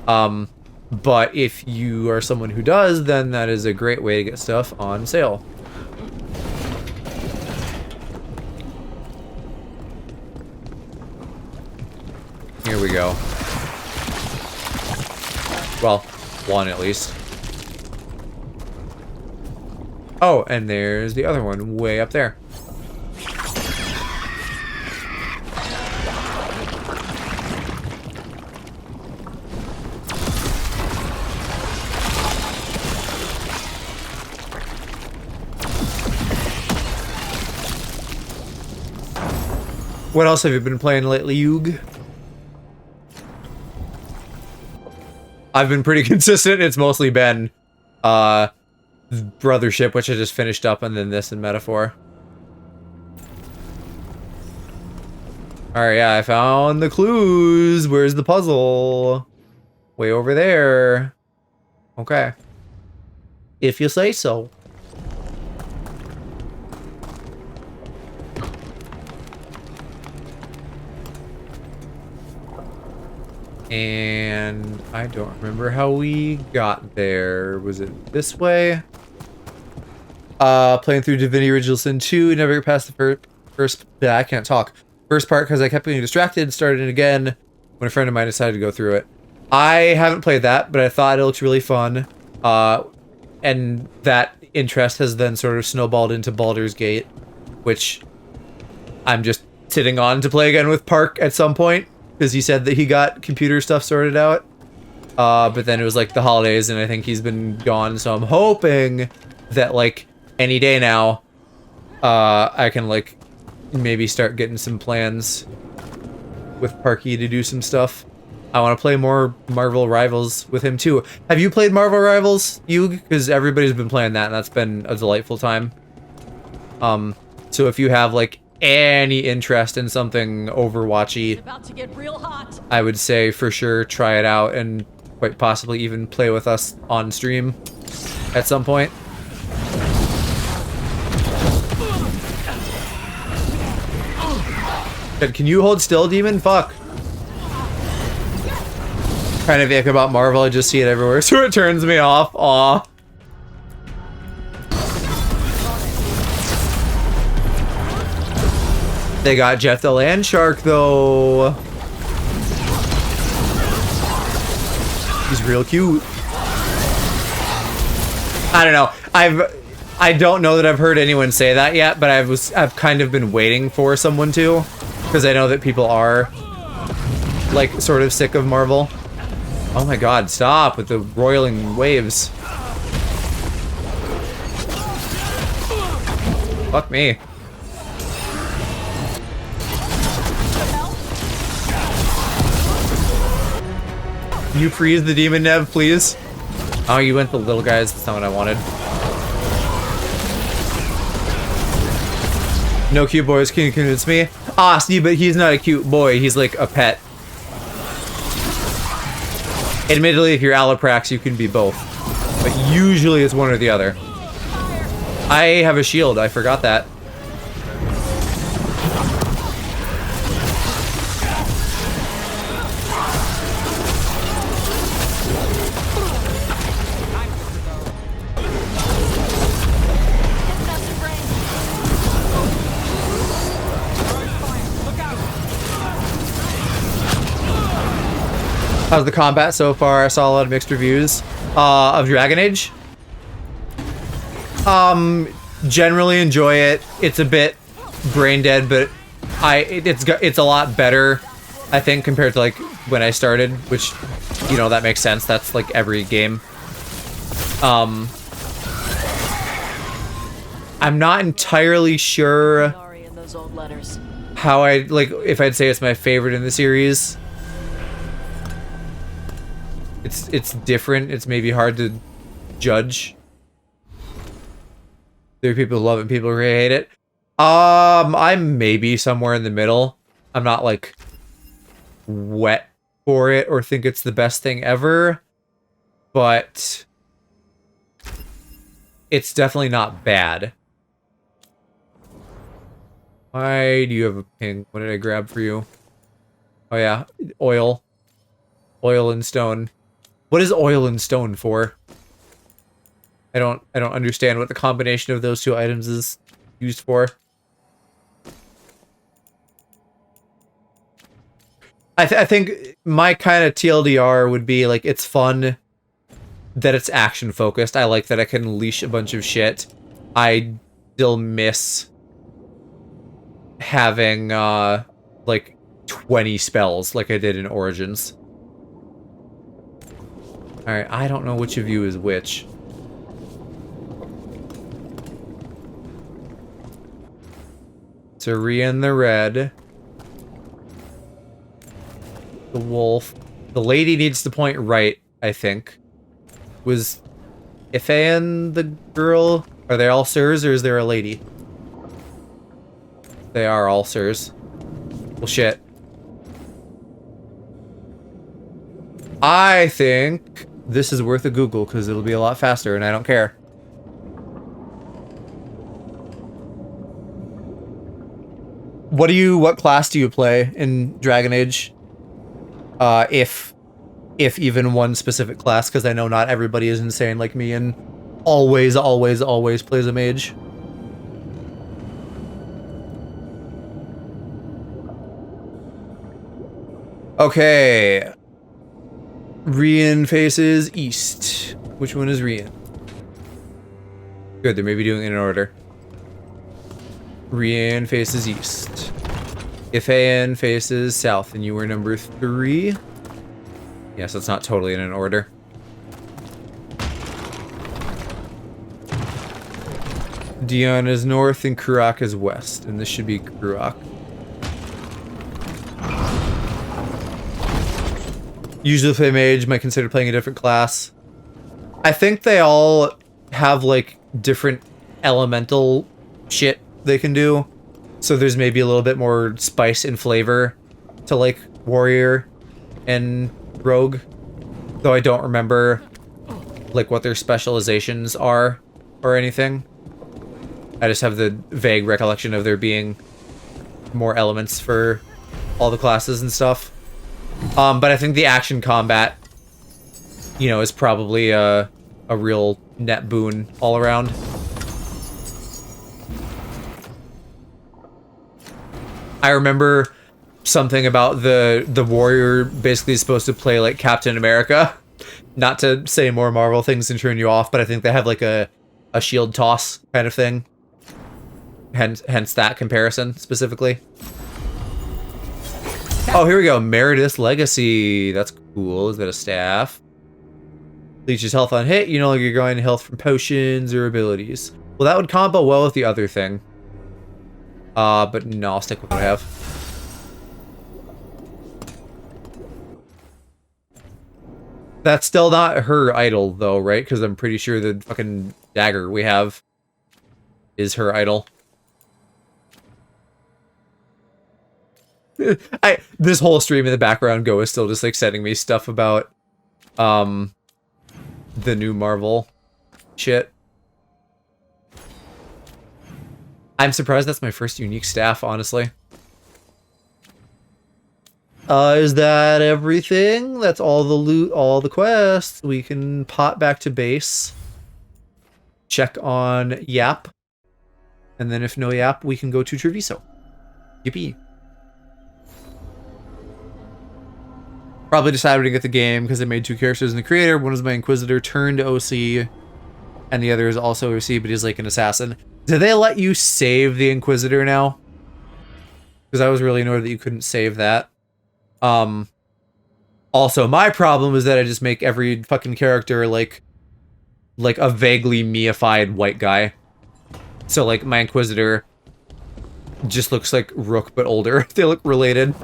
But if you are someone who does, then that is a great way to get stuff on sale. Here we go. Well, one at least. Oh, and there's the other one way up there. What else have you been playing lately, Yug? I've been pretty consistent. It's mostly been Brothership, which I just finished up, and then this and Metaphor. Alright, yeah, I found the clues. Where's the puzzle? Way over there. Okay. If you say so. And I don't remember how we got there. Was it this way? Playing through Divinity Original Sin 2, never passed the first I can't talk. First part because I kept getting distracted, started it again when a friend of mine decided to go through it. I haven't played that, but I thought it looked really fun. And that interest has then sort of snowballed into Baldur's Gate, which I'm just sitting on to play again with Park at some point. Because he said that he got computer stuff sorted out. But then it was like the holidays and I think he's been gone. So I'm hoping that like any day now, I can like maybe start getting some plans with Parky to do some stuff. I want to play more Marvel Rivals with him too. Have you played Marvel Rivals, Yug? Because everybody's been playing that and that's been a delightful time. So if you have like any interest in something Overwatchy, About to get real hot. I would say for sure try it out and quite possibly even play with us on stream at some point. Can you hold still, Demon? Fuck. Kind of ick about Marvel, I just see it everywhere, so it turns me off. Aw. They got Jeff the Land Shark, though. He's real cute. I don't know. I don't know that I've heard anyone say that yet, but I've kind of been waiting for someone to, because I know that people are like sort of sick of Marvel. Oh my god, stop with the roiling waves. Fuck me. Can you freeze the demon, Nev, please? Oh, you went the little guys. That's not what I wanted. No cute boys can convince me. Ah, see, but he's not a cute boy. He's like a pet. Admittedly, if you're Alloprax, you can be both. But usually it's one or the other. I have a shield. I forgot that. How's the combat so far? I saw a lot of mixed reviews of Dragon Age. Generally enjoy it. It's a bit brain dead, but it's a lot better, I think, compared to like when I started, which, you know, that makes sense. That's like every game. I'm not entirely sure how if I'd say it's my favorite in the series. It's different. It's maybe hard to judge. There are people who love it and people who hate it. I'm maybe somewhere in the middle. I'm not like wet for it or think it's the best thing ever, but it's definitely not bad. Why do you have a ping? What did I grab for you? Oh yeah, oil. Oil and stone. What is oil and stone for? I don't understand what the combination of those two items is used for. I think my kind of TLDR would be like, it's fun that it's action focused. I like that I can unleash a bunch of shit. I still miss having like 20 spells like I did in Origins. Alright, I don't know which of you is which. Syrian the red. The wolf. The lady needs to point right, I think. Was Ifan the girl? Are they all sirs, or is there a lady? They are all sirs. Well, shit. I think this is worth a Google, because it'll be a lot faster, and I don't care. What class do you play in Dragon Age? If even one specific class, because I know not everybody is insane like me and always plays a mage. Okay. Rian faces east. Which one is Rian? Good, they may be doing it in order. Rian faces east. Ifan faces south, and you were number 3. Yes, that's not totally in an order. Dion is north and Kurak is west, and this should be Kurak. Usually if I mage, might consider playing a different class. I think they all have like different elemental shit they can do. So there's maybe a little bit more spice and flavor to like warrior and rogue. Though I don't remember like what their specializations are or anything. I just have the vague recollection of there being more elements for all the classes and stuff. But I think the action combat, you know, is probably a real net boon all around. I remember something about the warrior basically supposed to play like Captain America. Not to say more Marvel things and turn you off, but I think they have like a shield toss kind of thing. Hence that comparison specifically. Oh, here we go. Meredith's Legacy. That's cool. Is that a staff? Leeches health on hit. You no longer gain health from potions or abilities. Well, that would combo well with the other thing. But no, I'll stick with what I have. That's still not her idol, though, right? Because I'm pretty sure the fucking dagger we have is her idol. This whole stream in the background go is still just like sending me stuff about the new Marvel shit. I'm surprised that's my first unique staff, honestly. Is that everything? That's all the loot, all the quests. We can pot back to base. Check on Yap. And then if no Yap, we can go to Treviso. Yippee. Probably decided to get the game because I made 2 characters in the creator. One is my Inquisitor turned OC, and the other is also OC, but he's like an assassin. Do they let you save the Inquisitor now? Because I was really annoyed that you couldn't save that. Also, my problem is that I just make every fucking character like a vaguely meified white guy. So like my Inquisitor just looks like Rook but older. They look related.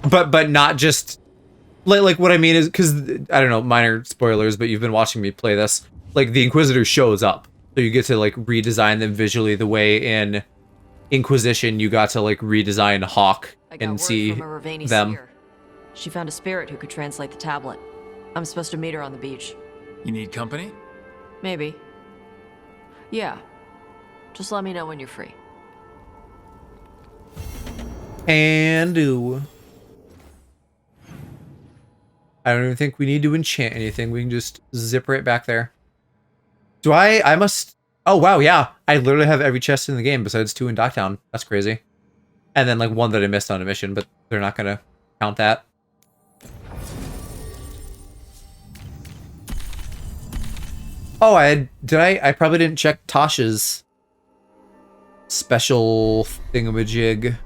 But not just like what I mean is, because I don't know, minor spoilers, but you've been watching me play this. like the Inquisitor shows up, so you get to like redesign them visually the way in Inquisition you got to like redesign Hawk and see from a Raveni them. seer. She found a spirit who could translate the tablet. I'm supposed to meet her on the beach. You need company? Maybe. Yeah. Just let me know when you're free. And do. I don't even think we need to enchant anything. We can just zip right back there. Do I must... Oh, wow, yeah. I literally have every chest in the game besides 2 in Docktown. That's crazy. And then, like, 1 that I missed on a mission, but they're not going to count that. Oh, I probably didn't check Tasha's special thingamajig.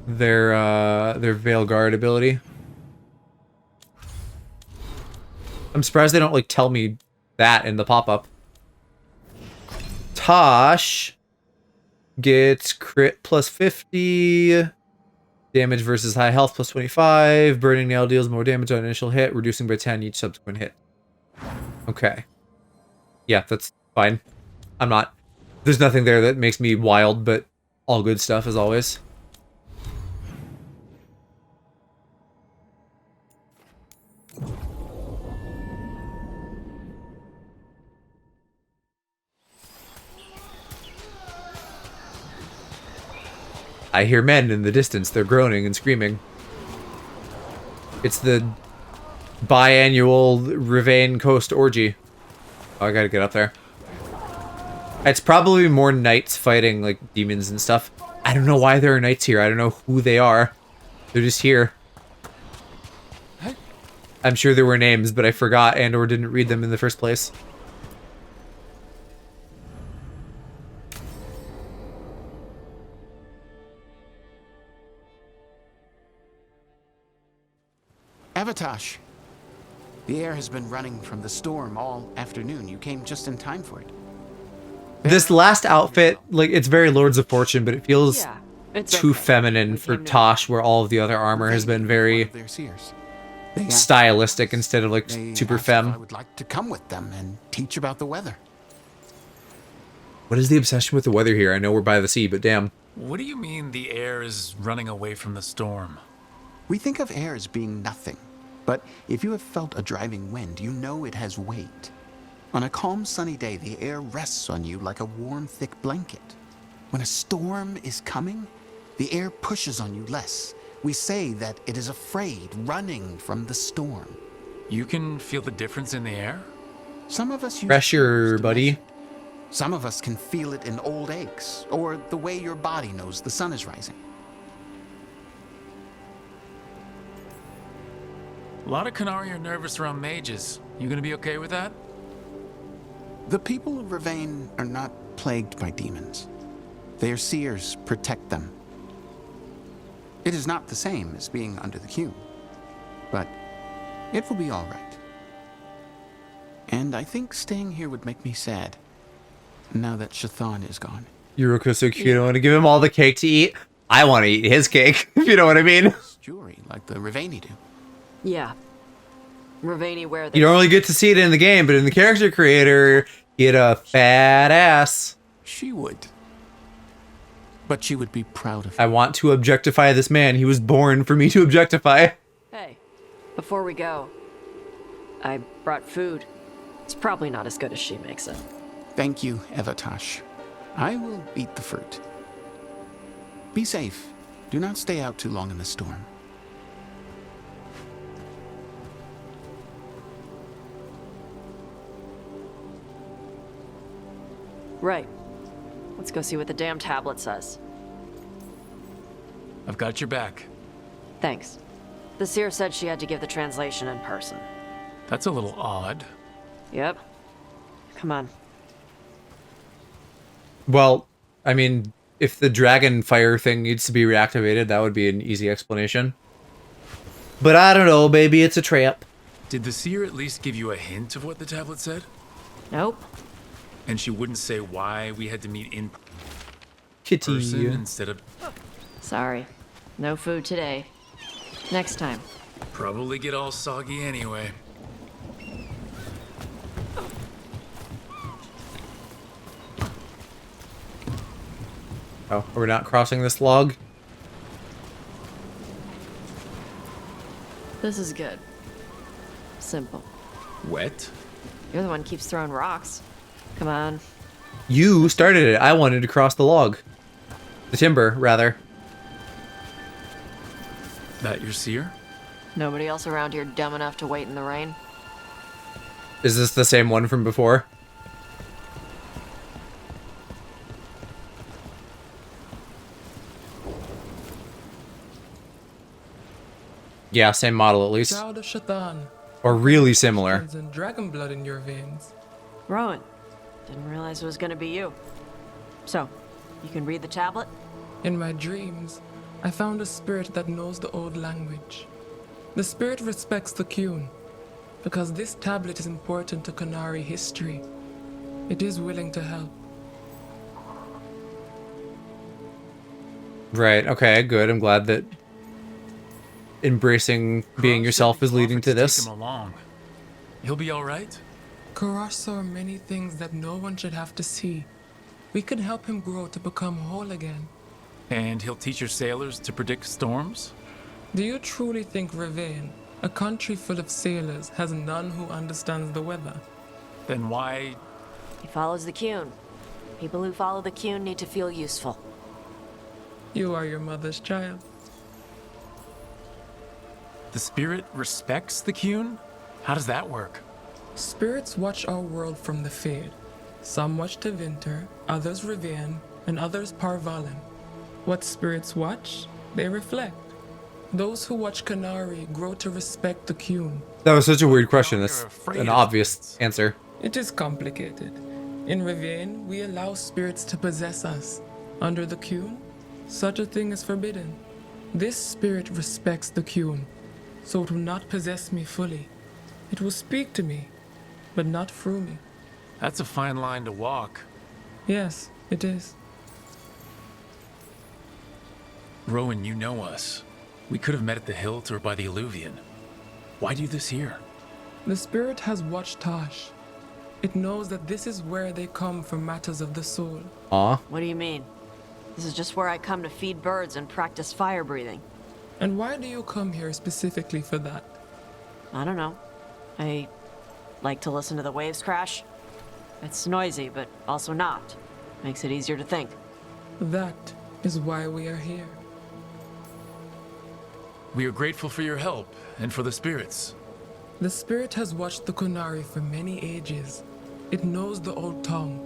Their Veilguard ability. I'm surprised they don't, like, tell me that in the pop-up. Tosh gets crit plus 50, damage versus high health plus 25, burning nail deals more damage on initial hit, reducing by 10 each subsequent hit. Okay. Yeah, that's fine. There's nothing there that makes me wild, but all good stuff as always. I hear men in the distance. They're groaning and screaming. It's the biannual Ravane Coast orgy. Oh, I gotta get up there. It's probably more knights fighting, like, demons and stuff. I don't know why there are knights here. I don't know who they are. They're just here. I'm sure there were names, but I forgot and or didn't read them in the first place. Avatosh, the air has been running from the storm all afternoon. You came just in time for it. This last outfit, like, it's very Lords of Fortune, but it feels it's too feminine for Tosh, where all of the other armor has been very stylistic instead of, like, super femme. I would like to come with them and teach about the weather. What is the obsession with the weather here? I know we're by the sea, but damn. What do you mean the air is running away from the storm? We think of air as being nothing, but if you have felt a driving wind, you know it has weight. On a calm, sunny day, the air rests on you like a warm, thick blanket. When a storm is coming, the air pushes on you less. We say that it is afraid, running from the storm. You can feel the difference in the air? Some of us use pressure, buddy. Some of us can feel it in old aches, or the way your body knows the sun is rising. A lot of Qunari are nervous around mages. You gonna be okay with that? The people of Ravane are not plagued by demons. Their seers protect them. It is not the same as being under the Qun, but it will be all right. And I think staying here would make me sad, now that Chthon is gone. Yuruko's so cute. I want to give him all the cake to eat. I want to eat his cake, if you know what I mean. Jewelry, like the Raveni do. Yeah. Raveni wear this. You don't really get to see it in the game, but in the character creator, you get a fat ass. She would. But she would be proud of I want to objectify this man. He was born for me to objectify. Hey, before we go, I brought food. It's probably not as good as she makes it. Thank you, Avatosh. I will eat the fruit. Be safe. Do not stay out too long in the storm. Right. Let's go see what the damn tablet says. I've got your back. Thanks. The seer said she had to give the translation in person. That's a little odd. Yep. Come on. Well, I mean, if the dragon fire thing needs to be reactivated, that would be an easy explanation. But I don't know, baby, it's a trap. Did the seer at least give you a hint of what the tablet said? Nope. And she wouldn't say why we had to meet in Kitty person instead of... Sorry. No food today. Next time. Probably get all soggy anyway. Oh, are we not crossing this log? This is good. Simple. Wet? You're the one who keeps throwing rocks. Come on. You started it. I wanted to cross the log. The timber, rather. That your seer? Nobody else around here dumb enough to wait in the rain? Is this the same one from before? Yeah, same model at least. Child of Shaitan. Or really similar. And dragon blood in your veins. Rowan. Didn't realize it was gonna be you. So, you can read the tablet? In my dreams, I found a spirit that knows the old language. The spirit respects the Qun, because this tablet is important to Qunari history. It is willing to help. Right, okay, good. I'm glad that embracing being yourself is leading to this. Take him along. He'll be all right. Karash saw many things that no one should have to see. We can help him grow to become whole again. And he'll teach your sailors to predict storms? Do you truly think Ravane, a country full of sailors, has none who understands the weather? Then why... He follows the Qun. People who follow the Qun need to feel useful. You are your mother's child. The spirit respects the Qun? How does that work? Spirits watch our world from the Fade. Some watch Tevinter, others Ravane, and others Parvalen. What spirits watch, they reflect. Those who watch Qunari grow to respect the Qun. That was such a weird question. That's an obvious answer. It is complicated. In Ravane, we allow spirits to possess us. Under the Qun, such a thing is forbidden. This spirit respects the Qun, so it will not possess me fully. It will speak to me, but not through me. That's a fine line to walk. Yes, it is. Rowan, you know us. We could have met at the hilt or by the alluvion. Why do this here? The spirit has watched Tosh. It knows that this is where they come for matters of the soul. What do you mean? This is just where I come to feed birds and practice fire breathing. And why do you come here specifically for that? I don't know. I like to listen to the waves crash. It's noisy, but also not. Makes it easier to think. That is why we are here. We are grateful for your help and for the spirits. The spirit has watched the Qunari for many ages. It knows the old tongue.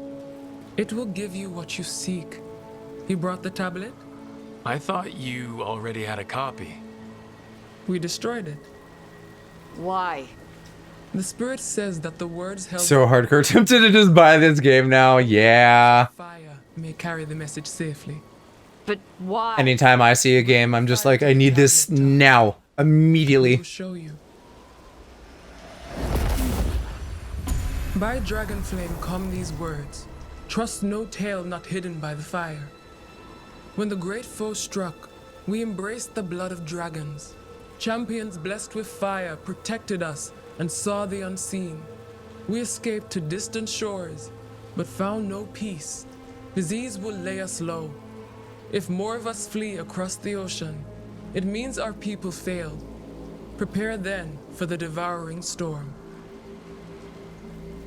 It will give you what you seek. He brought the tablet? I thought you already had a copy. We destroyed it. Why? The spirit says that the words held... So hardcore tempted to just buy this game now. Yeah. Fire may carry the message safely. But why? Anytime I see a game, I'm just like, I need this now. Immediately. Will show you. By Dragonflame come these words. Trust no tale not hidden by the fire. When the great foe struck, we embraced the blood of dragons. Champions blessed with fire protected us and saw the unseen. We escaped to distant shores, but found no peace. Disease will lay us low. If more of us flee across the ocean, it means our people failed. Prepare then for the devouring storm.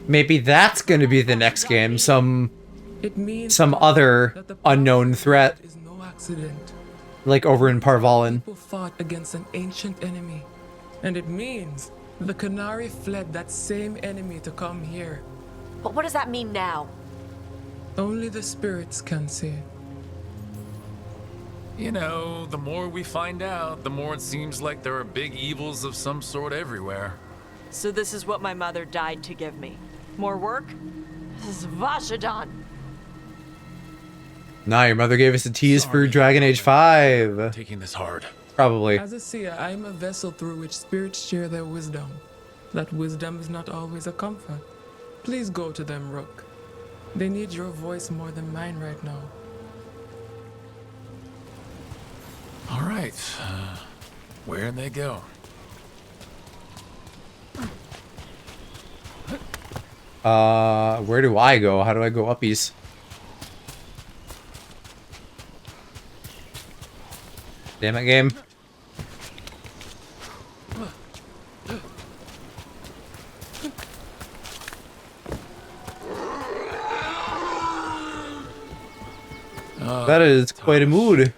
Maybe that's going to be the next game. Some other unknown threat. No accident. Like over in Parvalen. People fought against an ancient enemy. And it means the Qunari fled that same enemy to come here. But what does that mean now? Only the spirits can say. You know, the more we find out, the more it seems like there are big evils of some sort everywhere. So this is what my mother died to give me. More work? This is Vashadan. Nah, your mother gave us a tease for Dragon Age 5. Taking this hard. Probably. As a seer, I am a vessel through which spirits share their wisdom. That wisdom is not always a comfort. Please go to them, Rook. They need your voice more than mine right now. All right. Where'd they go? Where do I go? How do I go uppies? Damn it, game. That is quite a mood.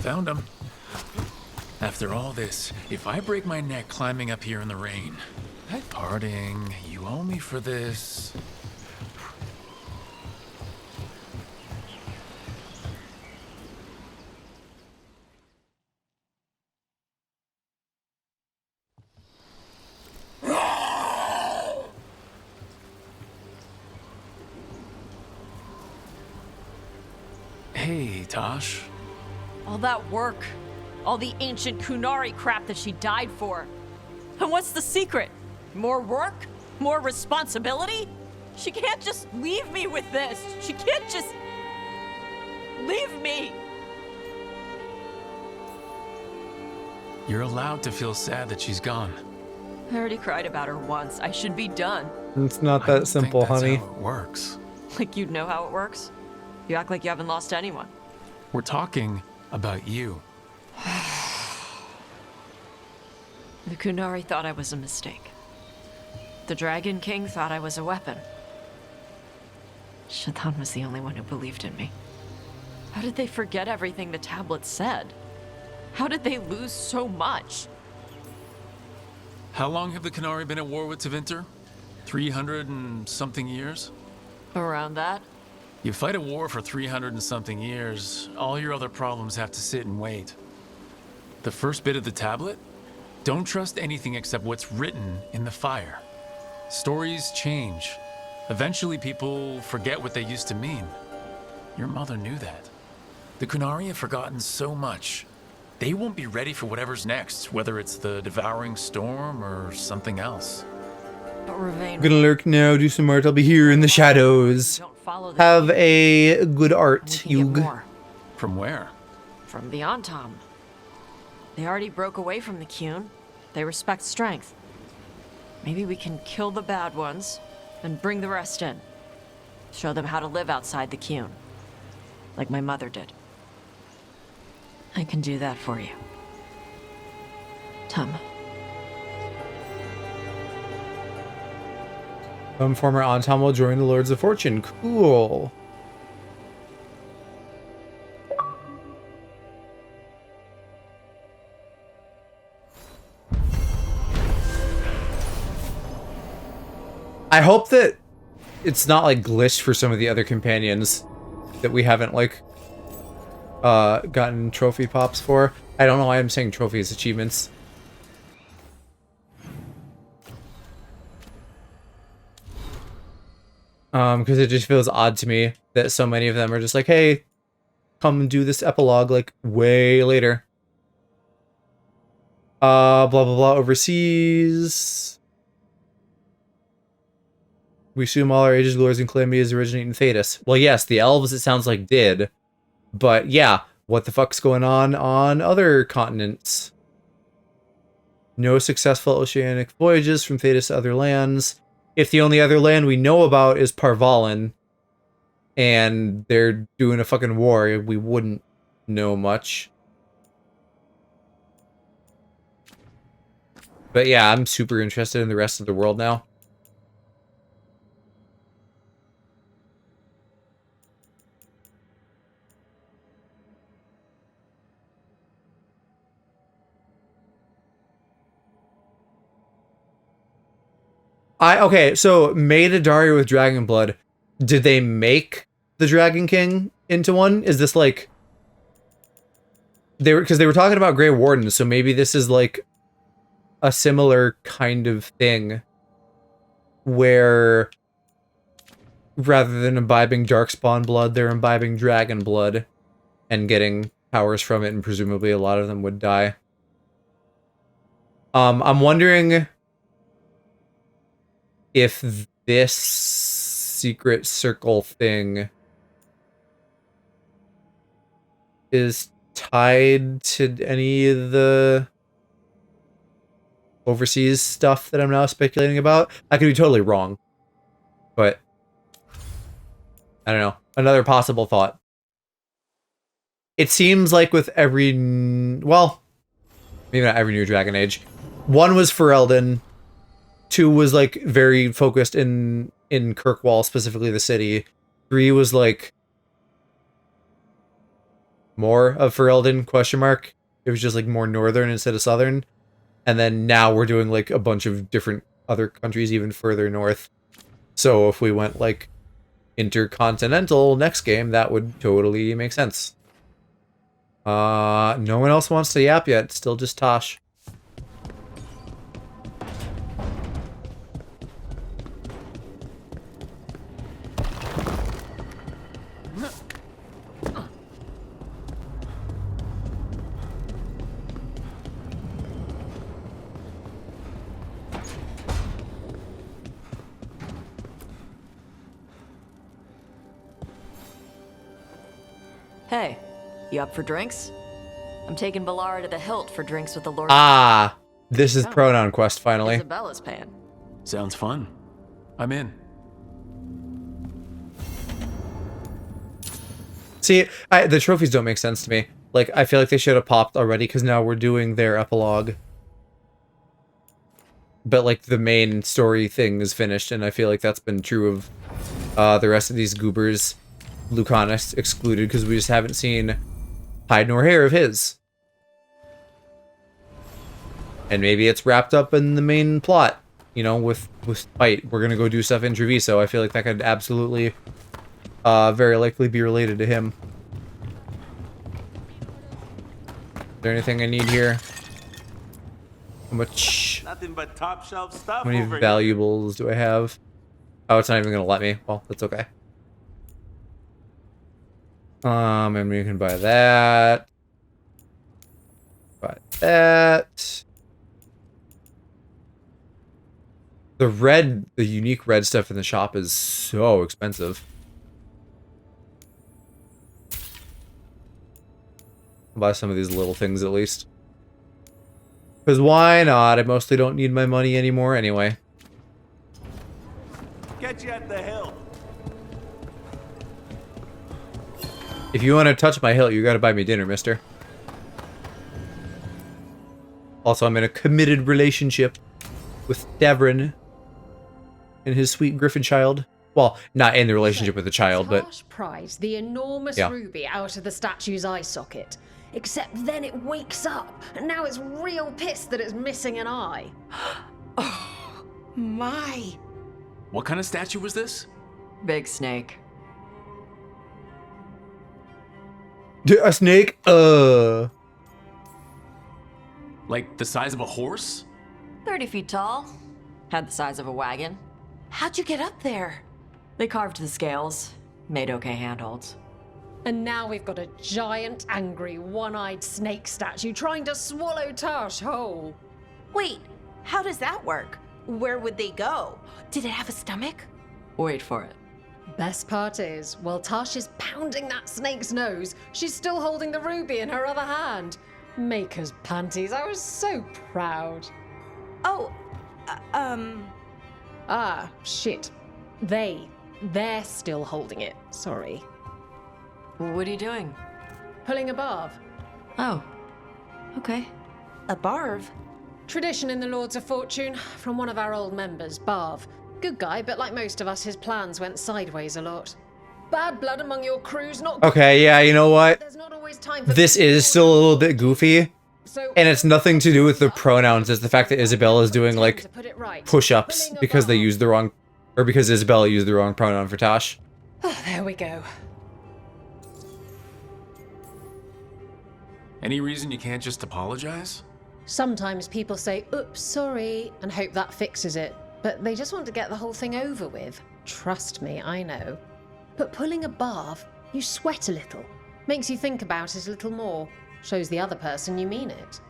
Found him. After all this, if I break my neck climbing up here in the rain, parting, you owe me for this. Hey, Tosh. All that work, all the ancient Kunari crap that she died for. And what's the secret? More work? More responsibility? She can't just leave me with this. She can't just leave me. You're allowed to feel sad that she's gone. I already cried about her once. I should be done. It's not that simple, honey. How it works. Like you'd know how it works? You act like you haven't lost anyone. We're talking about you. The Kunari thought I was a mistake. The Dragon King thought I was a weapon. Shathan was the only one who believed in me. How did they forget everything the tablets said? How did they lose so much? How long have the Kunari been at war with Tevinter? 300 and something years? Around that? You fight a war for 300 and something years, all your other problems have to sit and wait. The first bit of the tablet? Don't trust anything except what's written in the fire. Stories change. Eventually people forget what they used to mean. Your mother knew that. The Kunari have forgotten so much. They won't be ready for whatever's next, whether it's the devouring storm or something else. But Ravain... I'm gonna lurk now, do some art. I'll be here in the shadows. Have a good art, Yug. From where? From the Antam. They already broke away from the Qun. They respect strength. Maybe we can kill the bad ones and bring the rest in. Show them how to live outside the Qun. Like my mother did. I can do that for you. Tama. Some former Antam will join the Lords of Fortune. Cool. I hope that it's not like glitched for some of the other companions that we haven't like gotten trophy pops for. I don't know why I'm saying trophies, achievements. Because it just feels odd to me that so many of them are just like, hey, come and do this epilogue like way later. Blah blah blah overseas. We assume all our ages, glories, and calamities originate in Thetis. Well, yes, the elves it sounds like did. But yeah, what the fuck's going on other continents? No successful oceanic voyages from Thetis to other lands. If the only other land we know about is Parvalin, and they're doing a fucking war, we wouldn't know much. But yeah, I'm super interested in the rest of the world now. Okay, so made a Daria with dragon blood. Did they make the Dragon King into one? Is this like because they were talking about Grey Warden, so maybe this is like a similar kind of thing where rather than imbibing Darkspawn blood, they're imbibing dragon blood and getting powers from it, and presumably a lot of them would die. I'm wondering if this secret circle thing is tied to any of the overseas stuff that I'm now speculating about. I could be totally wrong. But I don't know. Another possible thought. It seems like with every, well, maybe not every new Dragon Age. 1 was Ferelden. 2 was like very focused in Kirkwall, specifically the city. 3 was like more of Ferelden, question mark. It was just like more northern instead of southern. And then now we're doing like a bunch of different other countries even further north. So if we went like intercontinental next game, that would totally make sense. No one else wants to yap yet. Still just Tosh. Hey, you up for drinks? I'm taking Balara to the Hilt for drinks with the Lord. Ah, this is pronoun quest finally. Isabella's paying. Sounds fun. I'm in. See, the trophies don't make sense to me. Like, I feel like they should have popped already because now we're doing their epilogue. But, like, the main story thing is finished, and I feel like that's been true of the rest of these goobers. Lucanus excluded because we just haven't seen hide nor hair of his. And maybe it's wrapped up in the main plot, you know, with fight. We're gonna go do stuff in Treviso. I feel like that could absolutely very likely be related to him. Is there anything I need here? How much? Nothing but top shelf stuff. How many valuables do I have? Oh, it's not even gonna let me. Well, that's okay. And we can buy that. Buy that. The unique red stuff in the shop is so expensive. I'll buy some of these little things at least. Because why not? I mostly don't need my money anymore anyway. Get you at the hill. If you want to touch my hilt, you gotta buy me dinner, mister. Also, I'm in a committed relationship with Davrin and his sweet griffin child. Well, not in the relationship with the child, but... Tosh pries the enormous ruby out of the statue's eye socket. Except then it wakes up, and now it's real pissed that it's missing an eye. Oh, my. What kind of statue was this? Big snake. A snake? Like the size of a horse? 30 feet tall. Had the size of a wagon. How'd you get up there? They carved the scales. Made okay handholds. And now we've got a giant, angry, one-eyed snake statue trying to swallow Tosh whole. Wait, how does that work? Where would they go? Did it have a stomach? Wait for it. Best part is, while Tosh is pounding that snake's nose, she's still holding the ruby in her other hand. Maker's panties, I was so proud. Oh, Ah, shit. They're still holding it, sorry. What are you doing? Pulling a barb. Oh, okay. A barb? Tradition in the Lords of Fortune, from one of our old members, Barv. Good guy, but like most of us, his plans went sideways a lot. Bad blood among your crews, not good. Okay, yeah, you know what? There's not always time for This is still a little bit goofy. And it's nothing to do with the pronouns. It's the fact that Isabella is doing, like, push-ups because they used the wrong... Or because Isabella used the wrong pronoun for Tosh. Oh, there we go. Any reason you can't just apologize? Sometimes people say, oops, sorry, and hope that fixes it. But they just want to get the whole thing over with. Trust me, I know. But pulling a barb, you sweat a little. Makes you think about it a little more. Shows the other person you mean it.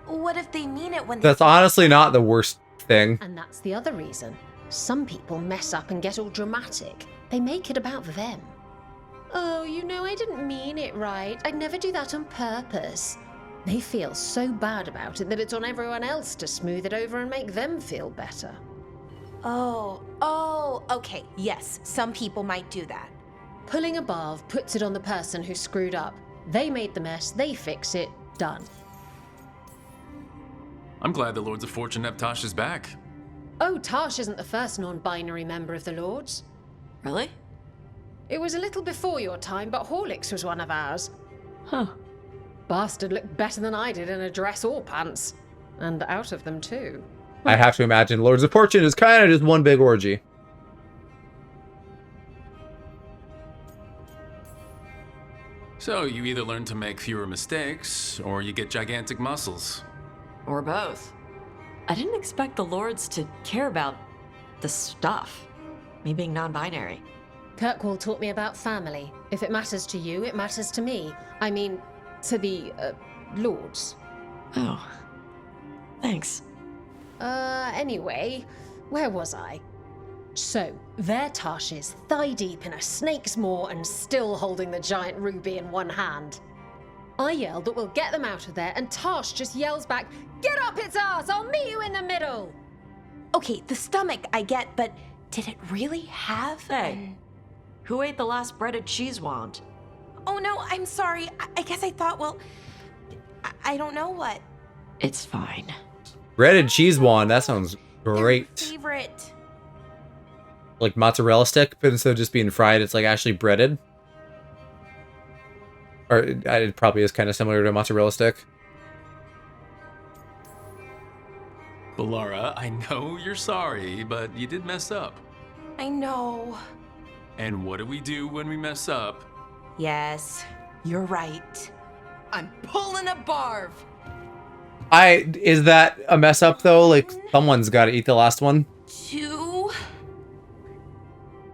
What if they mean it when That's honestly not the worst thing. And that's the other reason. Some people mess up and get all dramatic. They make it about them. Oh, you know, I didn't mean it right. I'd never do that on purpose. They feel so bad about it that it's on everyone else to smooth it over and make them feel better. Oh, okay. Yes, some people might do that. Pulling above puts it on the person who screwed up. They made the mess, they fix it, done. I'm glad the Lords of Fortune have Tasha's back. Oh, Tash isn't the first non-binary member of the Lords. Really? It was a little before your time, but Horlicks was one of ours. Huh. Bastard looked better than I did in a dress or pants. And out of them, too. I have to imagine Lords of Fortune is kind of just one big orgy. So you either learn to make fewer mistakes, or you get gigantic muscles. Or both. I didn't expect the Lords to care about the stuff. Me being non-binary. Kirkwall taught me about family. If it matters to you, it matters to me. I mean, to the, Lords. Oh. Thanks. Anyway, where was I? So, there Tash is, thigh-deep in a snake's maw and still holding the giant ruby in one hand. I yelled that we'll get them out of there, and Tash just yells back, "Get up its ass! I'll meet you in the middle!" Okay, the stomach I get, but did it really have? Hey, who ate the last breaded cheese wand? Oh no, I'm sorry. I guess I thought, well, I don't know what. It's fine. Breaded cheese wand, that sounds great. Favorite. Like mozzarella stick, but instead of just being fried, it's like actually breaded. Or it probably is kind of similar to a mozzarella stick. Balara, I know you're sorry, but you did mess up. I know. And what do we do when we mess up? Yes, you're right. I'm pulling a barv. Is that a mess up though? Like someone's got to eat the last one. 2,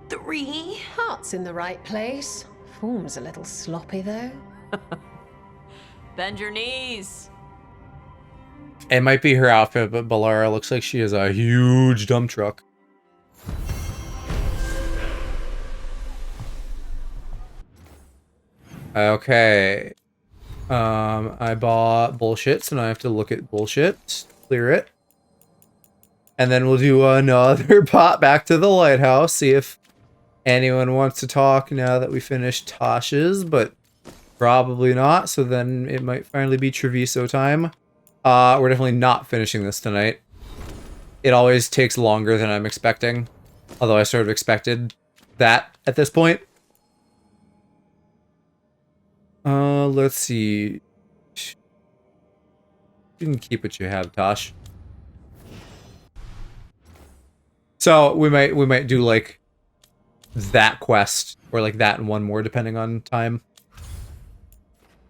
3. Heart's in the right place. Form's a little sloppy though. Bend your knees. It might be her outfit, but Balara looks like she has a huge dump truck. Okay. I bought bullshit, so now I have to look at bullshit, clear it. And then we'll do another pop back to the lighthouse, see if anyone wants to talk now that we finished Tasha's, but probably not, so then it might finally be Treviso time. We're definitely not finishing this tonight. It always takes longer than I'm expecting, although I sort of expected that at this point. Let's see. You can keep what you have, Tosh. So we might do like that quest or like that and one more depending on time.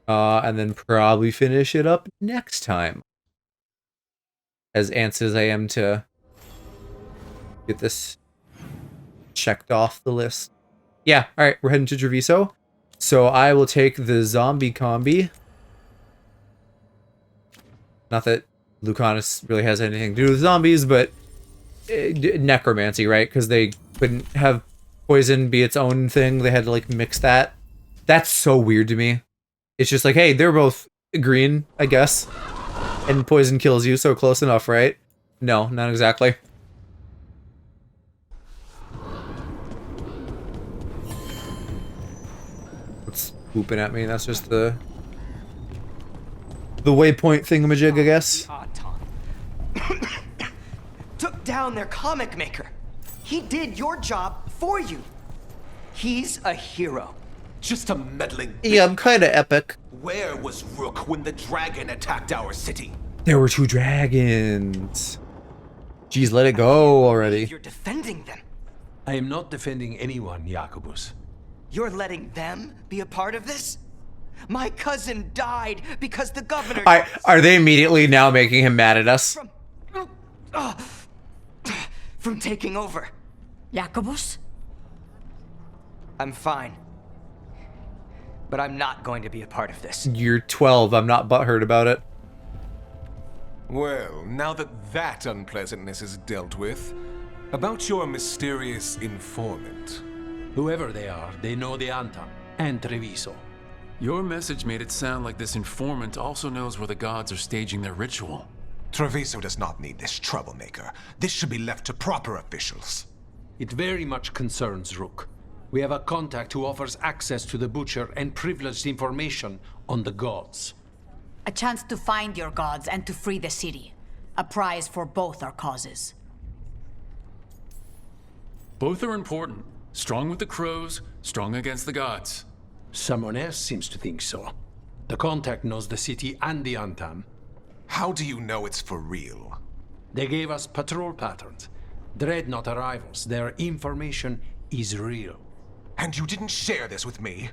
And then probably finish it up next time. As antsy as I am to get this checked off the list. Yeah, alright, we're heading to Treviso. So I will take the zombie combi. Not that Lucanus really has anything to do with zombies, but necromancy, right? Because they couldn't have poison be its own thing. They had to like mix that. That's so weird to me. It's just like, hey, they're both green, I guess. And poison kills you, so close enough, right? No, not exactly. What's whooping at me? That's just the waypoint thingamajig, I guess. Took down their comic maker. He did your job for you. He's a hero. Just a meddling. Yeah, I'm kind of epic. Where was Rook when the dragon attacked our city? There were 2 dragons. Jeez, let it go already. You're defending them. I am not defending anyone, Jacobus. You're letting them be a part of this? My cousin died because the governor... Are they immediately now making him mad at us? From taking over. Jacobus? I'm fine. But I'm not going to be a part of this. You're 12. I'm not butthurt about it. Well, now that that unpleasantness is dealt with, about your mysterious informant. Whoever they are, they know the Anta and Treviso. Your message made it sound like this informant also knows where the gods are staging their ritual. Treviso does not need this troublemaker. This should be left to proper officials. It very much concerns Rook. We have a contact who offers access to the Butcher and privileged information on the gods. A chance to find your gods and to free the city. A prize for both our causes. Both are important. Strong with the crows, strong against the gods. Someone else seems to think so. The contact knows the city and the Antam. How do you know it's for real? They gave us patrol patterns. Dreadnought arrivals. Their information is real. And you didn't share this with me?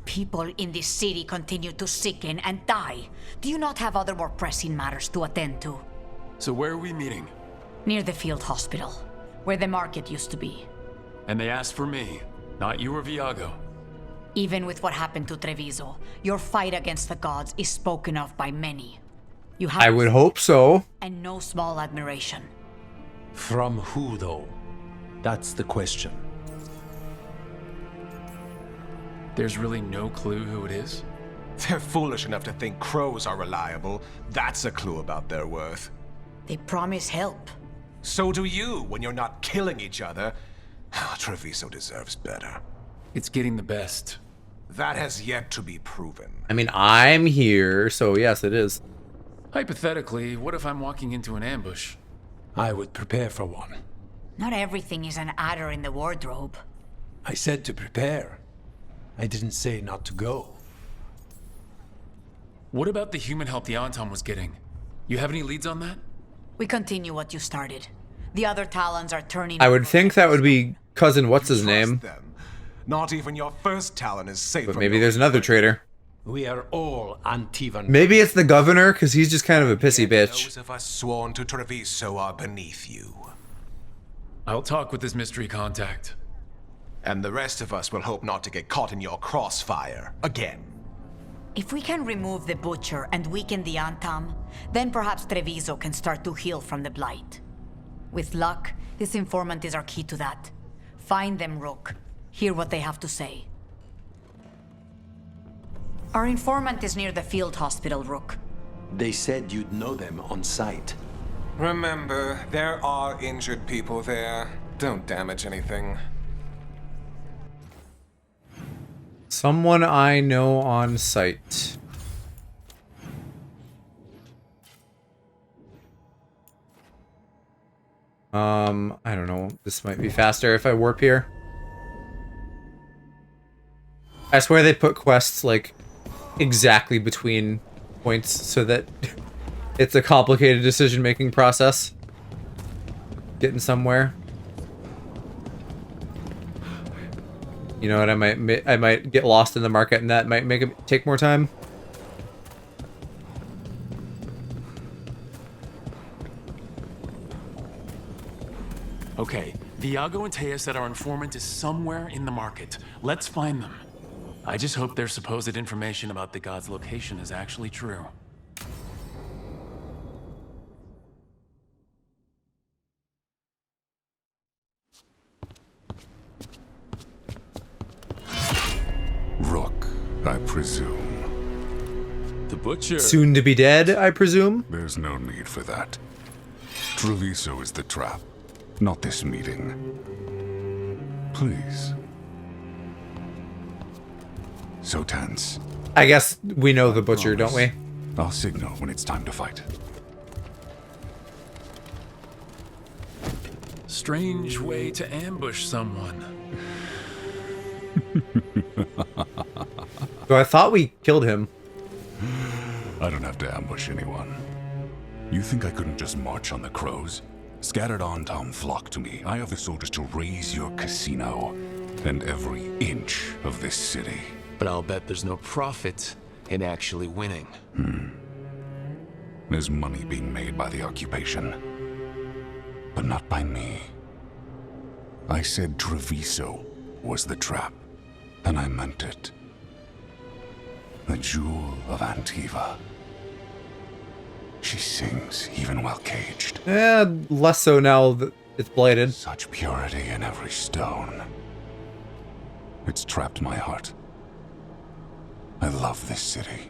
People in this city continue to sicken and die. Do you not have other more pressing matters to attend to? So where are we meeting? Near the field hospital, where the market used to be. And they asked for me, not you or Viago. Even with what happened to Treviso, your fight against the gods is spoken of by many. You have I would hope so. And no small admiration. From who, though? That's the question. There's really no clue who it is? They're foolish enough to think crows are reliable. That's a clue about their worth. They promise help. So do you when you're not killing each other. Treviso deserves better. It's getting the best. That has yet to be proven. I mean, I'm here, so yes, it is. Hypothetically, what if I'm walking into an ambush? I would prepare for one. Not everything is an adder in the wardrobe. I said to prepare. I didn't say not to go. What about the human help the Anton was getting? You have any leads on that? We continue what you started. The other Talons are turning... I would think that would be cousin what's-his-name. Not even your first Talon is safe. But maybe there's another traitor. We are all Antivan. Maybe it's the governor, because he's just kind of a pissy bitch. Those of us sworn to Treviso are beneath you. I'll talk with this mystery contact. And the rest of us will hope not to get caught in your crossfire again. If we can remove the Butcher and weaken the Antam, then perhaps Treviso can start to heal from the Blight. With luck, this informant is our key to that. Find them, Rook. Hear what they have to say. Our informant is near the field hospital, Rook. They said you'd know them on sight. Remember, there are injured people there. Don't damage anything. Someone I know on site. I don't know. This might be faster if I warp here. I swear they put quests, like, exactly between points so that it's a complicated decision-making process. Getting somewhere. You know what? I might get lost in the market, and that might make it take more time. Okay, Viago and Taya said our informant is somewhere in the market. Let's find them. I just hope their supposed information about the god's location is actually true. Rook, I presume. The Butcher. Soon to be dead, I presume? There's no need for that. Treviso is the trap, not this meeting. Please. So tense. I guess we know the Butcher, don't we? I'll signal when it's time to fight. Strange way to ambush someone. So I thought we killed him. I don't have to ambush anyone. You think I couldn't just march on the crows? Scattered Antam flock to me. I have the soldiers to raise your casino and every inch of this city. But I'll bet there's no profit in actually winning. There's money being made by the occupation, but not by me. I said Treviso was the trap, and I meant it. The jewel of Antiva. She sings even while caged. Less so now that it's blighted. Such purity in every stone. It's trapped my heart. I love this city.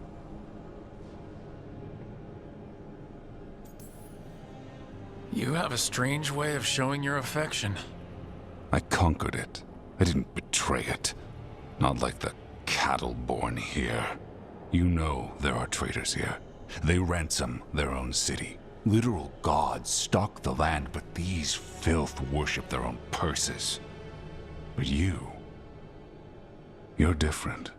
You have a strange way of showing your affection. I conquered it. I didn't betray it. Not like the cattle born here. You know there are traitors here. They ransom their own city. Literal gods stalk the land, but these filth worship their own purses. But you're different.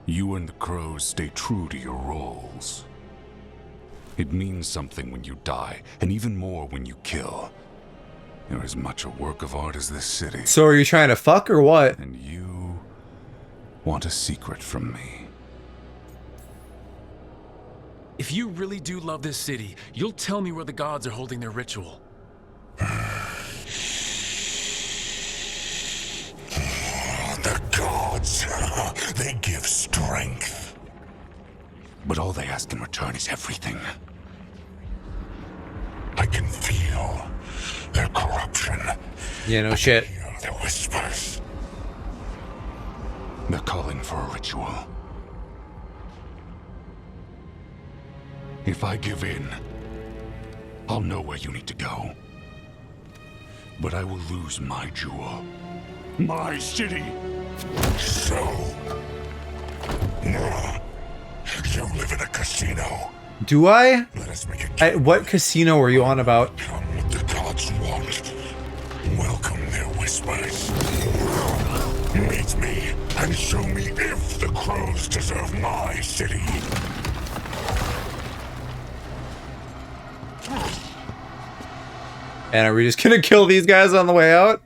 You and the crows stay true to your roles. It means something when you die, and even more when you kill. You're as much a work of art as this city. So are you trying to fuck or what? And you want a secret from me. If you really do love this city, you'll tell me where the gods are holding their ritual. The gods, they give strength. But all they ask in return is everything. I can feel their corruption. Yeah, no shit. Hear their whispers. They're calling for a ritual. If I give in, I'll know where you need to go. But I will lose my jewel. My city. So, you live in a casino. Do I? Let us make a What casino were you on about? Come what the gods want. Welcome their whispers. Meet me and show me if the crows deserve my city. And are we just gonna kill these guys on the way out?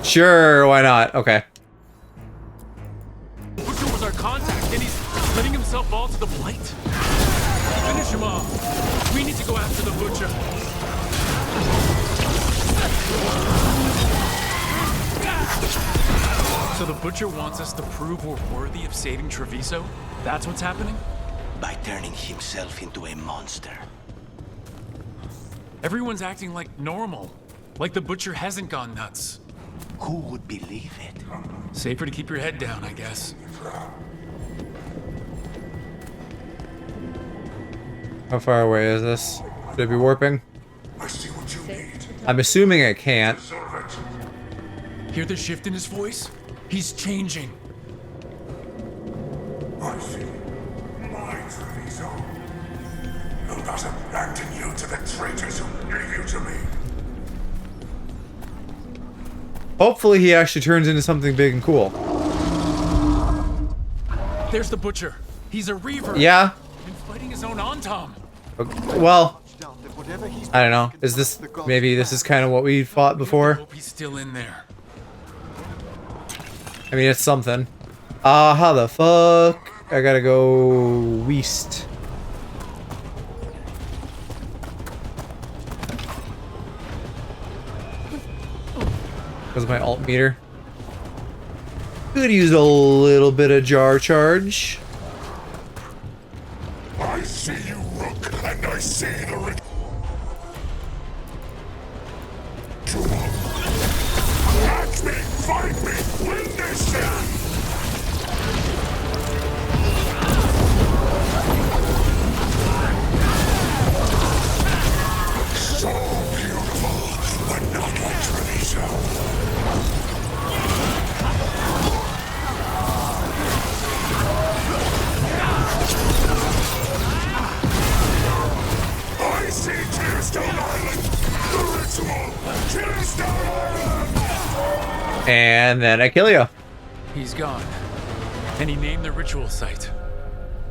Sure, why not? Okay. Butcher was our contact, and he's letting himself fall to the blight. Finish him off. We need to go after the Butcher. So the Butcher wants us to prove we're worthy of saving Treviso? That's what's happening? By turning himself into a monster. Everyone's acting like normal. Like the Butcher hasn't gone nuts. Who would believe it? Safer to keep your head down, I guess. How far away is this? Should I be warping? I see what you need. I'm assuming I can't. Hear the shift in his voice? He's changing. I see. My Treviso. Will not abandon you to the traitors who gave you to me. Hopefully he actually turns into something big and cool. There's the Butcher. He's a reaver. Yeah. Been fighting his own Antom. Okay, well, I don't know. Is this maybe this is kind of what we fought before? Hope he's still in there. I mean, it's something. How the fuck? I gotta go west. Because of my alt meter. Could use a little bit of jar charge. I see you, Rook, and I see the ritual. Catch me, find me, win this thing! So beautiful, but not like Treviso. I see Tearstone Island! The ritual! Tearstone Island! And then I kill you. He's gone. And he named the ritual site.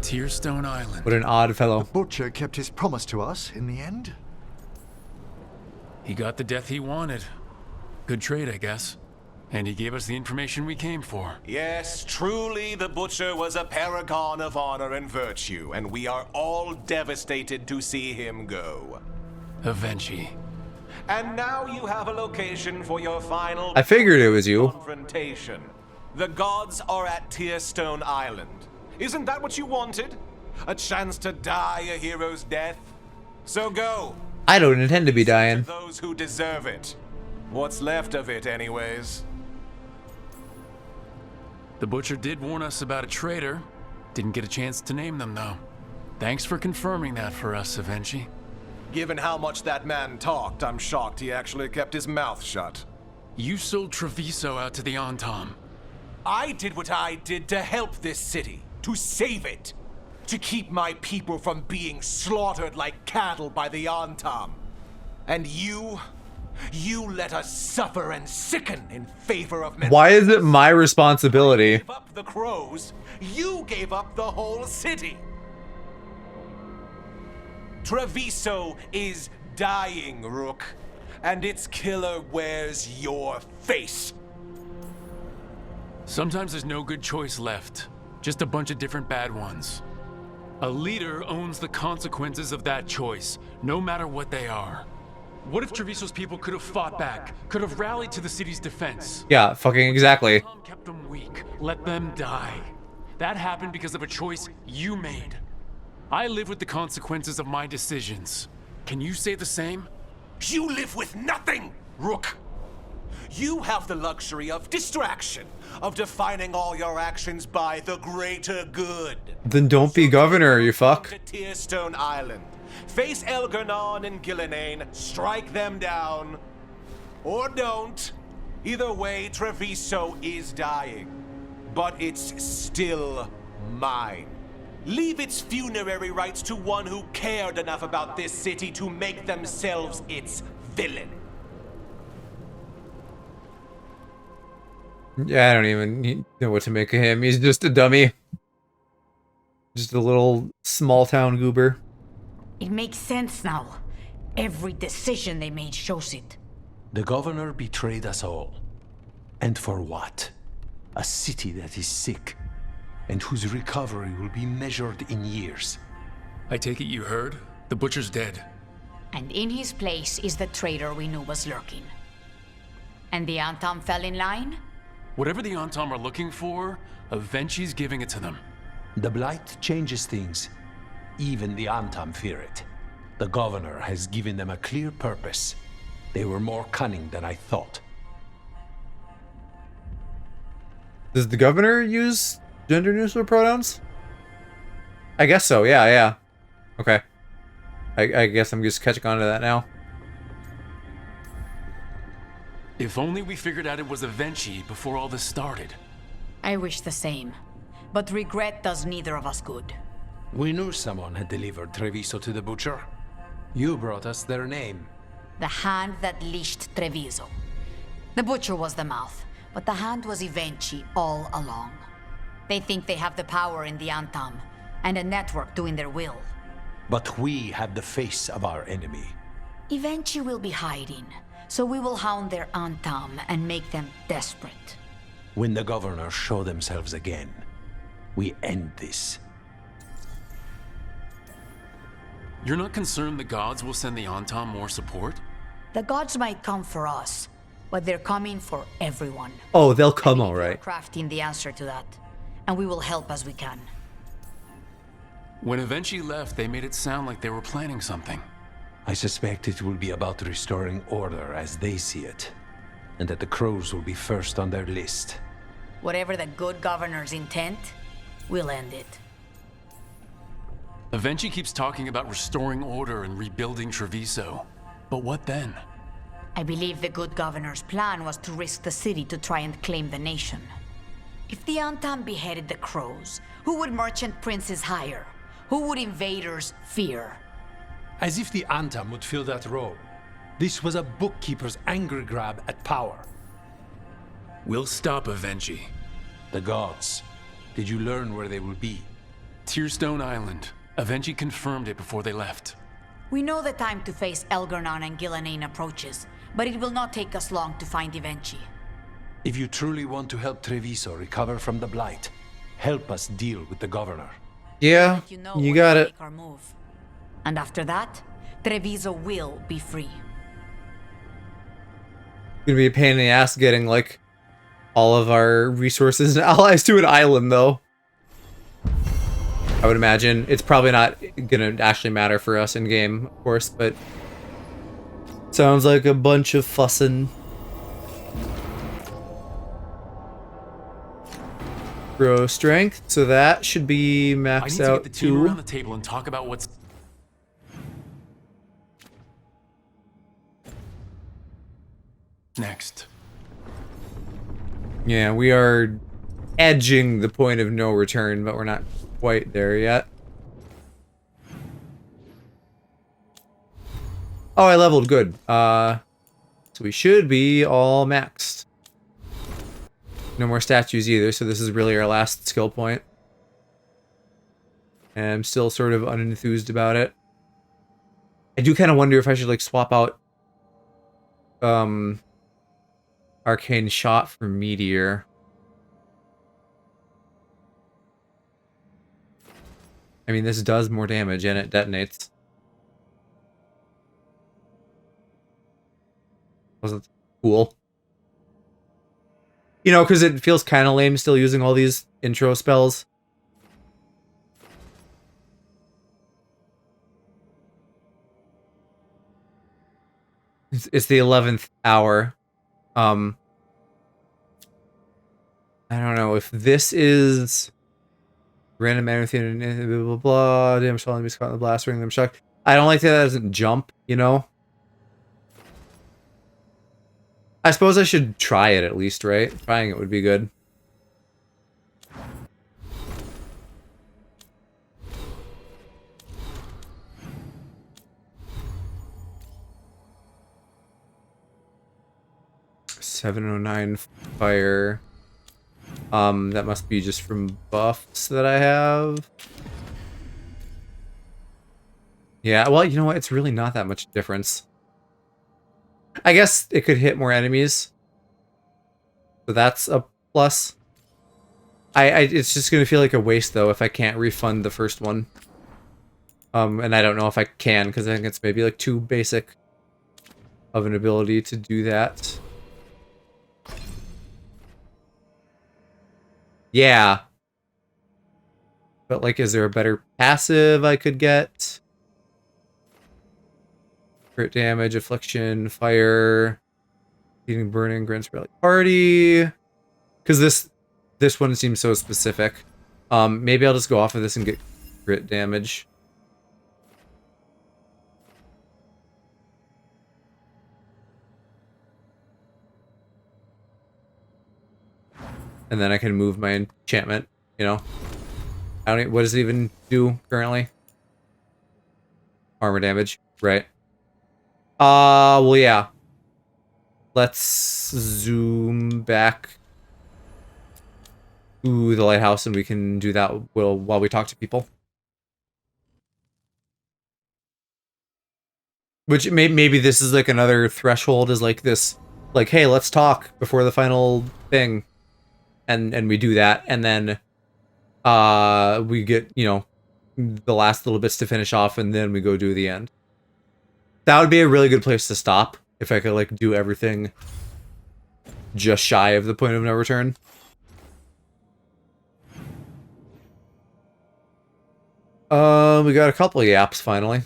Tearstone Island. What an odd fellow. Butcher kept his promise to us in the end. He got the death he wanted. Good trade, I guess. And he gave us the information we came for. Yes, truly the Butcher was a paragon of honor and virtue, and we are all devastated to see him go. Avenchi. And now you have a location for your final I figured it was you. confrontation. The gods are at Tearstone Island. Isn't that what you wanted? A chance to die a hero's death? So go. I don't intend to be dying. Those who deserve it. What's left of it, anyways. The Butcher did warn us about a traitor. Didn't get a chance to name them, though. Thanks for confirming that for us, Avenchi. Given how much that man talked, I'm shocked he actually kept his mouth shut. You sold Treviso out to the Antam. I did what I did to help this city, to save it, to keep my people from being slaughtered like cattle by the Antam. And you let us suffer and sicken in favor of men. Why is it my responsibility? You gave up the crows, you gave up the whole city. Treviso is dying, Rook, and its killer wears your face. Sometimes there's no good choice left, just a bunch of different bad ones. A leader owns the consequences of that choice, no matter what they are. What if Treviso's people could have fought back, could have rallied to the city's defense? Yeah, fucking exactly. Tom kept them weak, let them die. That happened because of a choice you made. I live with the consequences of my decisions. Can you say the same? You live with nothing, Rook. You have the luxury of distraction, of defining all your actions by the greater good. Then don't be governor, you fuck. To Tearstone Island. Face Elgernon and Gillenane, strike them down. Or don't. Either way, Treviso is dying. But it's still mine. Leave its funerary rites to one who cared enough about this city to make themselves its villain. Yeah, I don't even know what to make of him. He's just a dummy. Just a little small town goober. It makes sense now. Every decision they made shows it. The governor betrayed us all. And for what? A city that is sick, and whose recovery will be measured in years. I take it you heard? The butcher's dead. And in his place is the traitor we knew was lurking. And the Antam fell in line? Whatever the Antam are looking for, Avenchi's giving it to them. The Blight changes things. Even the Antam fear it. The governor has given them a clear purpose. They were more cunning than I thought. Does the governor use gender neutral pronouns? I guess so, yeah. Okay. I guess I'm just catching on to that now. If only we figured out it was Avenchi before all this started. I wish the same. But regret does neither of us good. We knew someone had delivered Treviso to the butcher. You brought us their name. The hand that leashed Treviso. The butcher was the mouth, but the hand was Avenchi all along. They think they have the power in the Antam, and a network doing their will. But we have the face of our enemy. Avenchi will be hiding, so we will hound their Antam and make them desperate. When the governors show themselves again, we end this. You're not concerned the gods will send the Antam more support? The gods might come for us, but they're coming for everyone. Oh, they'll come all right. We're crafting the answer to that, and we will help as we can. When Avenchi left, they made it sound like they were planning something. I suspect it will be about restoring order as they see it, and that the crows will be first on their list. Whatever the good governor's intent, we'll end it. Avenchi keeps talking about restoring order and rebuilding Treviso. But what then? I believe the good governor's plan was to risk the city to try and claim the nation. If the Antam beheaded the crows, who would merchant princes hire? Who would invaders fear? As if the Antam would fill that role. This was a bookkeeper's angry grab at power. We'll stop Avenchi. The gods. Did you learn where they will be? Tearstone Island. Avenchi confirmed it before they left. We know the time to face Elgernon and Gillenane approaches, but it will not take us long to find Avenchi. If you truly want to help Treviso recover from the Blight, help us deal with the governor. Yeah, you got it. Our move. And after that, Treviso will be free. Gonna be a pain in the ass getting, like, all of our resources and allies to an island, though. I would imagine. It's probably not gonna actually matter for us in game, of course, but sounds like a bunch of fussing. Grow strength, so that should be I maxed need to out get the team too. around the table and talk about what's next. Yeah, we are edging the point of no return, but we're not quite there yet. Oh, I leveled good. So we should be all maxed. No more statues either, so this is really our last skill point. And I'm still sort of unenthused about it. I do kind of wonder if I should like swap out Arcane Shot for Meteor. I mean, this does more damage and it detonates. Wasn't cool. You know, because it feels kind of lame still using all these intro spells. It's the 11th hour. I don't know if this is random anything, blah blah blah. Damage all enemies caught in the blast ring them shock. I don't like that it doesn't jump, you know? I suppose I should try it at least, right? Trying it would be good. $709 fire. That must be just from buffs that I have. Yeah, well, you know what? It's really not that much difference. I guess it could hit more enemies. So that's a plus. It's just gonna feel like a waste though if I can't refund the first one. And I don't know if I can because I think it's maybe like too basic of an ability to do that. Yeah. But like, is there a better passive I could get? Crit damage, affliction, fire, heating, burning, grants rally party. Because this one seems so specific. Maybe I'll just go off of this and get crit damage. And then I can move my enchantment, you know. I don't. What does it even do currently? Armor damage, right? Well, yeah. Let's zoom back to the lighthouse, and we can do that while we talk to people. Which maybe this is like another threshold, is like this, like, hey, let's talk before the final thing, and we do that, and then we get, you know, the last little bits to finish off, and then we go do the end. That would be a really good place to stop if I could like do everything just shy of the point of no return. We got a couple of yaps finally.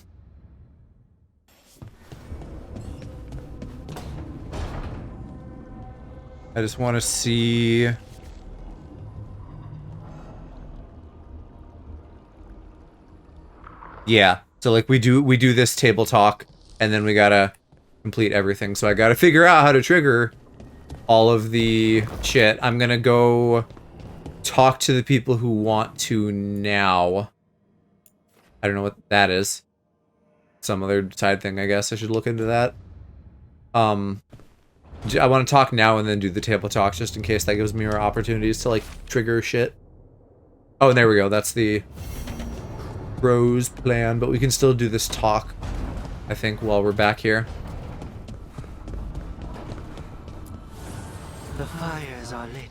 I just want to see. Yeah, so like we do this table talk, and then we gotta complete everything. So I gotta figure out how to trigger all of the shit. I'm gonna go talk to the people who want to now. I don't know what that is. Some other side thing, I guess. I should look into that. I want to talk now and then do the table talks just in case that gives me more opportunities to like trigger shit. Oh, and there we go. That's the Rose plan, but we can still do this talk, I think, while we're back here. The fires are lit.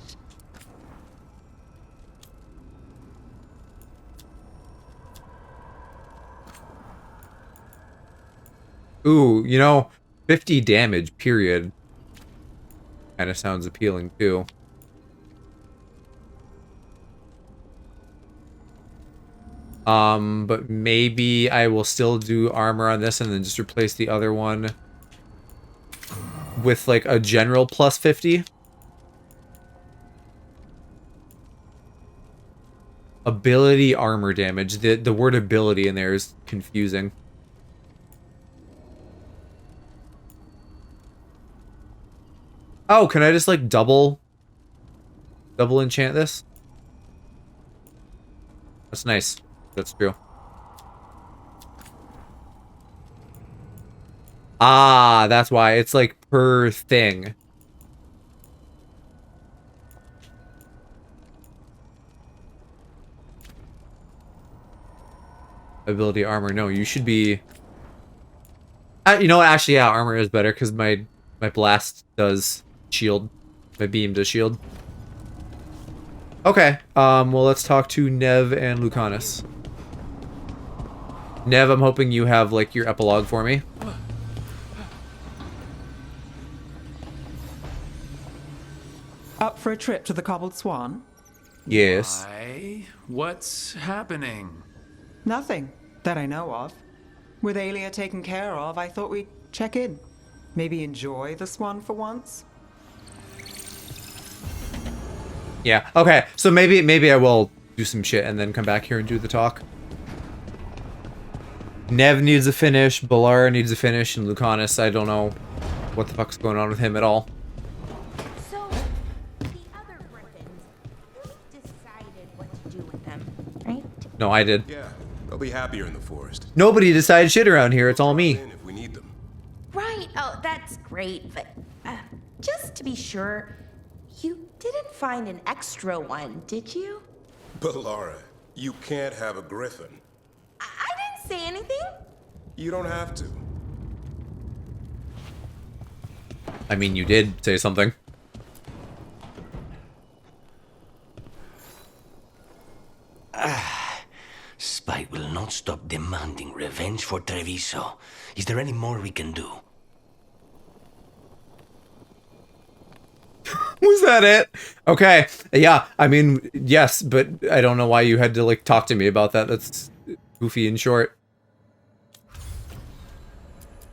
Ooh, you know, 50 damage, period. Kind of sounds appealing, too. But maybe I will still do armor on this and then just replace the other one with, like, a general plus 50. Ability armor damage. The word ability in there is confusing. Oh, can I just like double enchant this? That's nice. That's true. Ah, that's why. It's like per thing. Ability armor. No, you should be... you know what? Actually, yeah, armor is better because my blast does shield. My beam does shield. Okay. Well, let's talk to Nev and Lucanus. Nev, I'm hoping you have, like, your epilogue for me. Up for a trip to the Cobbled Swan? Yes. Why? What's happening? Nothing that I know of. With Aelia taken care of, I thought we'd check in. Maybe enjoy the Swan for once? Yeah. Okay. So maybe I will do some shit and then come back here and do the talk. Nev needs a finish, Balara needs a finish, and Lucanus, I don't know what the fuck's going on with him at all. So, the other griffins, you decided what to do with them, right? No, I did. Yeah, they'll be happier in the forest. Nobody decides shit around here, it's all me. If we need them. Right. Oh, that's great. But just to be sure, you didn't find an extra one, did you? Balara, you can't have a griffin. I didn't say anything. You don't have to. I mean, you did say something. Spite will not stop demanding revenge for Treviso. Is there any more we can do? Was that it? Okay. Yeah, I mean, yes, but I don't know why you had to, like, talk to me about that. That's goofy and short.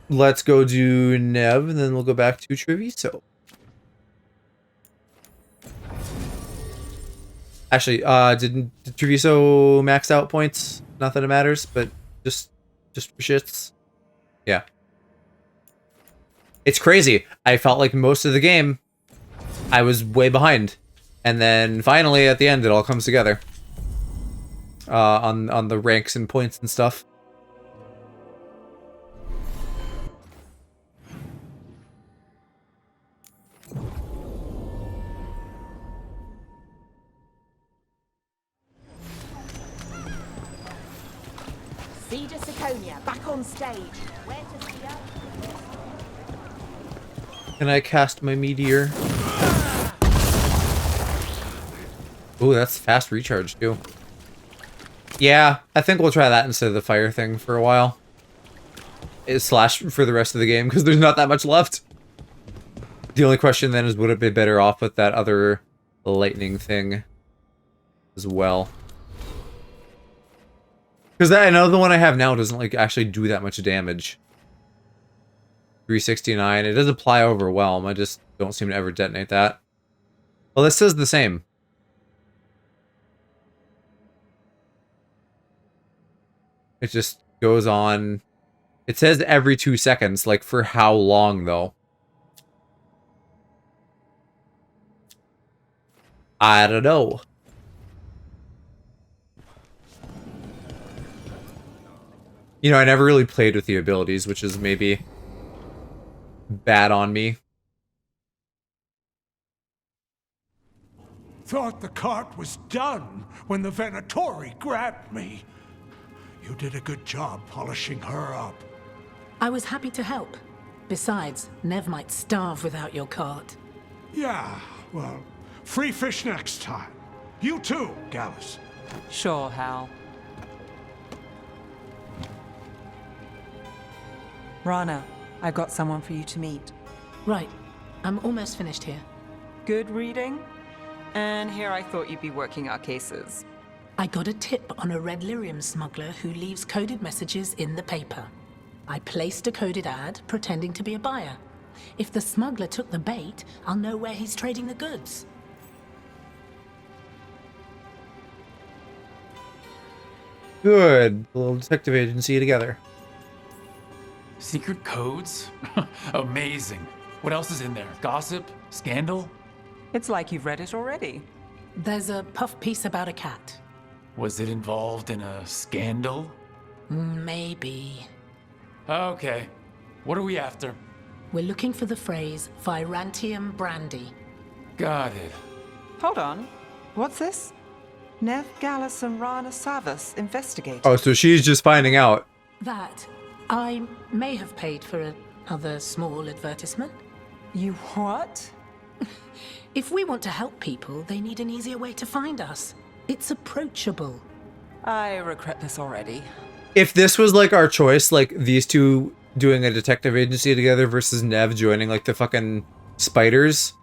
Let's go do Nev, and then we'll go back to Treviso. Actually, did Treviso max out points? Not that it matters, but just for shits. Yeah. It's crazy. I felt like most of the game I was way behind. And then finally at the end it all comes together. On the ranks and points and stuff. Cedar Siconia, back on stage. Where to see her? Can I cast my meteor? Ooh, that's fast recharge too. Yeah, I think we'll try that instead of the fire thing for a while. Slash for the rest of the game, because there's not that much left. The only question then is, would it be better off with that other lightning thing as well? Because I know the one I have now doesn't like actually do that much damage. 369. It does apply overwhelm. I just don't seem to ever detonate that. Well, this says the same. It just goes on. It says every 2 seconds. Like, for how long, though? I don't know. You know, I never really played with the abilities, which is maybe bad on me. Thought the cart was done when the Venatori grabbed me. You did a good job polishing her up. I was happy to help. Besides, Nev might starve without your cart. Yeah, well, free fish next time. You too, Gallus. Sure, Hal. Rana, I've got someone for you to meet. Right. I'm almost finished here. Good reading? And here I thought you'd be working our cases. I got a tip on a red lyrium smuggler who leaves coded messages in the paper. I placed a coded ad, pretending to be a buyer. If the smuggler took the bait, I'll know where he's trading the goods. Good. A little detective agency together. Secret codes? Amazing. What else is in there? Gossip? Scandal? It's like you've read it already. There's a puff piece about a cat. Was it involved in a scandal? Maybe. Okay. What are we after? We're looking for the phrase Virantium brandy. Got it. Hold on. What's this? Nev Gallus and Rana Savas investigating. Oh, so she's just finding out. That I may have paid for another small advertisement. You what? If we want to help people, they need an easier way to find us. It's approachable. I regret this already. If this was like our choice, like these two doing a detective agency together versus Nev joining like the fucking spiders,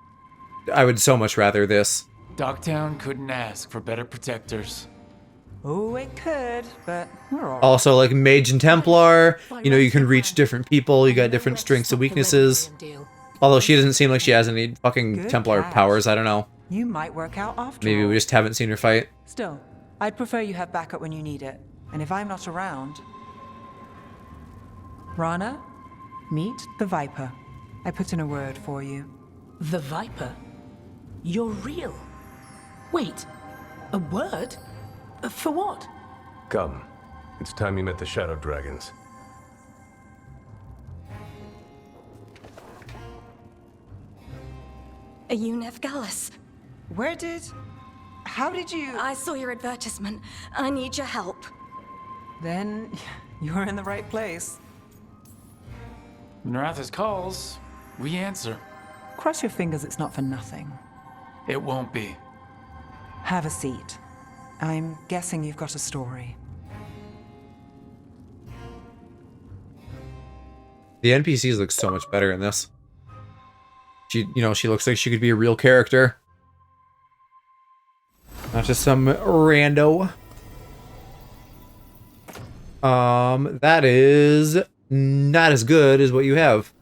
I would so much rather this. Dogtown couldn't ask for better protectors. Oh, it could, but we're all Also, like Mage and Templar, you know, you can reach different people, you got different strengths and weaknesses. Although she doesn't seem like she has any fucking Good Templar catch. powers, I don't know. You might work out after Maybe all. we just haven't seen her fight. Still, I'd prefer you have backup when you need it. And if I'm not around... Rana, meet the Viper. I put in a word for you. The Viper? You're real? Wait, a word? For what? Come. It's time you met the Shadow Dragons. You, Nev Gallus. How did you... I saw your advertisement. I need your help. Then you're in the right place. When Rathas calls, we answer. Cross your fingers it's not for nothing. It won't be. Have a seat. I'm guessing you've got a story. The NPCs look so much better in this. She looks like she could be a real character. Not just some rando. That is not as good as what you have.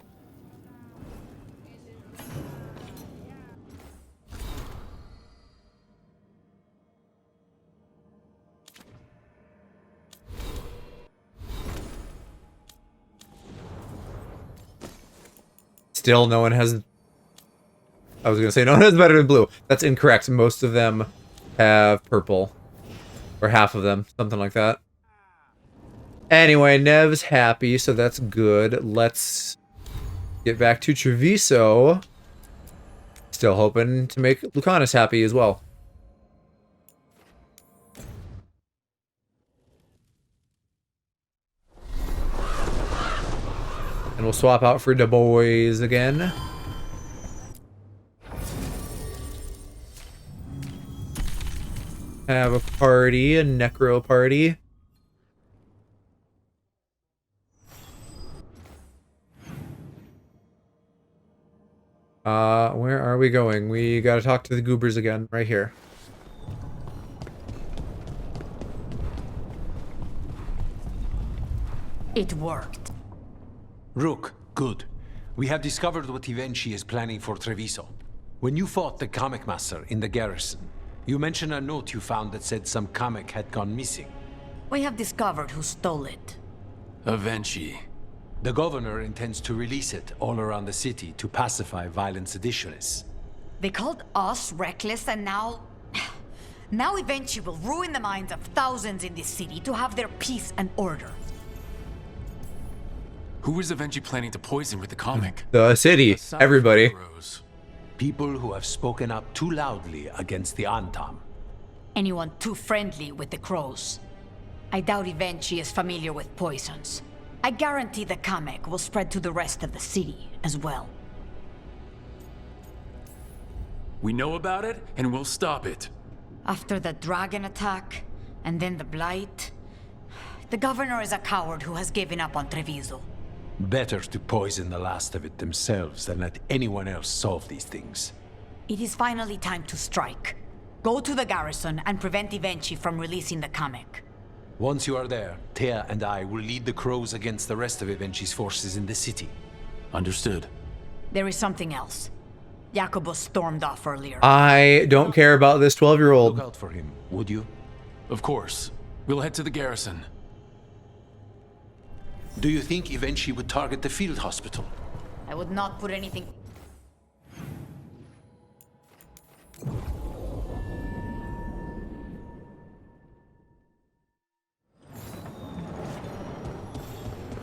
Still, no one has... I was going to say no one has better than blue. That's incorrect. Most of them have purple. Or half of them. Something like that. Anyway, Nev's happy, so that's good. Let's get back to Treviso. Still hoping to make Lucanus happy as well. And we'll swap out for the boys again. Have a party, a necro party. Where are we going? We gotta talk to the goobers again, right here. It worked. Rook, good. We have discovered what Ivenchi is planning for Treviso. When you fought the comic master in the garrison, you mentioned a note you found that said some comic had gone missing. We have discovered who stole it. Avenchi. The governor intends to release it all around the city to pacify violent seditionists. They called us reckless, and now... Now Avenchi will ruin the minds of thousands in this city to have their peace and order. Who is Avenchi planning to poison with the comic? The city. Everybody. People who have spoken up too loudly against the Antam. Anyone too friendly with the crows. I doubt Avenchi is familiar with poisons. I guarantee the comic will spread to the rest of the city as well. We know about it, and we'll stop it. After the dragon attack, and then the blight... The governor is a coward who has given up on Treviso. Better to poison the last of it themselves than let anyone else solve these things. It is finally time to strike. Go to the garrison and prevent Avenchi from releasing the comic. Once you are there, Thea and I will lead the crows against the rest of Avenchi's forces in the city. Understood. There is something else. Jacobus stormed off earlier. I don't care about this 12-year-old. Look out for him, would you? Of course. We'll head to the garrison. Do you think Evenchi would target the field hospital? I would not put anything...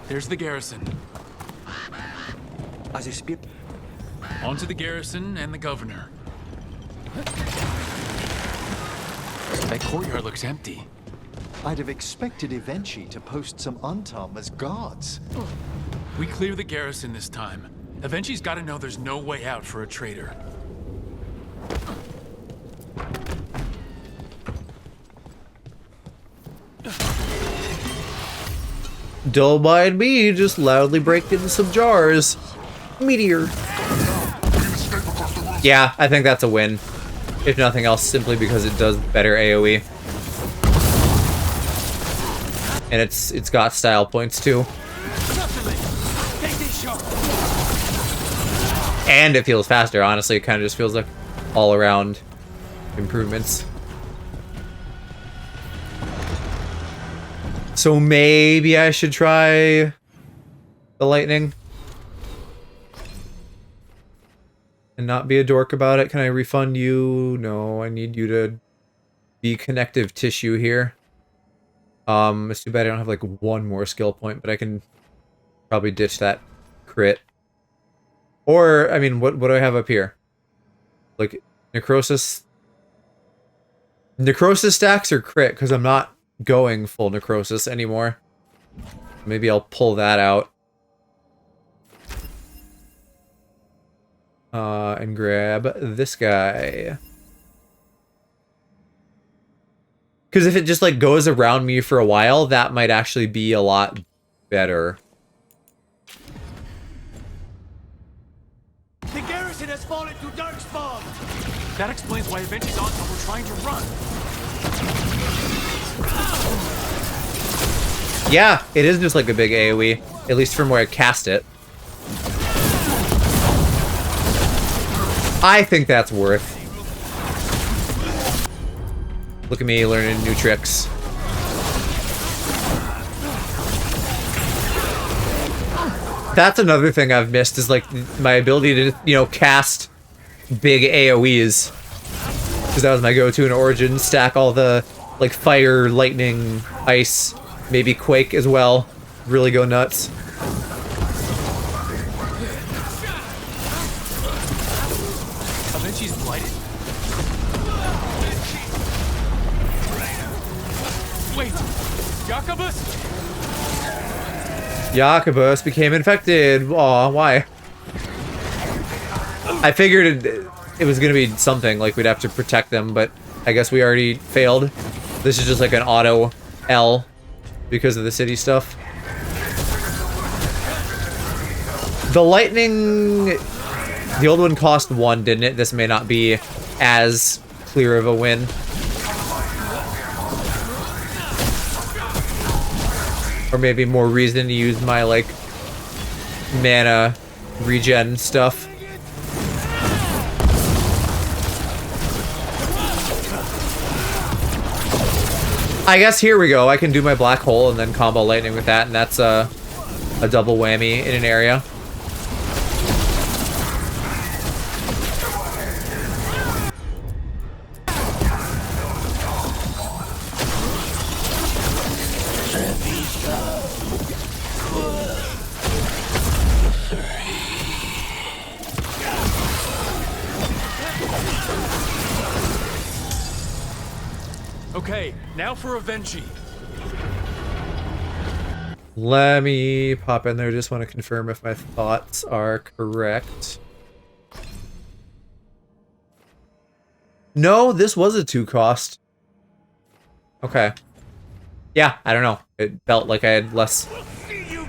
There's the garrison. As I speak. Onto the garrison and the governor. That courtyard looks empty. I'd have expected Evenchi to post some Untom as guards. We clear the garrison this time. Evenchi's got to know there's no way out for a traitor. Don't mind me, just loudly breaking some jars. Meteor. Yeah, I think that's a win. If nothing else, simply because it does better AoE. And it's got style points too. And it feels faster, honestly. It kind of just feels like all around improvements. So maybe I should try the lightning. And not be a dork about it. Can I refund you? No, I need you to be connective tissue here. It's too bad I don't have like one more skill point, but I can probably ditch that crit. Or, I mean, what do I have up here? Like, necrosis? Necrosis stacks or crit? Because I'm not going full necrosis anymore. Maybe I'll pull that out. And grab this guy. Because if it just, like, goes around me for a while, that might actually be a lot better. The garrison has fallen to Darkspawn! That explains why Evenchi's Untom were trying to run. Yeah, it is just like a big AoE. At least from where I cast it. I think that's worth. Look at me learning new tricks. That's another thing I've missed is like my ability to, you know, cast big AoEs. Because that was my go-to in Origin. Stack all the like fire, lightning, ice, maybe quake as well. Really go nuts. Evenchi's blighted. Wait, Jacobus? Jacobus became infected. Aw, why? I figured it was gonna be something, like we'd have to protect them, but I guess we already failed. This is just like an auto L because of the city stuff. The lightning... The old one cost 1, didn't it? This may not be as clear of a win. Or maybe more reason to use my, like, mana regen stuff. I guess here we go. I can do my black hole and then combo lightning with that, and that's a double whammy in an area. Okay, now for Evenchi. Let me pop in there. Just want to confirm if my thoughts are correct. No, this was a 2 cost. Okay. Yeah, I don't know. It felt like I had less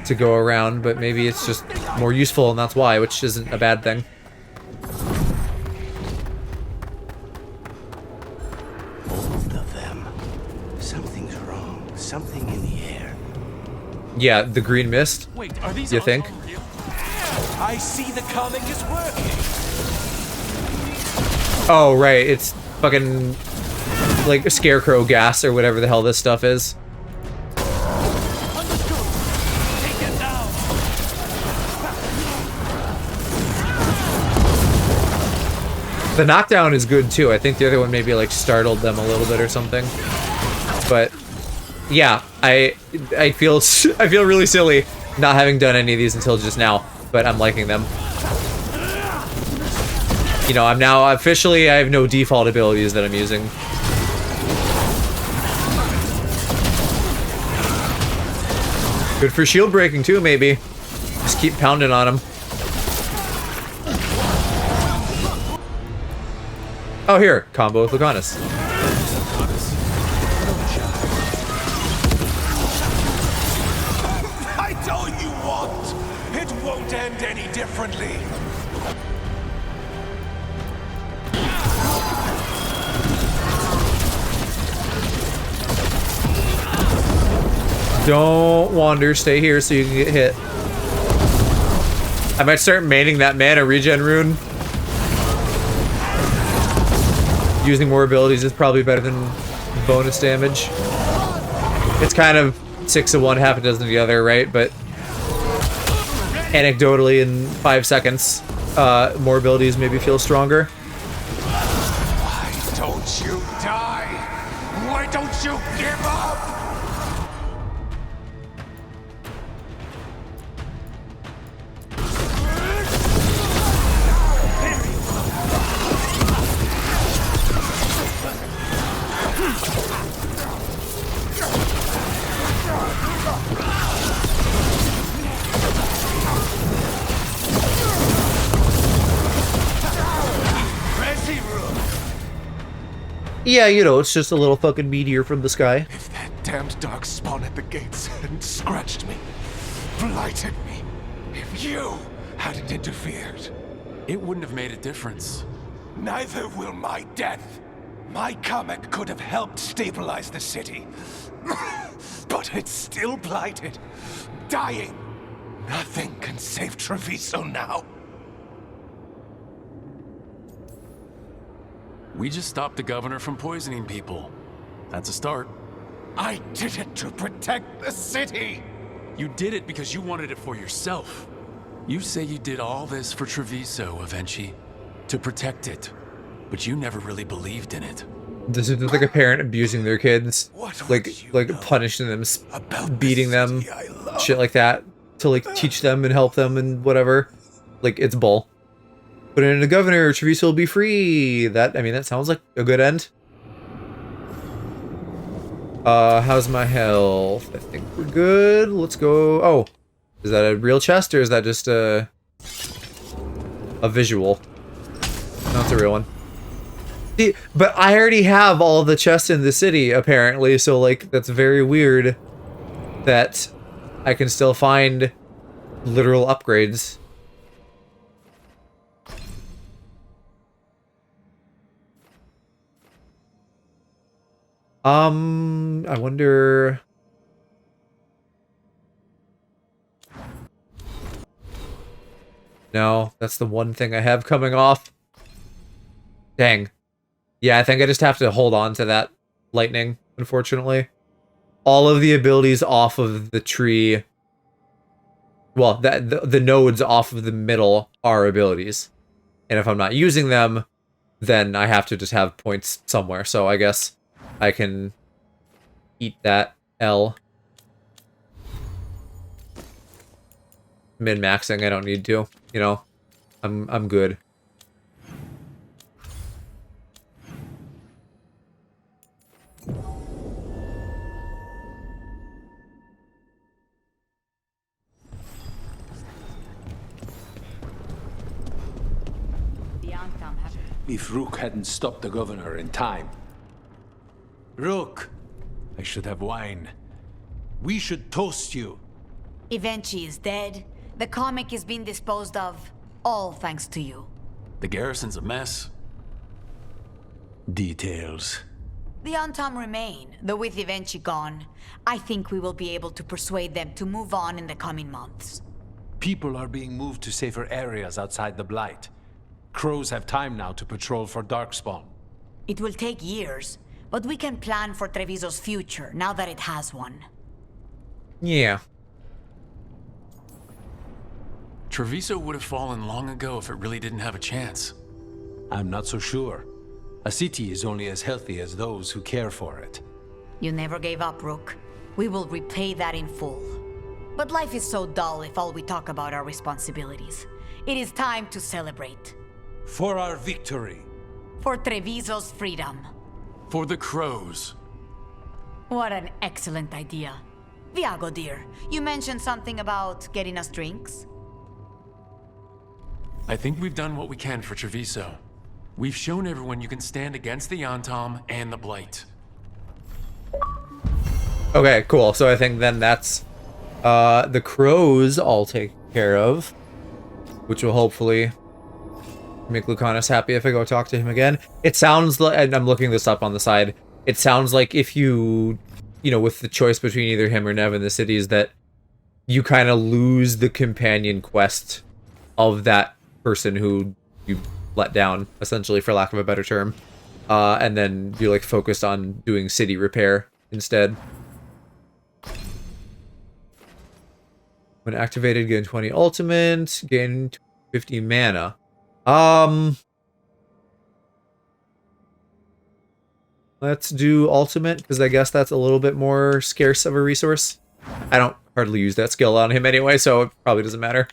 to go around, but maybe it's just more useful and that's why, which isn't a bad thing. Something in the air. Yeah, the green mist. Wait, are these you think? I see the comic is working. Oh, right. It's fucking like scarecrow gas or whatever the hell this stuff is. The knockdown is good too. I think the other one maybe like startled them a little bit or something. But yeah, I feel really silly not having done any of these until just now, but I'm liking them. You know, I'm now officially, I have no default abilities that I'm using. Good for shield breaking too, maybe. Just keep pounding on them. Oh, here, combo with Lucanus. I tell you what, it won't end any differently. Don't wander, stay here so you can get hit. I might start maining that mana regen rune. Using more abilities is probably better than bonus damage. It's kind of 6 of one, half a dozen of the other, right? But anecdotally, in 5 seconds, more abilities maybe feel stronger. Why don't you die? Why don't you give up? Yeah, you know, it's just a little fucking meteor from the sky. If that damned dark spawn at the gates hadn't scratched me, blighted me, if you hadn't interfered, it wouldn't have made a difference. Neither will my death. My comet could have helped stabilize the city. But it's still blighted, dying. Nothing can save Treviso now. We just stopped the governor from poisoning people. That's a start. I did it to protect the city! You did it because you wanted it for yourself. You say you did all this for Treviso, Avenchi, to protect it. But you never really believed in it. This is just like a parent abusing their kids. Like punishing them, beating them, shit like that. To like teach them and help them and whatever. Like, it's bull. Put it in a governor, Treviso will be free. That, I mean, that sounds like a good end. How's my health? I think we're good. Let's go. Oh, is that a real chest or is that just a visual? No, it's a real one. See, but I already have all the chests in the city, apparently, so, like, that's very weird that I can still find literal upgrades. I wonder... No, that's the one thing I have coming off. Dang. Yeah, I think I just have to hold on to that lightning, unfortunately. All of the abilities off of the tree... Well, the nodes off of the middle are abilities. And if I'm not using them, then I have to just have points somewhere. So I guess I can eat that L. Min-maxing, I don't need to. You know, I'm good. If Rook hadn't stopped the governor in time. Rook, I should have wine. We should toast you. Evenchi is dead. The comic is being disposed of. All thanks to you. The garrison's a mess. Details. The Antam remain, though with Evenchi gone, I think we will be able to persuade them to move on in the coming months. People are being moved to safer areas outside the Blight. Crows have time now to patrol for Darkspawn. It will take years, but we can plan for Treviso's future now that it has one. Yeah. Treviso would have fallen long ago if it really didn't have a chance. I'm not so sure. A city is only as healthy as those who care for it. You never gave up, Rook. We will repay that in full. But life is so dull if all we talk about are responsibilities. It is time to celebrate. For our victory. For Treviso's freedom. For the crows. What an excellent idea. Viago, dear, you mentioned something about getting us drinks? I think we've done what we can for Treviso. We've shown everyone you can stand against the Antom and the Blight. Okay, cool. So I think then that's the crows all take care of, which will hopefully make Lucanus happy if I go talk to him again. It sounds like, and I'm looking this up on the side, it sounds like if you know, with the choice between either him or Nev in the cities, that you kind of lose the companion quest of that person who you let down, essentially, for lack of a better term. And then you're like focused on doing city repair instead. When activated, gain 20 ultimate, gain 50 mana. Let's do ultimate, because I guess that's a little bit more scarce of a resource. I don't hardly use that skill on him anyway, so it probably doesn't matter.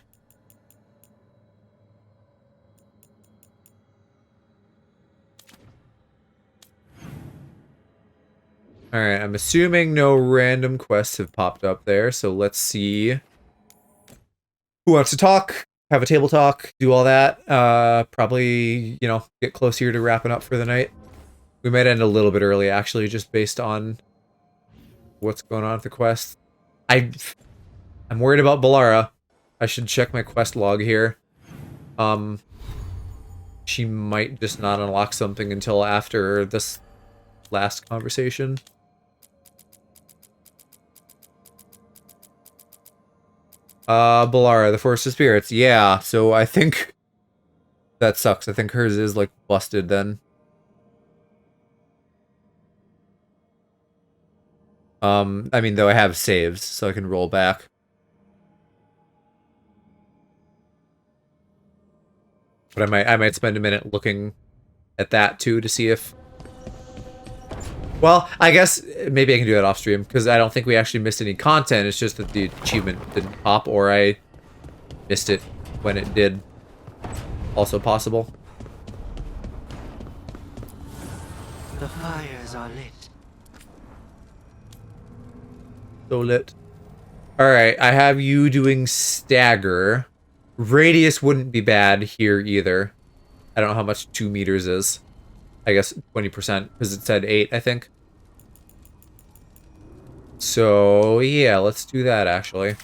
Alright, I'm assuming no random quests have popped up there, so let's see who wants to talk, have a table talk, do all that. Probably, you know, get close here to wrapping up for the night. We might end a little bit early, actually, just based on what's going on with the quest. I'm worried about Balara. I should check my quest log here. She might just not unlock something until after this last conversation. Balara, the Forest of Spirits. Yeah, so I think that sucks. I think hers is, like, busted then. I mean, though I have saves, so I can roll back. But I might spend a minute looking at that too to see if... Well, I guess maybe I can do that off stream, because I don't think we actually missed any content. It's just that the achievement didn't pop, or I missed it when it did. Also possible. The fires are lit. So lit. Alright, I have you doing stagger. Radius wouldn't be bad here either. I don't know how much 2 meters is. I guess 20%, because it said 8, I think. So, yeah, let's do that, actually.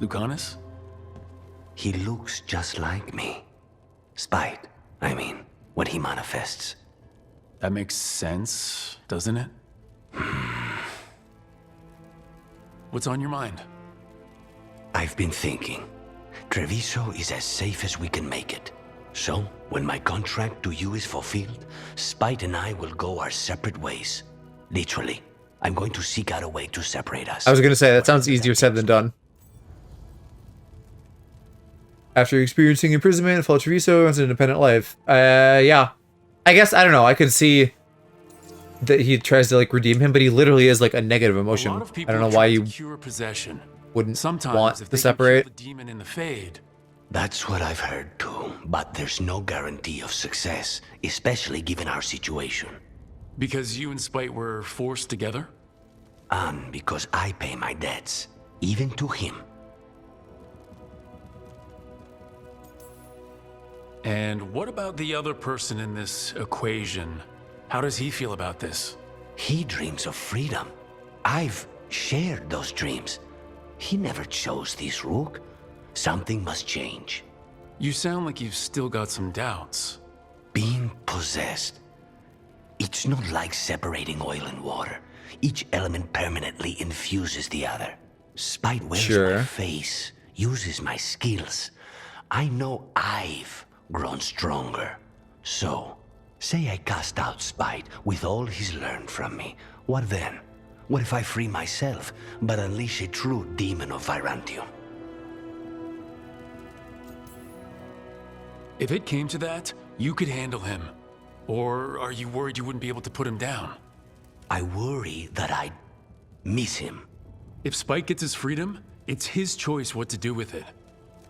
Lucanus? He looks just like me. Spite, I mean, when he manifests. That makes sense, doesn't it? What's on your mind? I've been thinking. Treviso is as safe as we can make it. So, when my contract to you is fulfilled, Spite and I will go our separate ways. Literally. I'm going to seek out a way to separate us. I was going to say, that sounds easier said than done. After experiencing imprisonment, Fall Treviso has an independent life. Yeah. I guess, I don't know, I could see that he tries to, like, redeem him, but he literally is, like, a negative emotion. I don't know why you wouldn't want to separate. The demon in the Fade. That's what I've heard too, but there's no guarantee of success, especially given our situation. Because you and Spite were forced together? And because I pay my debts, even to him. And what about the other person in this equation? How does he feel about this? He dreams of freedom. I've shared those dreams. He never chose this, Rook. Something must change. You sound like you've still got some doubts. Being possessed. It's not like separating oil and water. Each element permanently infuses the other. Spite wears my face, uses my skills. I know I've grown stronger. So, Say I cast out Spite with all he's learned from me. What then? What if I free myself, but unleash a true demon of Virantium? If it came to that, you could handle him. Or are you worried you wouldn't be able to put him down? I worry that I'd miss him. If Spike gets his freedom, it's his choice what to do with it.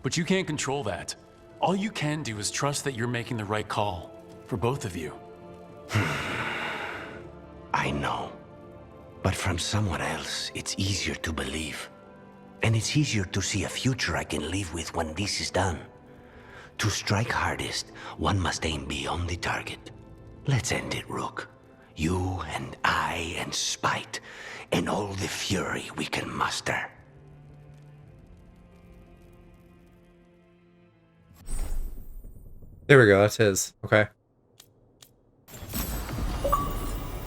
But you can't control that. All you can do is trust that you're making the right call. For both of you. I know. But from someone else, it's easier to believe. And it's easier to see a future I can live with when this is done. To strike hardest, one must aim beyond the target. Let's end it, Rook. You and I and Spite, and all the fury we can muster. There we go, that's his. Okay.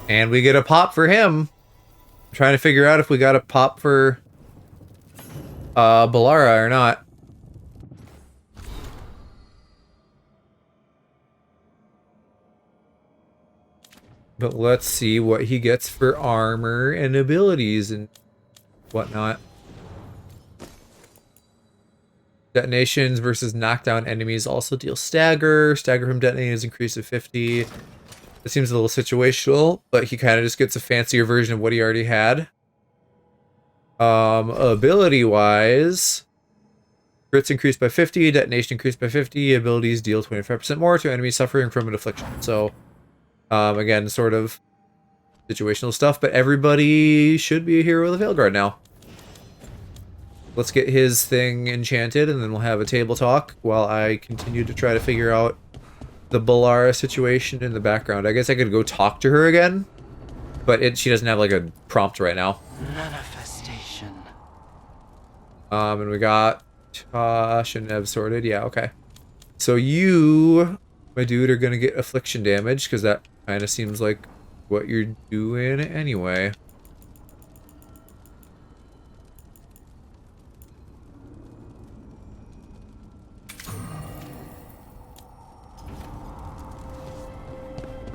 And we get a pop for him. I'm trying to figure out if we got a pop for Balara or not. But let's see what he gets for armor and abilities and whatnot. Detonations versus knockdown enemies also deal stagger. Stagger from detonating is increased to 50. It seems a little situational, but he kind of just gets a fancier version of what he already had. Ability-wise, crits increased by 50, detonation increased by 50, abilities deal 25% more to enemies suffering from an affliction. So, again, sort of situational stuff, but everybody should be a hero with a Veilguard now. Let's get his thing enchanted, and then we'll have a table talk while I continue to try to figure out the Balara situation in the background. I guess I could go talk to her again, but she doesn't have like a prompt right now. Manifestation. And we got Tosh and Ev sorted. Yeah, okay. So you, my dude, are gonna get affliction damage because that kind of seems like what you're doing anyway.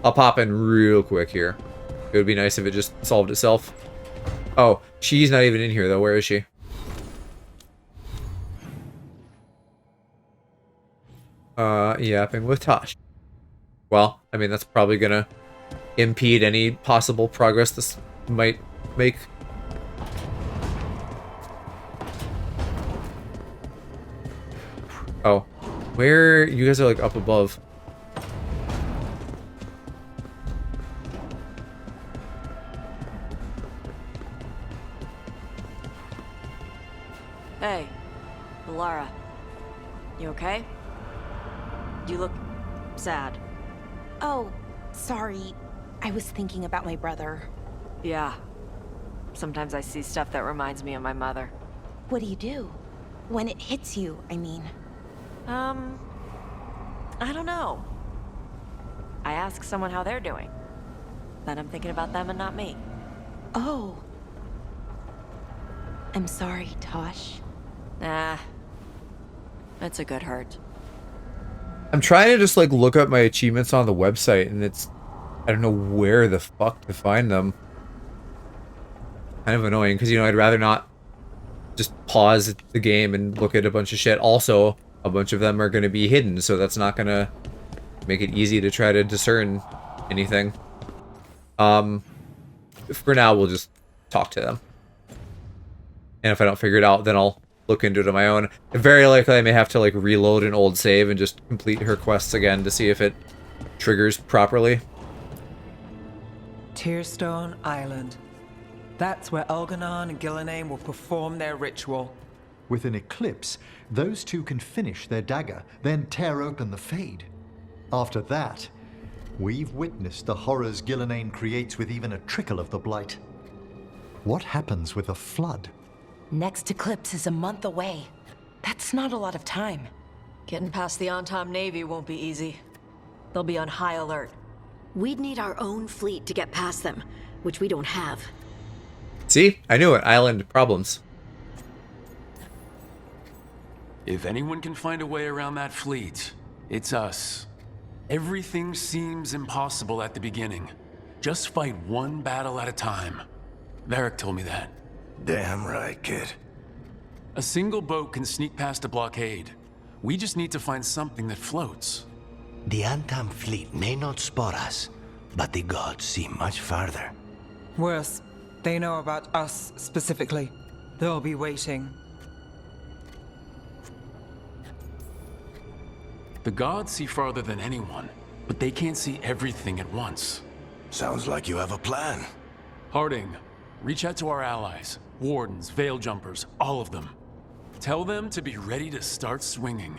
I'll pop in real quick here. It would be nice if it just solved itself. Oh, she's not even in here though. Where is she? Yapping with Tosh. Well, I mean, that's probably gonna impede any possible progress this might make. Oh, where you guys are like up above. Hey, Lara. You okay? You look sad. Oh, sorry. I was thinking about my brother. Yeah. Sometimes I see stuff that reminds me of my mother. What do you do? When it hits you, I mean. I don't know. I ask someone how they're doing. Then I'm thinking about them and not me. Oh. I'm sorry, Tosh. Nah. It's a good hurt. I'm trying to just like look up my achievements on the website and it's, I don't know where the fuck to find them. Kind of annoying because, you know, I'd rather not just pause the game and look at a bunch of shit. Also, a bunch of them are going to be hidden, so that's not going to make it easy to try to discern anything. For now, we'll just talk to them. And if I don't figure it out, then I'll look into it on my own. Very likely I may have to like reload an old save and just complete her quests again to see if it triggers properly. Tearstone Island. That's where Elganon and Gillenane will perform their ritual. With an eclipse, those two can finish their dagger, then tear open the Fade. After that, we've witnessed the horrors Gillenane creates with even a trickle of the Blight. What happens with a flood? Next eclipse is a month away. That's not a lot of time. Getting past the Antom Navy won't be easy. They'll be on high alert. We'd need our own fleet to get past them, which we don't have. See? I knew it. Island problems. If anyone can find a way around that fleet, it's us. Everything seems impossible at the beginning. Just fight one battle at a time. Varric told me that. Damn right, kid. A single boat can sneak past a blockade. We just need to find something that floats. The Antam fleet may not spot us, but the gods see much farther. Worse, they know about us specifically. They'll be waiting. The gods see farther than anyone, but they can't see everything at once. Sounds like you have a plan. Harding, reach out to our allies. Wardens, Veil Jumpers, all of them. Tell them to be ready to start swinging.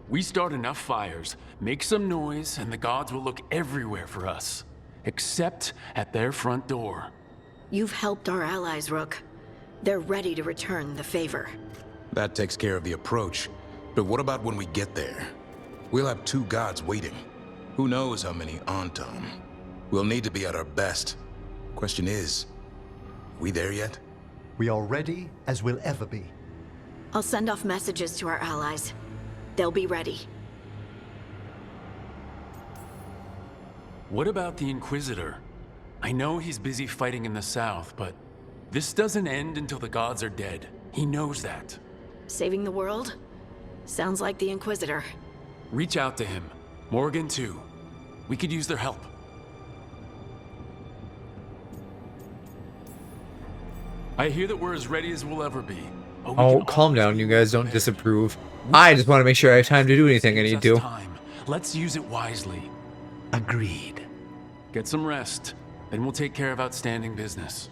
We start enough fires, make some noise, and the gods will look everywhere for us. Except at their front door. You've helped our allies, Rook. They're ready to return the favor. That takes care of the approach. But what about when we get there? We'll have 2 gods waiting. Who knows how many Antam? We'll need to be at our best. Question is, we there yet? We are ready as we'll ever be. I'll send off messages to our allies. They'll be ready. What about the Inquisitor? I know he's busy fighting in the south, but this doesn't end until the gods are dead. He knows that. Saving the world? Sounds like the Inquisitor. Reach out to him. Morgan, too. We could use their help. I hear that we're as ready as we'll ever be. Oh, calm down. You guys don't disapprove. I just want to make sure I have time to do anything I need to. Let's use it wisely. Agreed. Get some rest, then we'll take care of outstanding business.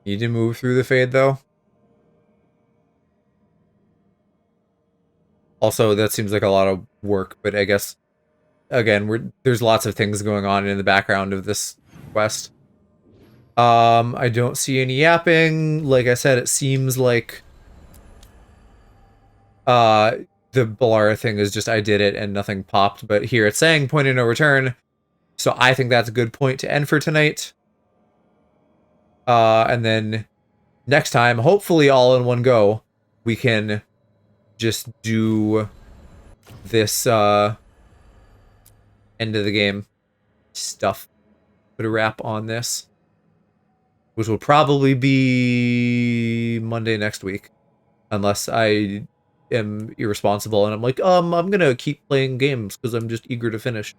Need to move through the Fade, though. Also, that seems like a lot of work, but I guess, again, there's lots of things going on in the background of this quest. I don't see any yapping. Like I said, it seems like the Balara thing is just I did it and nothing popped, but here it's saying point of no return. So I think that's a good point to end for tonight. And then next time, hopefully all in one go, we can just do this end of the game stuff. Put a wrap on this, which will probably be Monday next week, unless I am irresponsible and I'm like, I'm gonna keep playing games because I'm just eager to finish.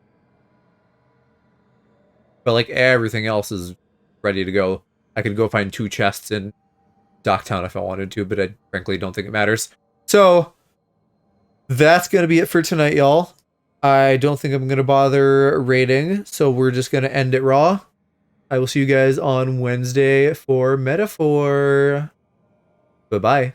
But like everything else is ready to go. I could go find 2 chests in Docktown if I wanted to, but I frankly don't think it matters. So that's going to be it for tonight, y'all. I don't think I'm going to bother raiding, so we're just going to end it raw. I will see you guys on Wednesday for Metaphor. Bye-bye.